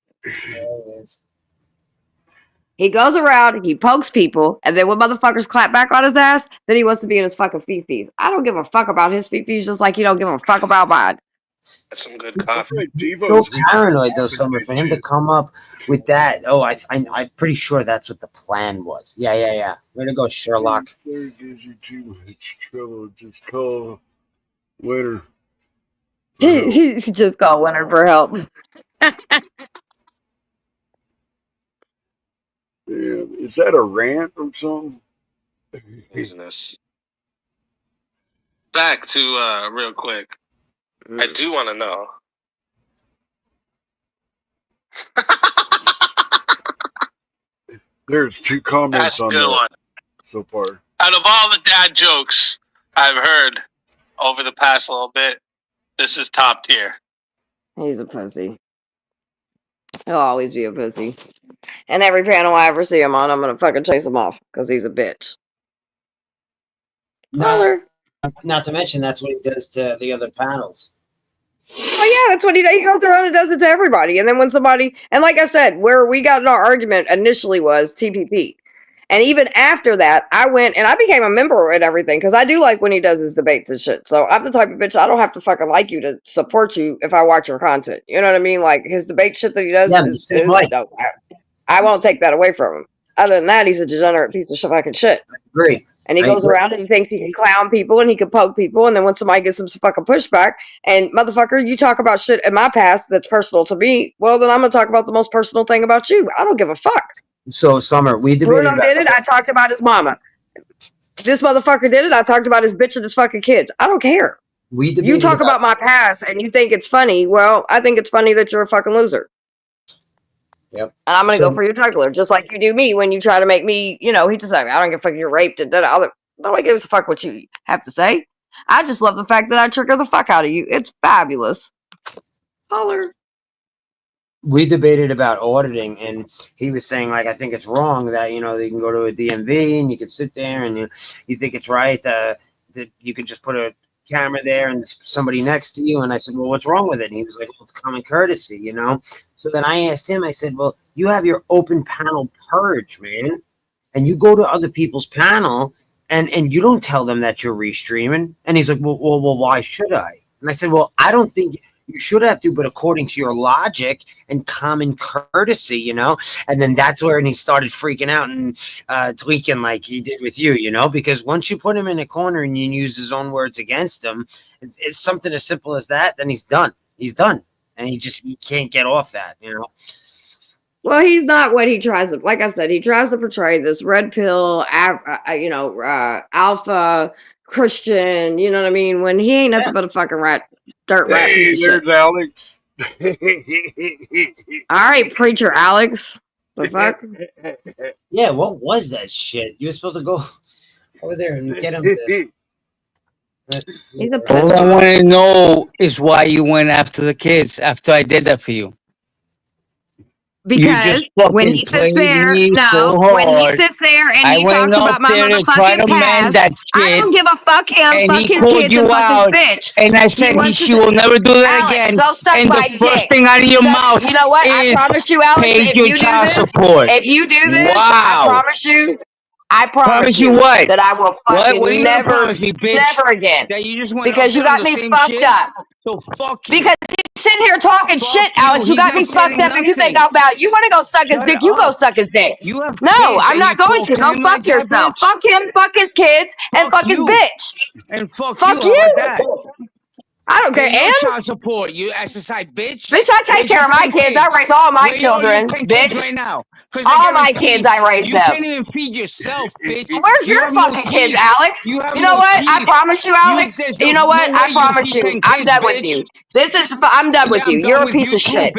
O: He goes around, he pokes people, and then when motherfuckers clap back on his ass, then he wants to be in his fucking fifis. I don't give a fuck about his fifis, just like he don't give a fuck about mine.
U: That's some good content.
D: He's so paranoid, though, Summer, for him to come up with that. Oh, I'm pretty sure that's what the plan was. Yeah. Way to go, Sherlock.
P: Gives you too much trouble. Just call Winter.
O: He just called Winter for help.
P: Yeah, is that a rant or something?
U: Business. Back to real quick. I do want to know.
P: There's 2 comments on that
U: one.
P: so far.
U: Out of all the dad jokes I've heard over the past little bit, this is top tier.
O: He's a pussy. He'll always be a pussy. And every panel I ever see him on, I'm gonna fucking chase him off because he's a bitch.
D: Not to mention, that's what he does to the other panels.
O: Oh yeah, that's what he does. He goes around and does it to everybody. And then when somebody, and like I said, where we got in our argument initially was TPP. And even after that, I went and I became a member and everything because I do like when he does his debates and shit. So I'm the type of bitch, I don't have to fucking like you to support you if I watch your content. You know what I mean? Like his debate shit that he does is dope. I won't take that away from him. Other than that, he's a degenerate piece of fucking shit.
D: I agree.
O: And he goes around and he thinks he can clown people and he can poke people. And then when somebody gets some fucking pushback, and motherfucker, you talk about shit in my past that's personal to me, well, then I'm going to talk about the most personal thing about you. I don't give a fuck.
D: So, Summer, we debated
O: Bruno did it. I talked about his mama. This motherfucker did it. I talked about his bitch and his fucking kids. I don't care. You talk about my past and you think it's funny. Well, I think it's funny that you're a fucking loser.
D: Yep.
O: And I'm going to go for your juggler, just like you do me when you try to make me, he just like, I don't give a fuck, you're raped and nobody gives a fuck what you have to say. I just love the fact that I trigger the fuck out of you. It's fabulous. Holler.
D: We debated about auditing, and he was saying, like, I think it's wrong that, they can go to a DMV and you can sit there and you think it's right that you could just put a camera there and somebody next to you. And I said, well, what's wrong with it? And he was like, well, it's common courtesy, So then I asked him, I said, well, you have your open panel purge, man. And you go to other people's panel and you don't tell them that you're restreaming. And he's like, well, why should I? And I said, well, I don't think you should have to, but according to your logic and common courtesy, and then that's where he started freaking out and tweaking like he did with you, because once you put him in a corner and you use his own words against him, it's something as simple as that, then he's done. He's done. And he can't get off that,
O: Well, he's not what he tries to, like I said, he tries to portray this red pill, alpha Christian, you know what I mean? When he ain't nothing but a fucking dirt rat.
P: Hey, there's Alex.
O: All right, preacher Alex. The fuck?
D: Yeah, what was that shit? You were supposed to go over there and get him to...
F: All I want to know is why you went after the kids after I did that for you.
O: Because when he sits there, when he sits there and he talks about my motherfucking past, I don't give a fuck him,
F: and
O: fuck
F: he
O: his
F: called
O: kids,
F: you
O: and fuck
F: out,
O: his bitch.
F: and I said she will never do that
O: Alex,
F: again.
O: go suck
F: And
O: my
F: the first
O: dick.
F: thing out of your mouth,
O: You know what? I promise you, Alex,
F: pay
O: if
F: your
O: you do
F: child
O: this,
F: support.
O: if you do this,
F: Wow.
O: I promise you
F: what?
O: that I will fucking
F: What are you gonna promise me, bitch?
O: never again.
F: That you just went
O: Because you got me fucked up.
F: So fuck you.
O: Because you're sitting here talking shit, Alex. You got me fucked up. If you think about, you want to go suck his dick, you go suck his dick.
F: You have
O: No,
F: kids
O: I'm
F: and
O: not
F: you
O: going to.
F: poke
O: Go
F: him
O: fuck
F: like that,
O: yourself.
F: bitch?
O: Fuck him, fuck his kids, and fuck his
F: you.
O: bitch.
F: And fuck
O: Fuck
F: you.
O: you.
F: How about that?
O: I don't care.
F: Pay your
O: And
F: child support, you SSI bitch.
O: bitch, I take care of my kids. I raise all my children, bitch.
F: Right now.
O: All my kids, I raise them.
F: You can't even feed yourself, bitch.
O: Where's your fucking kids, Alex? You know what? I promise you, Alex. You know what? I promise you. I'm done with you. I'm done with you. You're a piece of shit.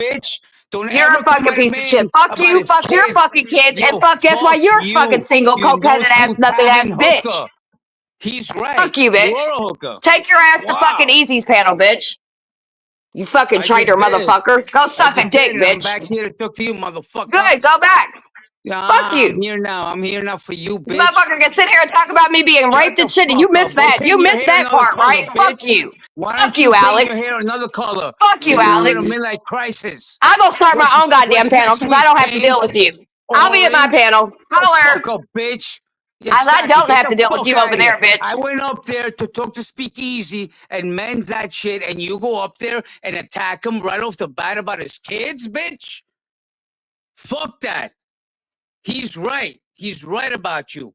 O: You're a fucking piece of shit. Fuck you, fuck your fucking kids, and fuck guess why you're fucking single, coke-headed ass, nothing ass bitch.
F: He's right.
O: Fuck you, bitch.
F: You're a hooker.
O: Take your ass to fucking Easy's panel, bitch. You fucking traitor, motherfucker. Go suck a dick, bitch.
F: I'm back here to talk to you, motherfucker.
O: Good, go back. Fuck you.
F: I'm here now for you, bitch.
O: You motherfucker can sit here and talk about me being raped and shit, and you missed that. You missed that part, right? Fuck you. Fuck you, Alex.
F: Your hair another color.
O: Fuck you, Alex.
F: Midlife crisis.
O: I'll go start my own goddamn panel because I don't have to deal with you. I'll be at my panel. Holler.
H: Fuck up, bitch.
O: I don't
H: Get
O: have
H: the
O: to deal with
H: fuck
O: you
H: out
O: over
H: of here.
O: there, bitch.
H: I went up there to talk to Speakeasy and mend that shit, and you go up there and attack him right off the bat about his kids, bitch? Fuck that. He's right. He's right about you.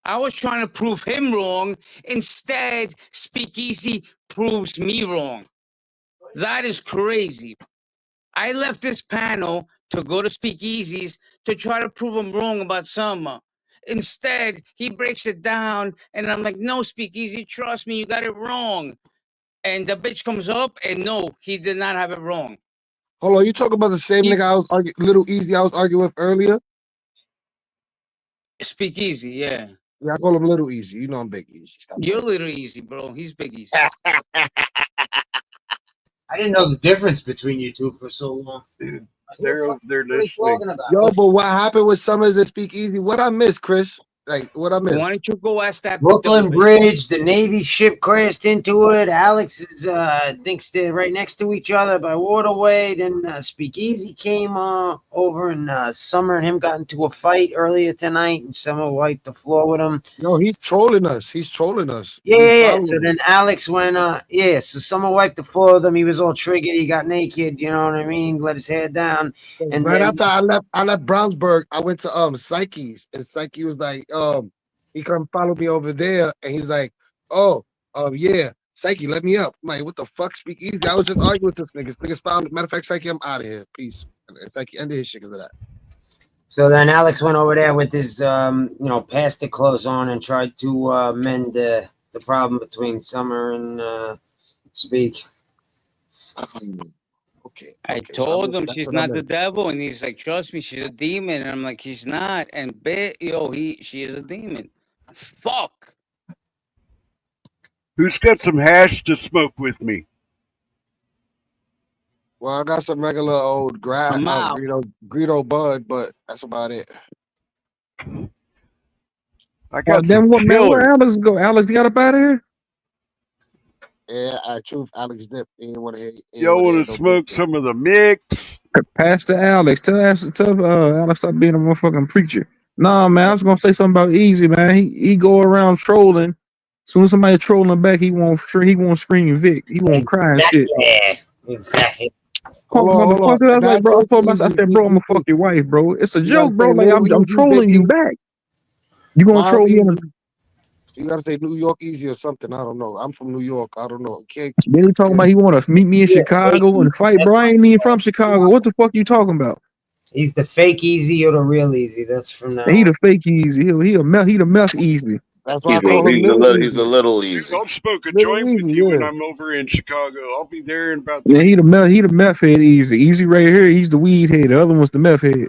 H: I was trying to prove him wrong. Instead, Speakeasy proves me wrong. That is crazy. I left this panel to go to Speakeasy's to try to prove him wrong about Summer. Instead, he breaks it down, and I'm like, no, Speakeasy, trust me, you got it wrong. And the bitch comes up, and no, he did not have it wrong.
Q: Hold on, you talking about the same nigga I was Little Easy I was arguing with earlier?
H: Speakeasy, yeah.
Q: Yeah, I call him Little Easy. You know I'm Big Easy.
H: You're Little Easy, bro. He's Big Easy.
D: I didn't know the difference between you two for so long.
P: They're over there listening.
Q: Yo, but what happened with Summers and Speakeasy? What I missed, Chris? Like, what I missed?
H: Why don't you go ask that
D: Brooklyn Bridge, the Navy ship crashed into it. Alex is thinks they're right next to each other by waterway. Then Speakeasy came over, and Summer and him got into a fight earlier tonight, and Summer wiped the floor with him.
Q: No, he's trolling us. He's trolling us.
D: Yeah. So then Alex went, so Summer wiped the floor with him. He was all triggered. He got naked, you know what I mean? Let his hair down. And
Q: right
D: then,
Q: after I left Brownsburg, I went to Psyche's, and Psyche was like, he come follow me over there, and he's like, yeah, Psyche, let me up. I'm like, what the fuck, Speakeasy? I was just arguing with this nigga. Niggas found. Matter of fact, Psyche, I'm out of here. Peace. And Psyche ended his shit because of that.
D: So then Alex went over there with his, pastor clothes on and tried to mend the problem between Summer and Speak.
Q: Okay.
H: I told him she's not the devil, and he's like, trust me, she's a demon. And I'm like, he's not. And she is a demon. Fuck.
P: Who's got some hash to smoke with me?
Q: Well, I got some regular old Greedo Bud, but that's about it.
P: I got
Q: then
P: some
Q: what, man?
P: killer.
Q: Where Alex go? Alex got up out of here? Yeah, truth, Alex dip.
P: Y'all want to smoke some of the mix?
Q: Pastor Alex, tell Alex stop being a motherfucking preacher. Nah, man, I was gonna say something about Easy, man. He go around trolling. As soon as somebody trolling back, he won't scream Vic. He won't cry and shit.
D: Yeah, exactly.
Q: Hold on. I said, bro, I'm gonna fuck your wife, bro. It's a joke, bro. Like I'm trolling you back. You gonna troll me? You gotta say New York Easy or something. I don't know. I'm from New York. I don't know. Then he talking about he want to meet me in Chicago and fight, bro. I ain't even from Chicago. What the fuck you talking about?
D: He's the fake Easy or the real Easy. That's from now.
Q: He the fake Easy. He the meth Easy.
B: That's why he's a little easy.
P: I'll smoke a joint with you when I'm over in Chicago. I'll be there in about 3
Q: Yeah, he the meth head Easy. Easy right here. He's the weed head. The other one's the meth head.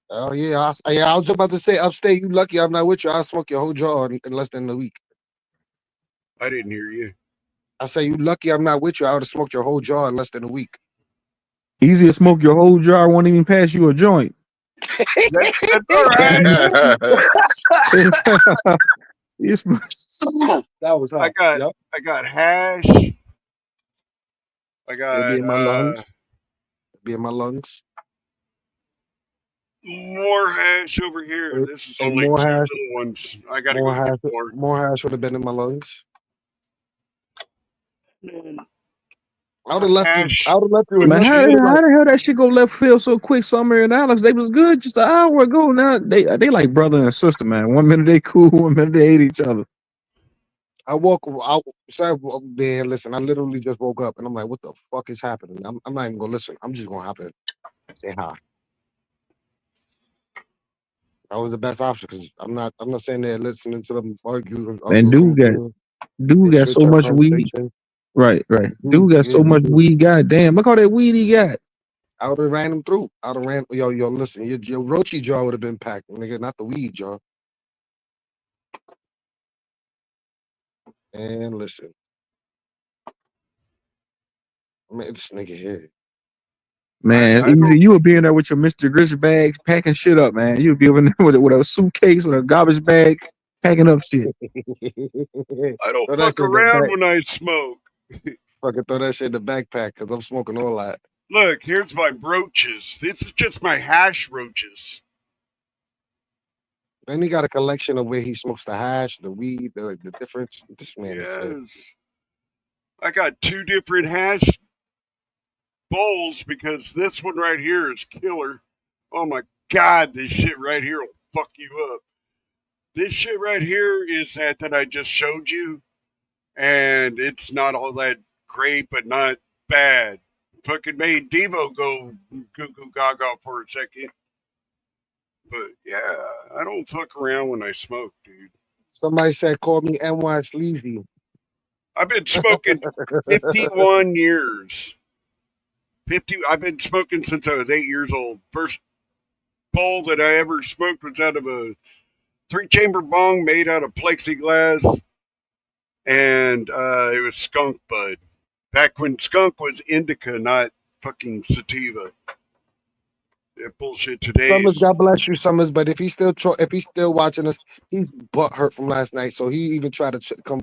Q: Oh yeah, I was about to say upstate. You lucky I'm not with you. I'll smoke your whole jar in less than a week.
P: I didn't hear you.
Q: I say you lucky I'm not with you. I would have smoked your whole jar in less than a week. Easy to smoke your whole jar. Won't even pass you a joint.
P: That's all right.
Q: That was hot.
P: I got hash. I got
Q: be in my lungs. Be in my lungs.
P: More hash over here. This is only
Q: more
P: two
Q: hash,
P: little ones. I gotta
Q: more
P: go
Q: hash.
P: get more.
Q: More hash would have been in my lungs. I would have left you. I would have left you. Man, how the hell that shit go left field so quick? Summer and Alex, they was good just an hour ago. Now they like brother and sister, man. 1 minute they cool, 1 minute they hate each other. Man, listen, I literally just woke up and I'm like, what the fuck is happening? I'm not even gonna listen. I'm just gonna hop in, say hi. That was the best option because I'm not saying that listening to them argue. And dude got so much weed. Right. Dude got so much weed. Goddamn, look all that weed he got. I would have ran him through. I would have ran. Yo, listen, your Rochi jar would have been packed, nigga, not the weed jar. And listen, man, this nigga here. Man, Easy, you would be in there with your Mr. Gritch bags, packing shit up, man. You would be over there with a suitcase, with a garbage bag, packing up shit.
P: I don't fuck around when I smoke.
Q: Fucking throw that shit in the backpack because I'm smoking all that.
P: Look, here's my roaches. This is just my hash roaches.
I: Then he got a collection of where he smokes the hash, the weed, the difference. This man is sick.
P: Yes. I got 2 different hash bowls because this one right here is killer. Oh my God, this shit right here will fuck you up. This shit right here is that I just showed you, and it's not all that great, but not bad. Fucking made Devo go goo goo gaga for a second. But yeah, I don't fuck around when I smoke, dude.
I: Somebody said, call me NY Sleazy.
P: I've been smoking 51 years. I've been smoking since I was 8 years old. First bowl that I ever smoked was out of a 3-chamber bong made out of plexiglass, and it was skunk bud. Back when skunk was indica, not fucking sativa. Yeah, bullshit today.
I: Summers, God bless you, Summers. But if he's still watching us, he's butt hurt from last night. So he even tried to come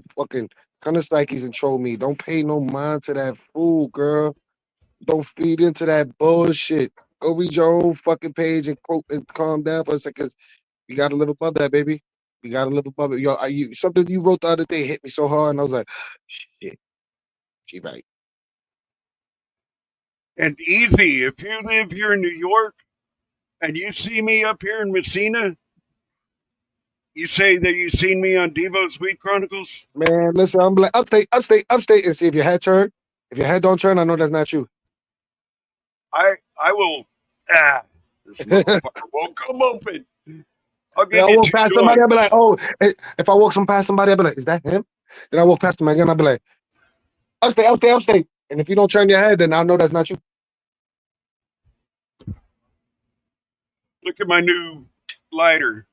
I: to psyches and troll me. Don't pay no mind to that fool, girl. Don't feed into that bullshit. Go read your own fucking page and quote and calm down for a second. You gotta live above that, baby. You gotta live above it. Yo, something you wrote the other day hit me so hard, and I was like, shit, she right.
P: And easy, if you live here in New York and you see me up here in Messina, you say that you seen me on Devo's Weed Chronicles?
I: Man, listen, I'm like upstate, and see if your head turn. If your head don't turn, I know that's not you.
P: I will. This motherfucker won't come open. I'll get
I: I walk past somebody, I'll be like, oh, if I walk past somebody, I'll be like, is that him? Then I walk past him again, I'll be like, upstate. And if you don't turn your head, then I'll know that's not you.
P: Look at my new lighter.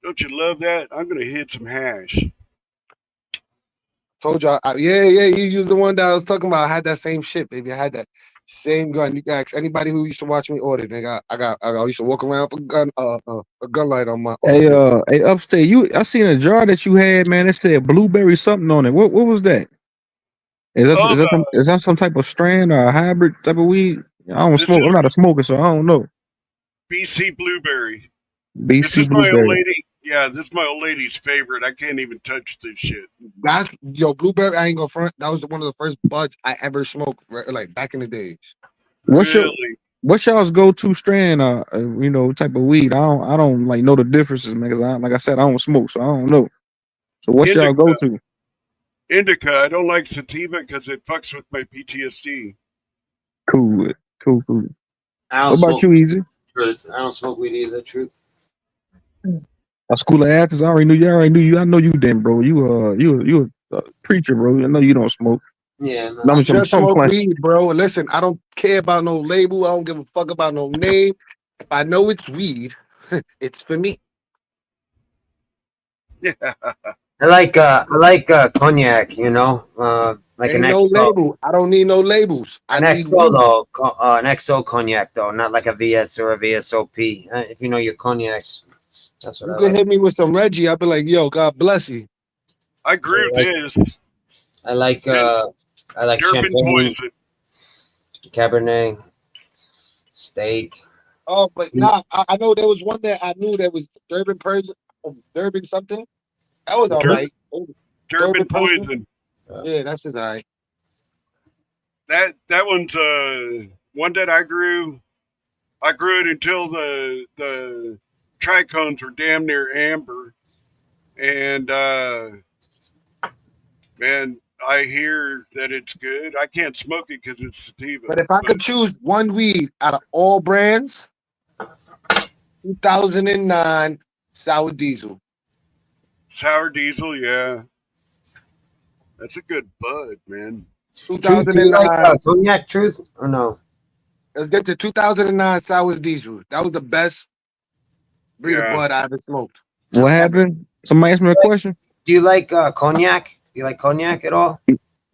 P: Don't you love that? I'm going to hit some hash.
I: Told you, you used the one that I was talking about. I had that same shit, baby. I had that same gun. You can ask anybody who used to watch me order. Nigga, I used to walk around with a gun light on my.
Q: Hey, upstate, I seen a jar that you had, man. It said blueberry something on it. What was that? Is that some type of strand or a hybrid type of weed? I don't smoke. I'm not a smoker, so I don't know.
P: BC Blueberry.
Q: BC
P: This is
Q: Blueberry.
P: my old lady. Yeah, this is my old lady's favorite. I can't even touch this shit.
I: Blueberry. I ain't gonna front. That was one of the first buds I ever smoked, like back in the days.
Q: What's y'all's go-to strand? Type of weed. I don't like know the differences, man. Cause like I said, I don't smoke, so I don't know. So what's y'all go-to?
P: Indica. I don't like sativa because it fucks with my PTSD.
Q: Cool. What about you, Easy?
D: Truth. I don't smoke weed either. Truth.
Q: A school of Athens. I already knew you. I know you, then, bro. You a preacher, bro. I know you don't smoke.
D: Yeah, no.
I: I just smoke weed, bro. Listen, I don't care about no label. I don't give a fuck about no name. If I know it's weed, it's for me.
P: Yeah.
D: I like cognac. Like
I: Ain't
D: an
I: no
D: XO.
I: label. I don't need no labels.
D: An XO though, an XO cognac though, not like a VS or a VSOP. If you know your cognacs, that's what
I: you
D: I
I: could
D: like.
I: hit me with some Reggie. I'll be like, yo, God bless you.
P: I grew this.
D: I like
P: Durban
D: champagne,
P: poison.
D: Cabernet, steak.
I: Oh, but I know there was one that I knew that was Durban something. That was all right.
P: Durban poison.
I: Yeah, that's just all right.
P: That one's one that I grew. I grew it until the trichomes were damn near amber, and man, I hear that it's good. I can't smoke it because it's sativa.
I: But if I could choose one weed out of all brands, 2009 Sour Diesel.
P: Sour Diesel, yeah. That's a good bud, man.
I: 2009
D: cognac, Truth, or no?
I: Let's get to 2009 Sour Diesel. That was the best breed of bud I ever smoked.
Q: What happened? Somebody asked me a question.
D: Do you like cognac? Do you like cognac at all?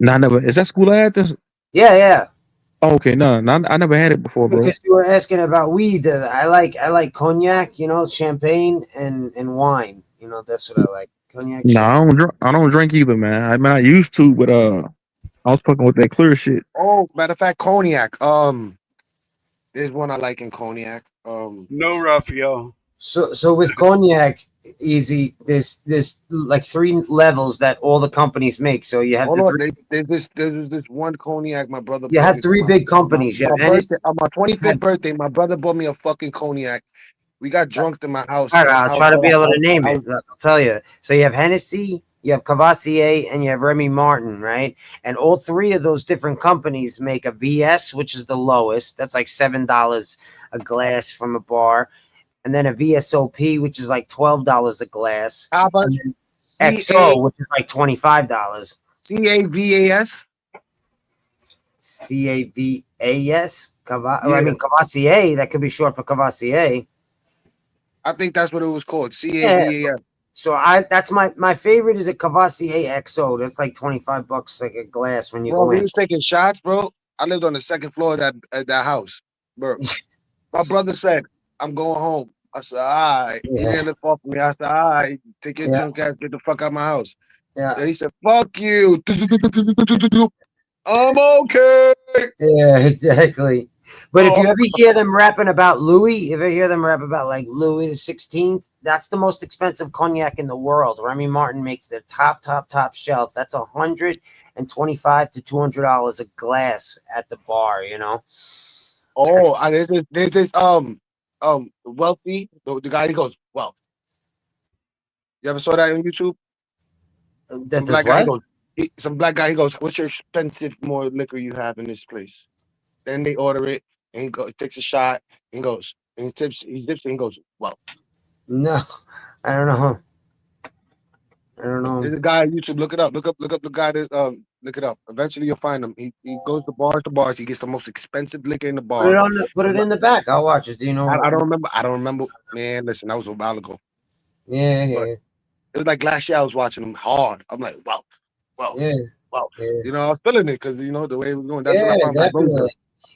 Q: No, I never. Is that school of Athens?
D: Yeah.
Q: Oh, okay, no, I never had it before, bro.
D: Because you were asking about weed. I like cognac, champagne and wine. That's what I like. Cognac.
Q: No, I don't drink either, man. I mean, I used to, but I was fucking with that clear shit.
I: Oh, matter of fact, cognac. There's one I like in cognac.
P: No, Raphael.
D: So with cognac, easy. There's like 3 levels that all the companies make. So you have
I: Hold
D: the
I: on,
D: 3.
I: there's this one cognac my brother.
D: You
I: bought
D: have
I: me
D: 3
I: for
D: big companies. You have
I: my birthday,
D: Hennessy.
I: on my 25th birthday. My brother bought me a fucking cognac. We got drunk in my house.
D: All right, I'll try to be able to name
I: I
D: it. I'll tell you. So you have Hennessy, you have Cavassier, and you have Remy Martin, right? And all 3 of those different companies make a VS, which is the lowest. That's like $7 a glass from a bar. And then a VSOP, which is like $12 a glass.
I: How about
D: and then XO, which is like $25.
I: CAVAS?
D: CAVAS?
I: Yeah.
D: I mean, Cavassier. That could be short for Cavassier.
I: I think that's what it was called. CAVAS.
D: Yeah. So that's my favorite is a Cavassier XO. That's like $25 like a glass when you
I: Bro,
D: go
I: we
D: in.
I: was taking shots, bro. I lived on the 2nd floor of that house, bro. My brother said, "I'm going home." I said, "All right." He didn't live far from me. I said, "All right, take your drunk ass, get the fuck out of my house."
D: Yeah.
I: He said, "Fuck you." I'm okay.
D: Yeah, exactly. But if you ever hear them rapping about Louis, if you hear them rap about like Louis the 16th, that's the most expensive cognac in the world. Remy Martin makes their top shelf. That's $125 to $200 a glass at the bar. You know.
I: Oh, and there's this wealthy the guy. He goes, "Wealth." You ever saw that on YouTube? Some black guy. Some black guy. He goes, "What's your expensive more liquor you have in this place?" Then they order it, and he takes a shot. And he goes, and he zips it, and he goes, "Wealth."
D: No, I don't know. I don't know.
I: There's a guy on YouTube. Look it up. Look up the guy that look it up. Eventually you'll find him. He goes to bars. He gets the most expensive liquor in the bar.
D: Put it in the back. I'll watch it. Do you know?
I: I don't remember. Man, listen, that was a while ago.
D: Yeah.
I: It was like last year I was watching him hard. I'm like, wow.
D: Yeah.
I: You know, I was feeling it because you know the way it was going. That's what I found
D: definitely.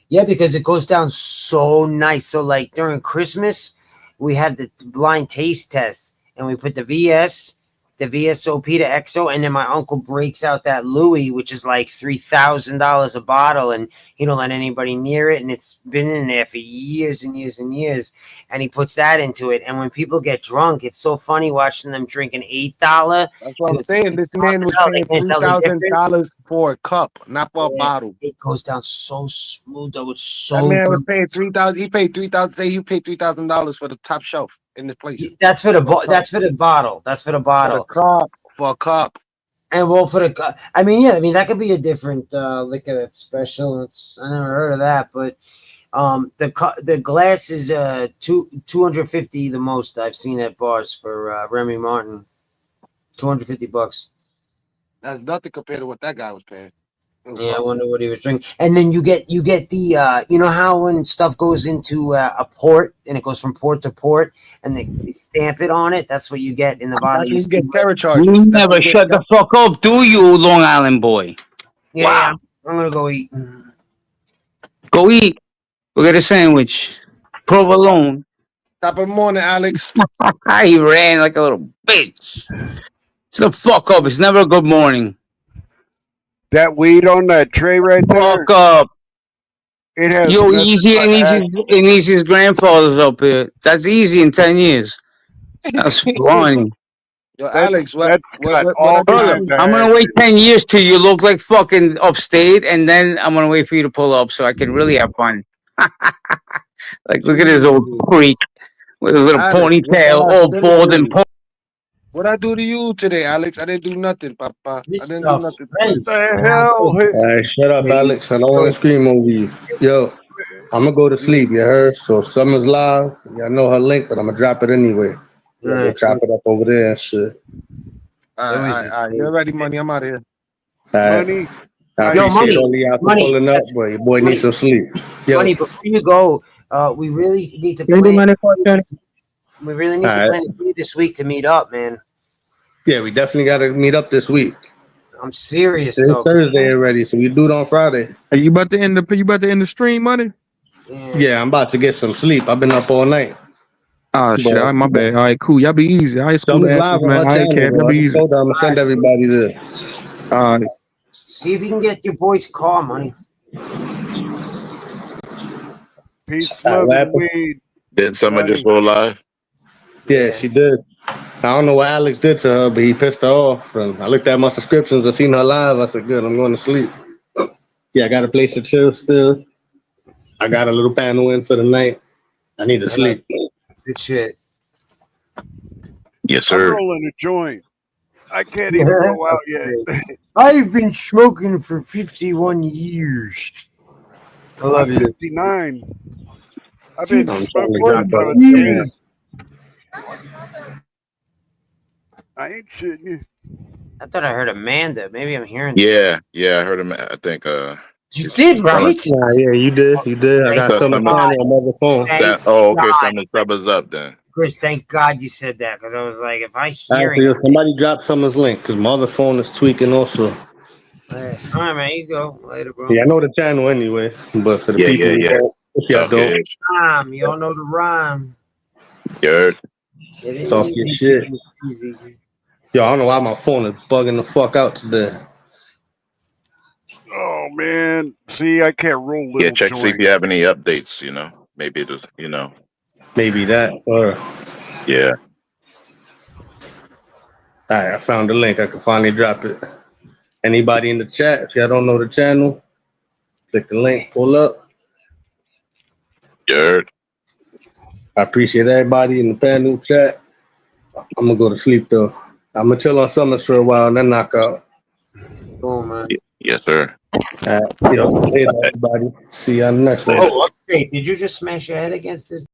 D: Yeah, because it goes down so nice. So like during Christmas, we have the blind taste test, and we put the VS, the VSOP to XO, and then my uncle breaks out that Louis, which is like $3,000 a bottle, and he don't let anybody near it, and it's been in there for years and years and years, and he puts that into it. And when people get drunk, it's so funny watching them drink an $8.
I: That's what I'm saying. This man was paying $3,000 for a cup, not for a bottle.
D: It goes down so smooth, though. It's so.
I: That man was paying $3,000. He paid $3,000. Say you paid $3,000 for the top shelf in the place.
D: That's for the that's for the bottle. That's for the bottle.
I: For a cup.
D: And well, for the cup. I mean, that could be a different liquor that's special. I never heard of that, but the glass is $250 the most I've seen at bars for Remy Martin. $250.
I: That's nothing compared to what that guy was paying.
D: Yeah, I wonder what he was drinking. And then you get the you know how when stuff goes into a port and it goes from port to port and they stamp it on it, that's what you get in the bottle.
I: You get terror charges.
F: You never shut the fuck up, do you, Long Island boy?
D: Yeah, wow. I'm gonna go eat.
F: Go eat. We'll get a sandwich. Provolone.
I: Top of the morning, Alex.
F: He ran like a little bitch. Shut the fuck up. It's never a good morning.
P: That weed on that tray right there.
F: Fuck up.
P: It has
F: Easy and Easy's grandfather's up here. That's easy in 10 years. That's funny.
I: Yo, Alex, what
F: I'm gonna wait 10 years till you look like fucking upstate, and then I'm gonna wait for you to pull up so I can really have fun. Like, look at this old freak with his little ponytail, all bald and
I: What I do to you today, Alex? I didn't do nothing, Papa. I didn't do nothing.
P: What the hell?
A: All right, shut up, Alex. I don't want to scream over you. Yo, I'm going to go to sleep, you heard? So Summer's live. Y'all know her link, but I'm going to drop it anyway. We'll chop it up over there and shit.
I: All right. You're ready, Money. I'm out of here.
A: All right.
D: Money.
A: I appreciate all y'all for pulling up, but your boy needs some sleep. Yo.
D: Money, before you go, we really need to plan. We really need to plan this week to meet up, man.
A: Yeah, we definitely got to meet up this week.
D: I'm serious,
A: It's
D: though.
A: Thursday already, so we do it on Friday.
Q: Are you about to end the stream, Money?
A: Yeah, I'm about to get some sleep. I've been up all night.
Q: Oh shit! All right, my bad. All right, cool. Y'all be easy. All right, school
A: Live
Q: athletes,
A: on
Q: man.
A: her
Q: All right,
A: channel,
Q: y'all be easy.
A: I'm gonna send everybody there.
Q: All right.
D: See if you can get your boy's car, Money.
P: Peace, love, and weed.
B: Didn't someone just go live?
A: Yeah, she did. I don't know what Alex did to her, but he pissed her off. And I looked at my subscriptions. I seen her live. I said, good, I'm going to sleep. Yeah, I got a place to chill still. I got a little panel in for the night. I need to sleep.
D: Good shit.
B: Yes,
P: I'm
B: sir.
P: rolling a joint. I can't even go out yet.
J: I've been smoking for 51 years.
D: I love you.
P: 59. I've been smoking
J: 51
P: since I was
J: years.
P: 10. I ain't shitting you.
D: I thought I heard Amanda. Maybe I'm hearing.
B: Yeah, I heard him. I think.
D: You did, right?
A: Yeah, you did. You did. I got some on my phone.
B: Okay, some of the troubles up then.
D: Chris, thank God you said that because I was like, if I hear
A: Actually,
D: it.
A: somebody dropped Summer's link because my other phone is tweaking also.
D: All right, man. You go later, bro.
A: Yeah, I know the channel anyway, but for the people who don't, if y'all
B: Okay.
A: don't,
D: Rhyme. You all know the rhyme.
B: Good.
D: It is
A: talk your
D: easy.
A: shit.
D: Easy.
A: Yo, I don't know why my phone is bugging the fuck out today.
P: Oh man, see, I can't roll little
B: Yeah, check see if
P: joints.
B: you have any updates. Maybe it was.
A: Maybe that or
B: Yeah.
A: all right, I found the link. I can finally drop it. Anybody in the chat, if y'all don't know the channel, click the link, pull up.
B: Good.
A: I appreciate everybody in the panel chat. I'm gonna go to sleep though. I'm gonna chill on Summers for a while and then knock out.
D: Cool, man.
B: Yes, sir.
A: Later, everybody. See you on the next one.
D: Oh, okay. Did you just smash your head against it?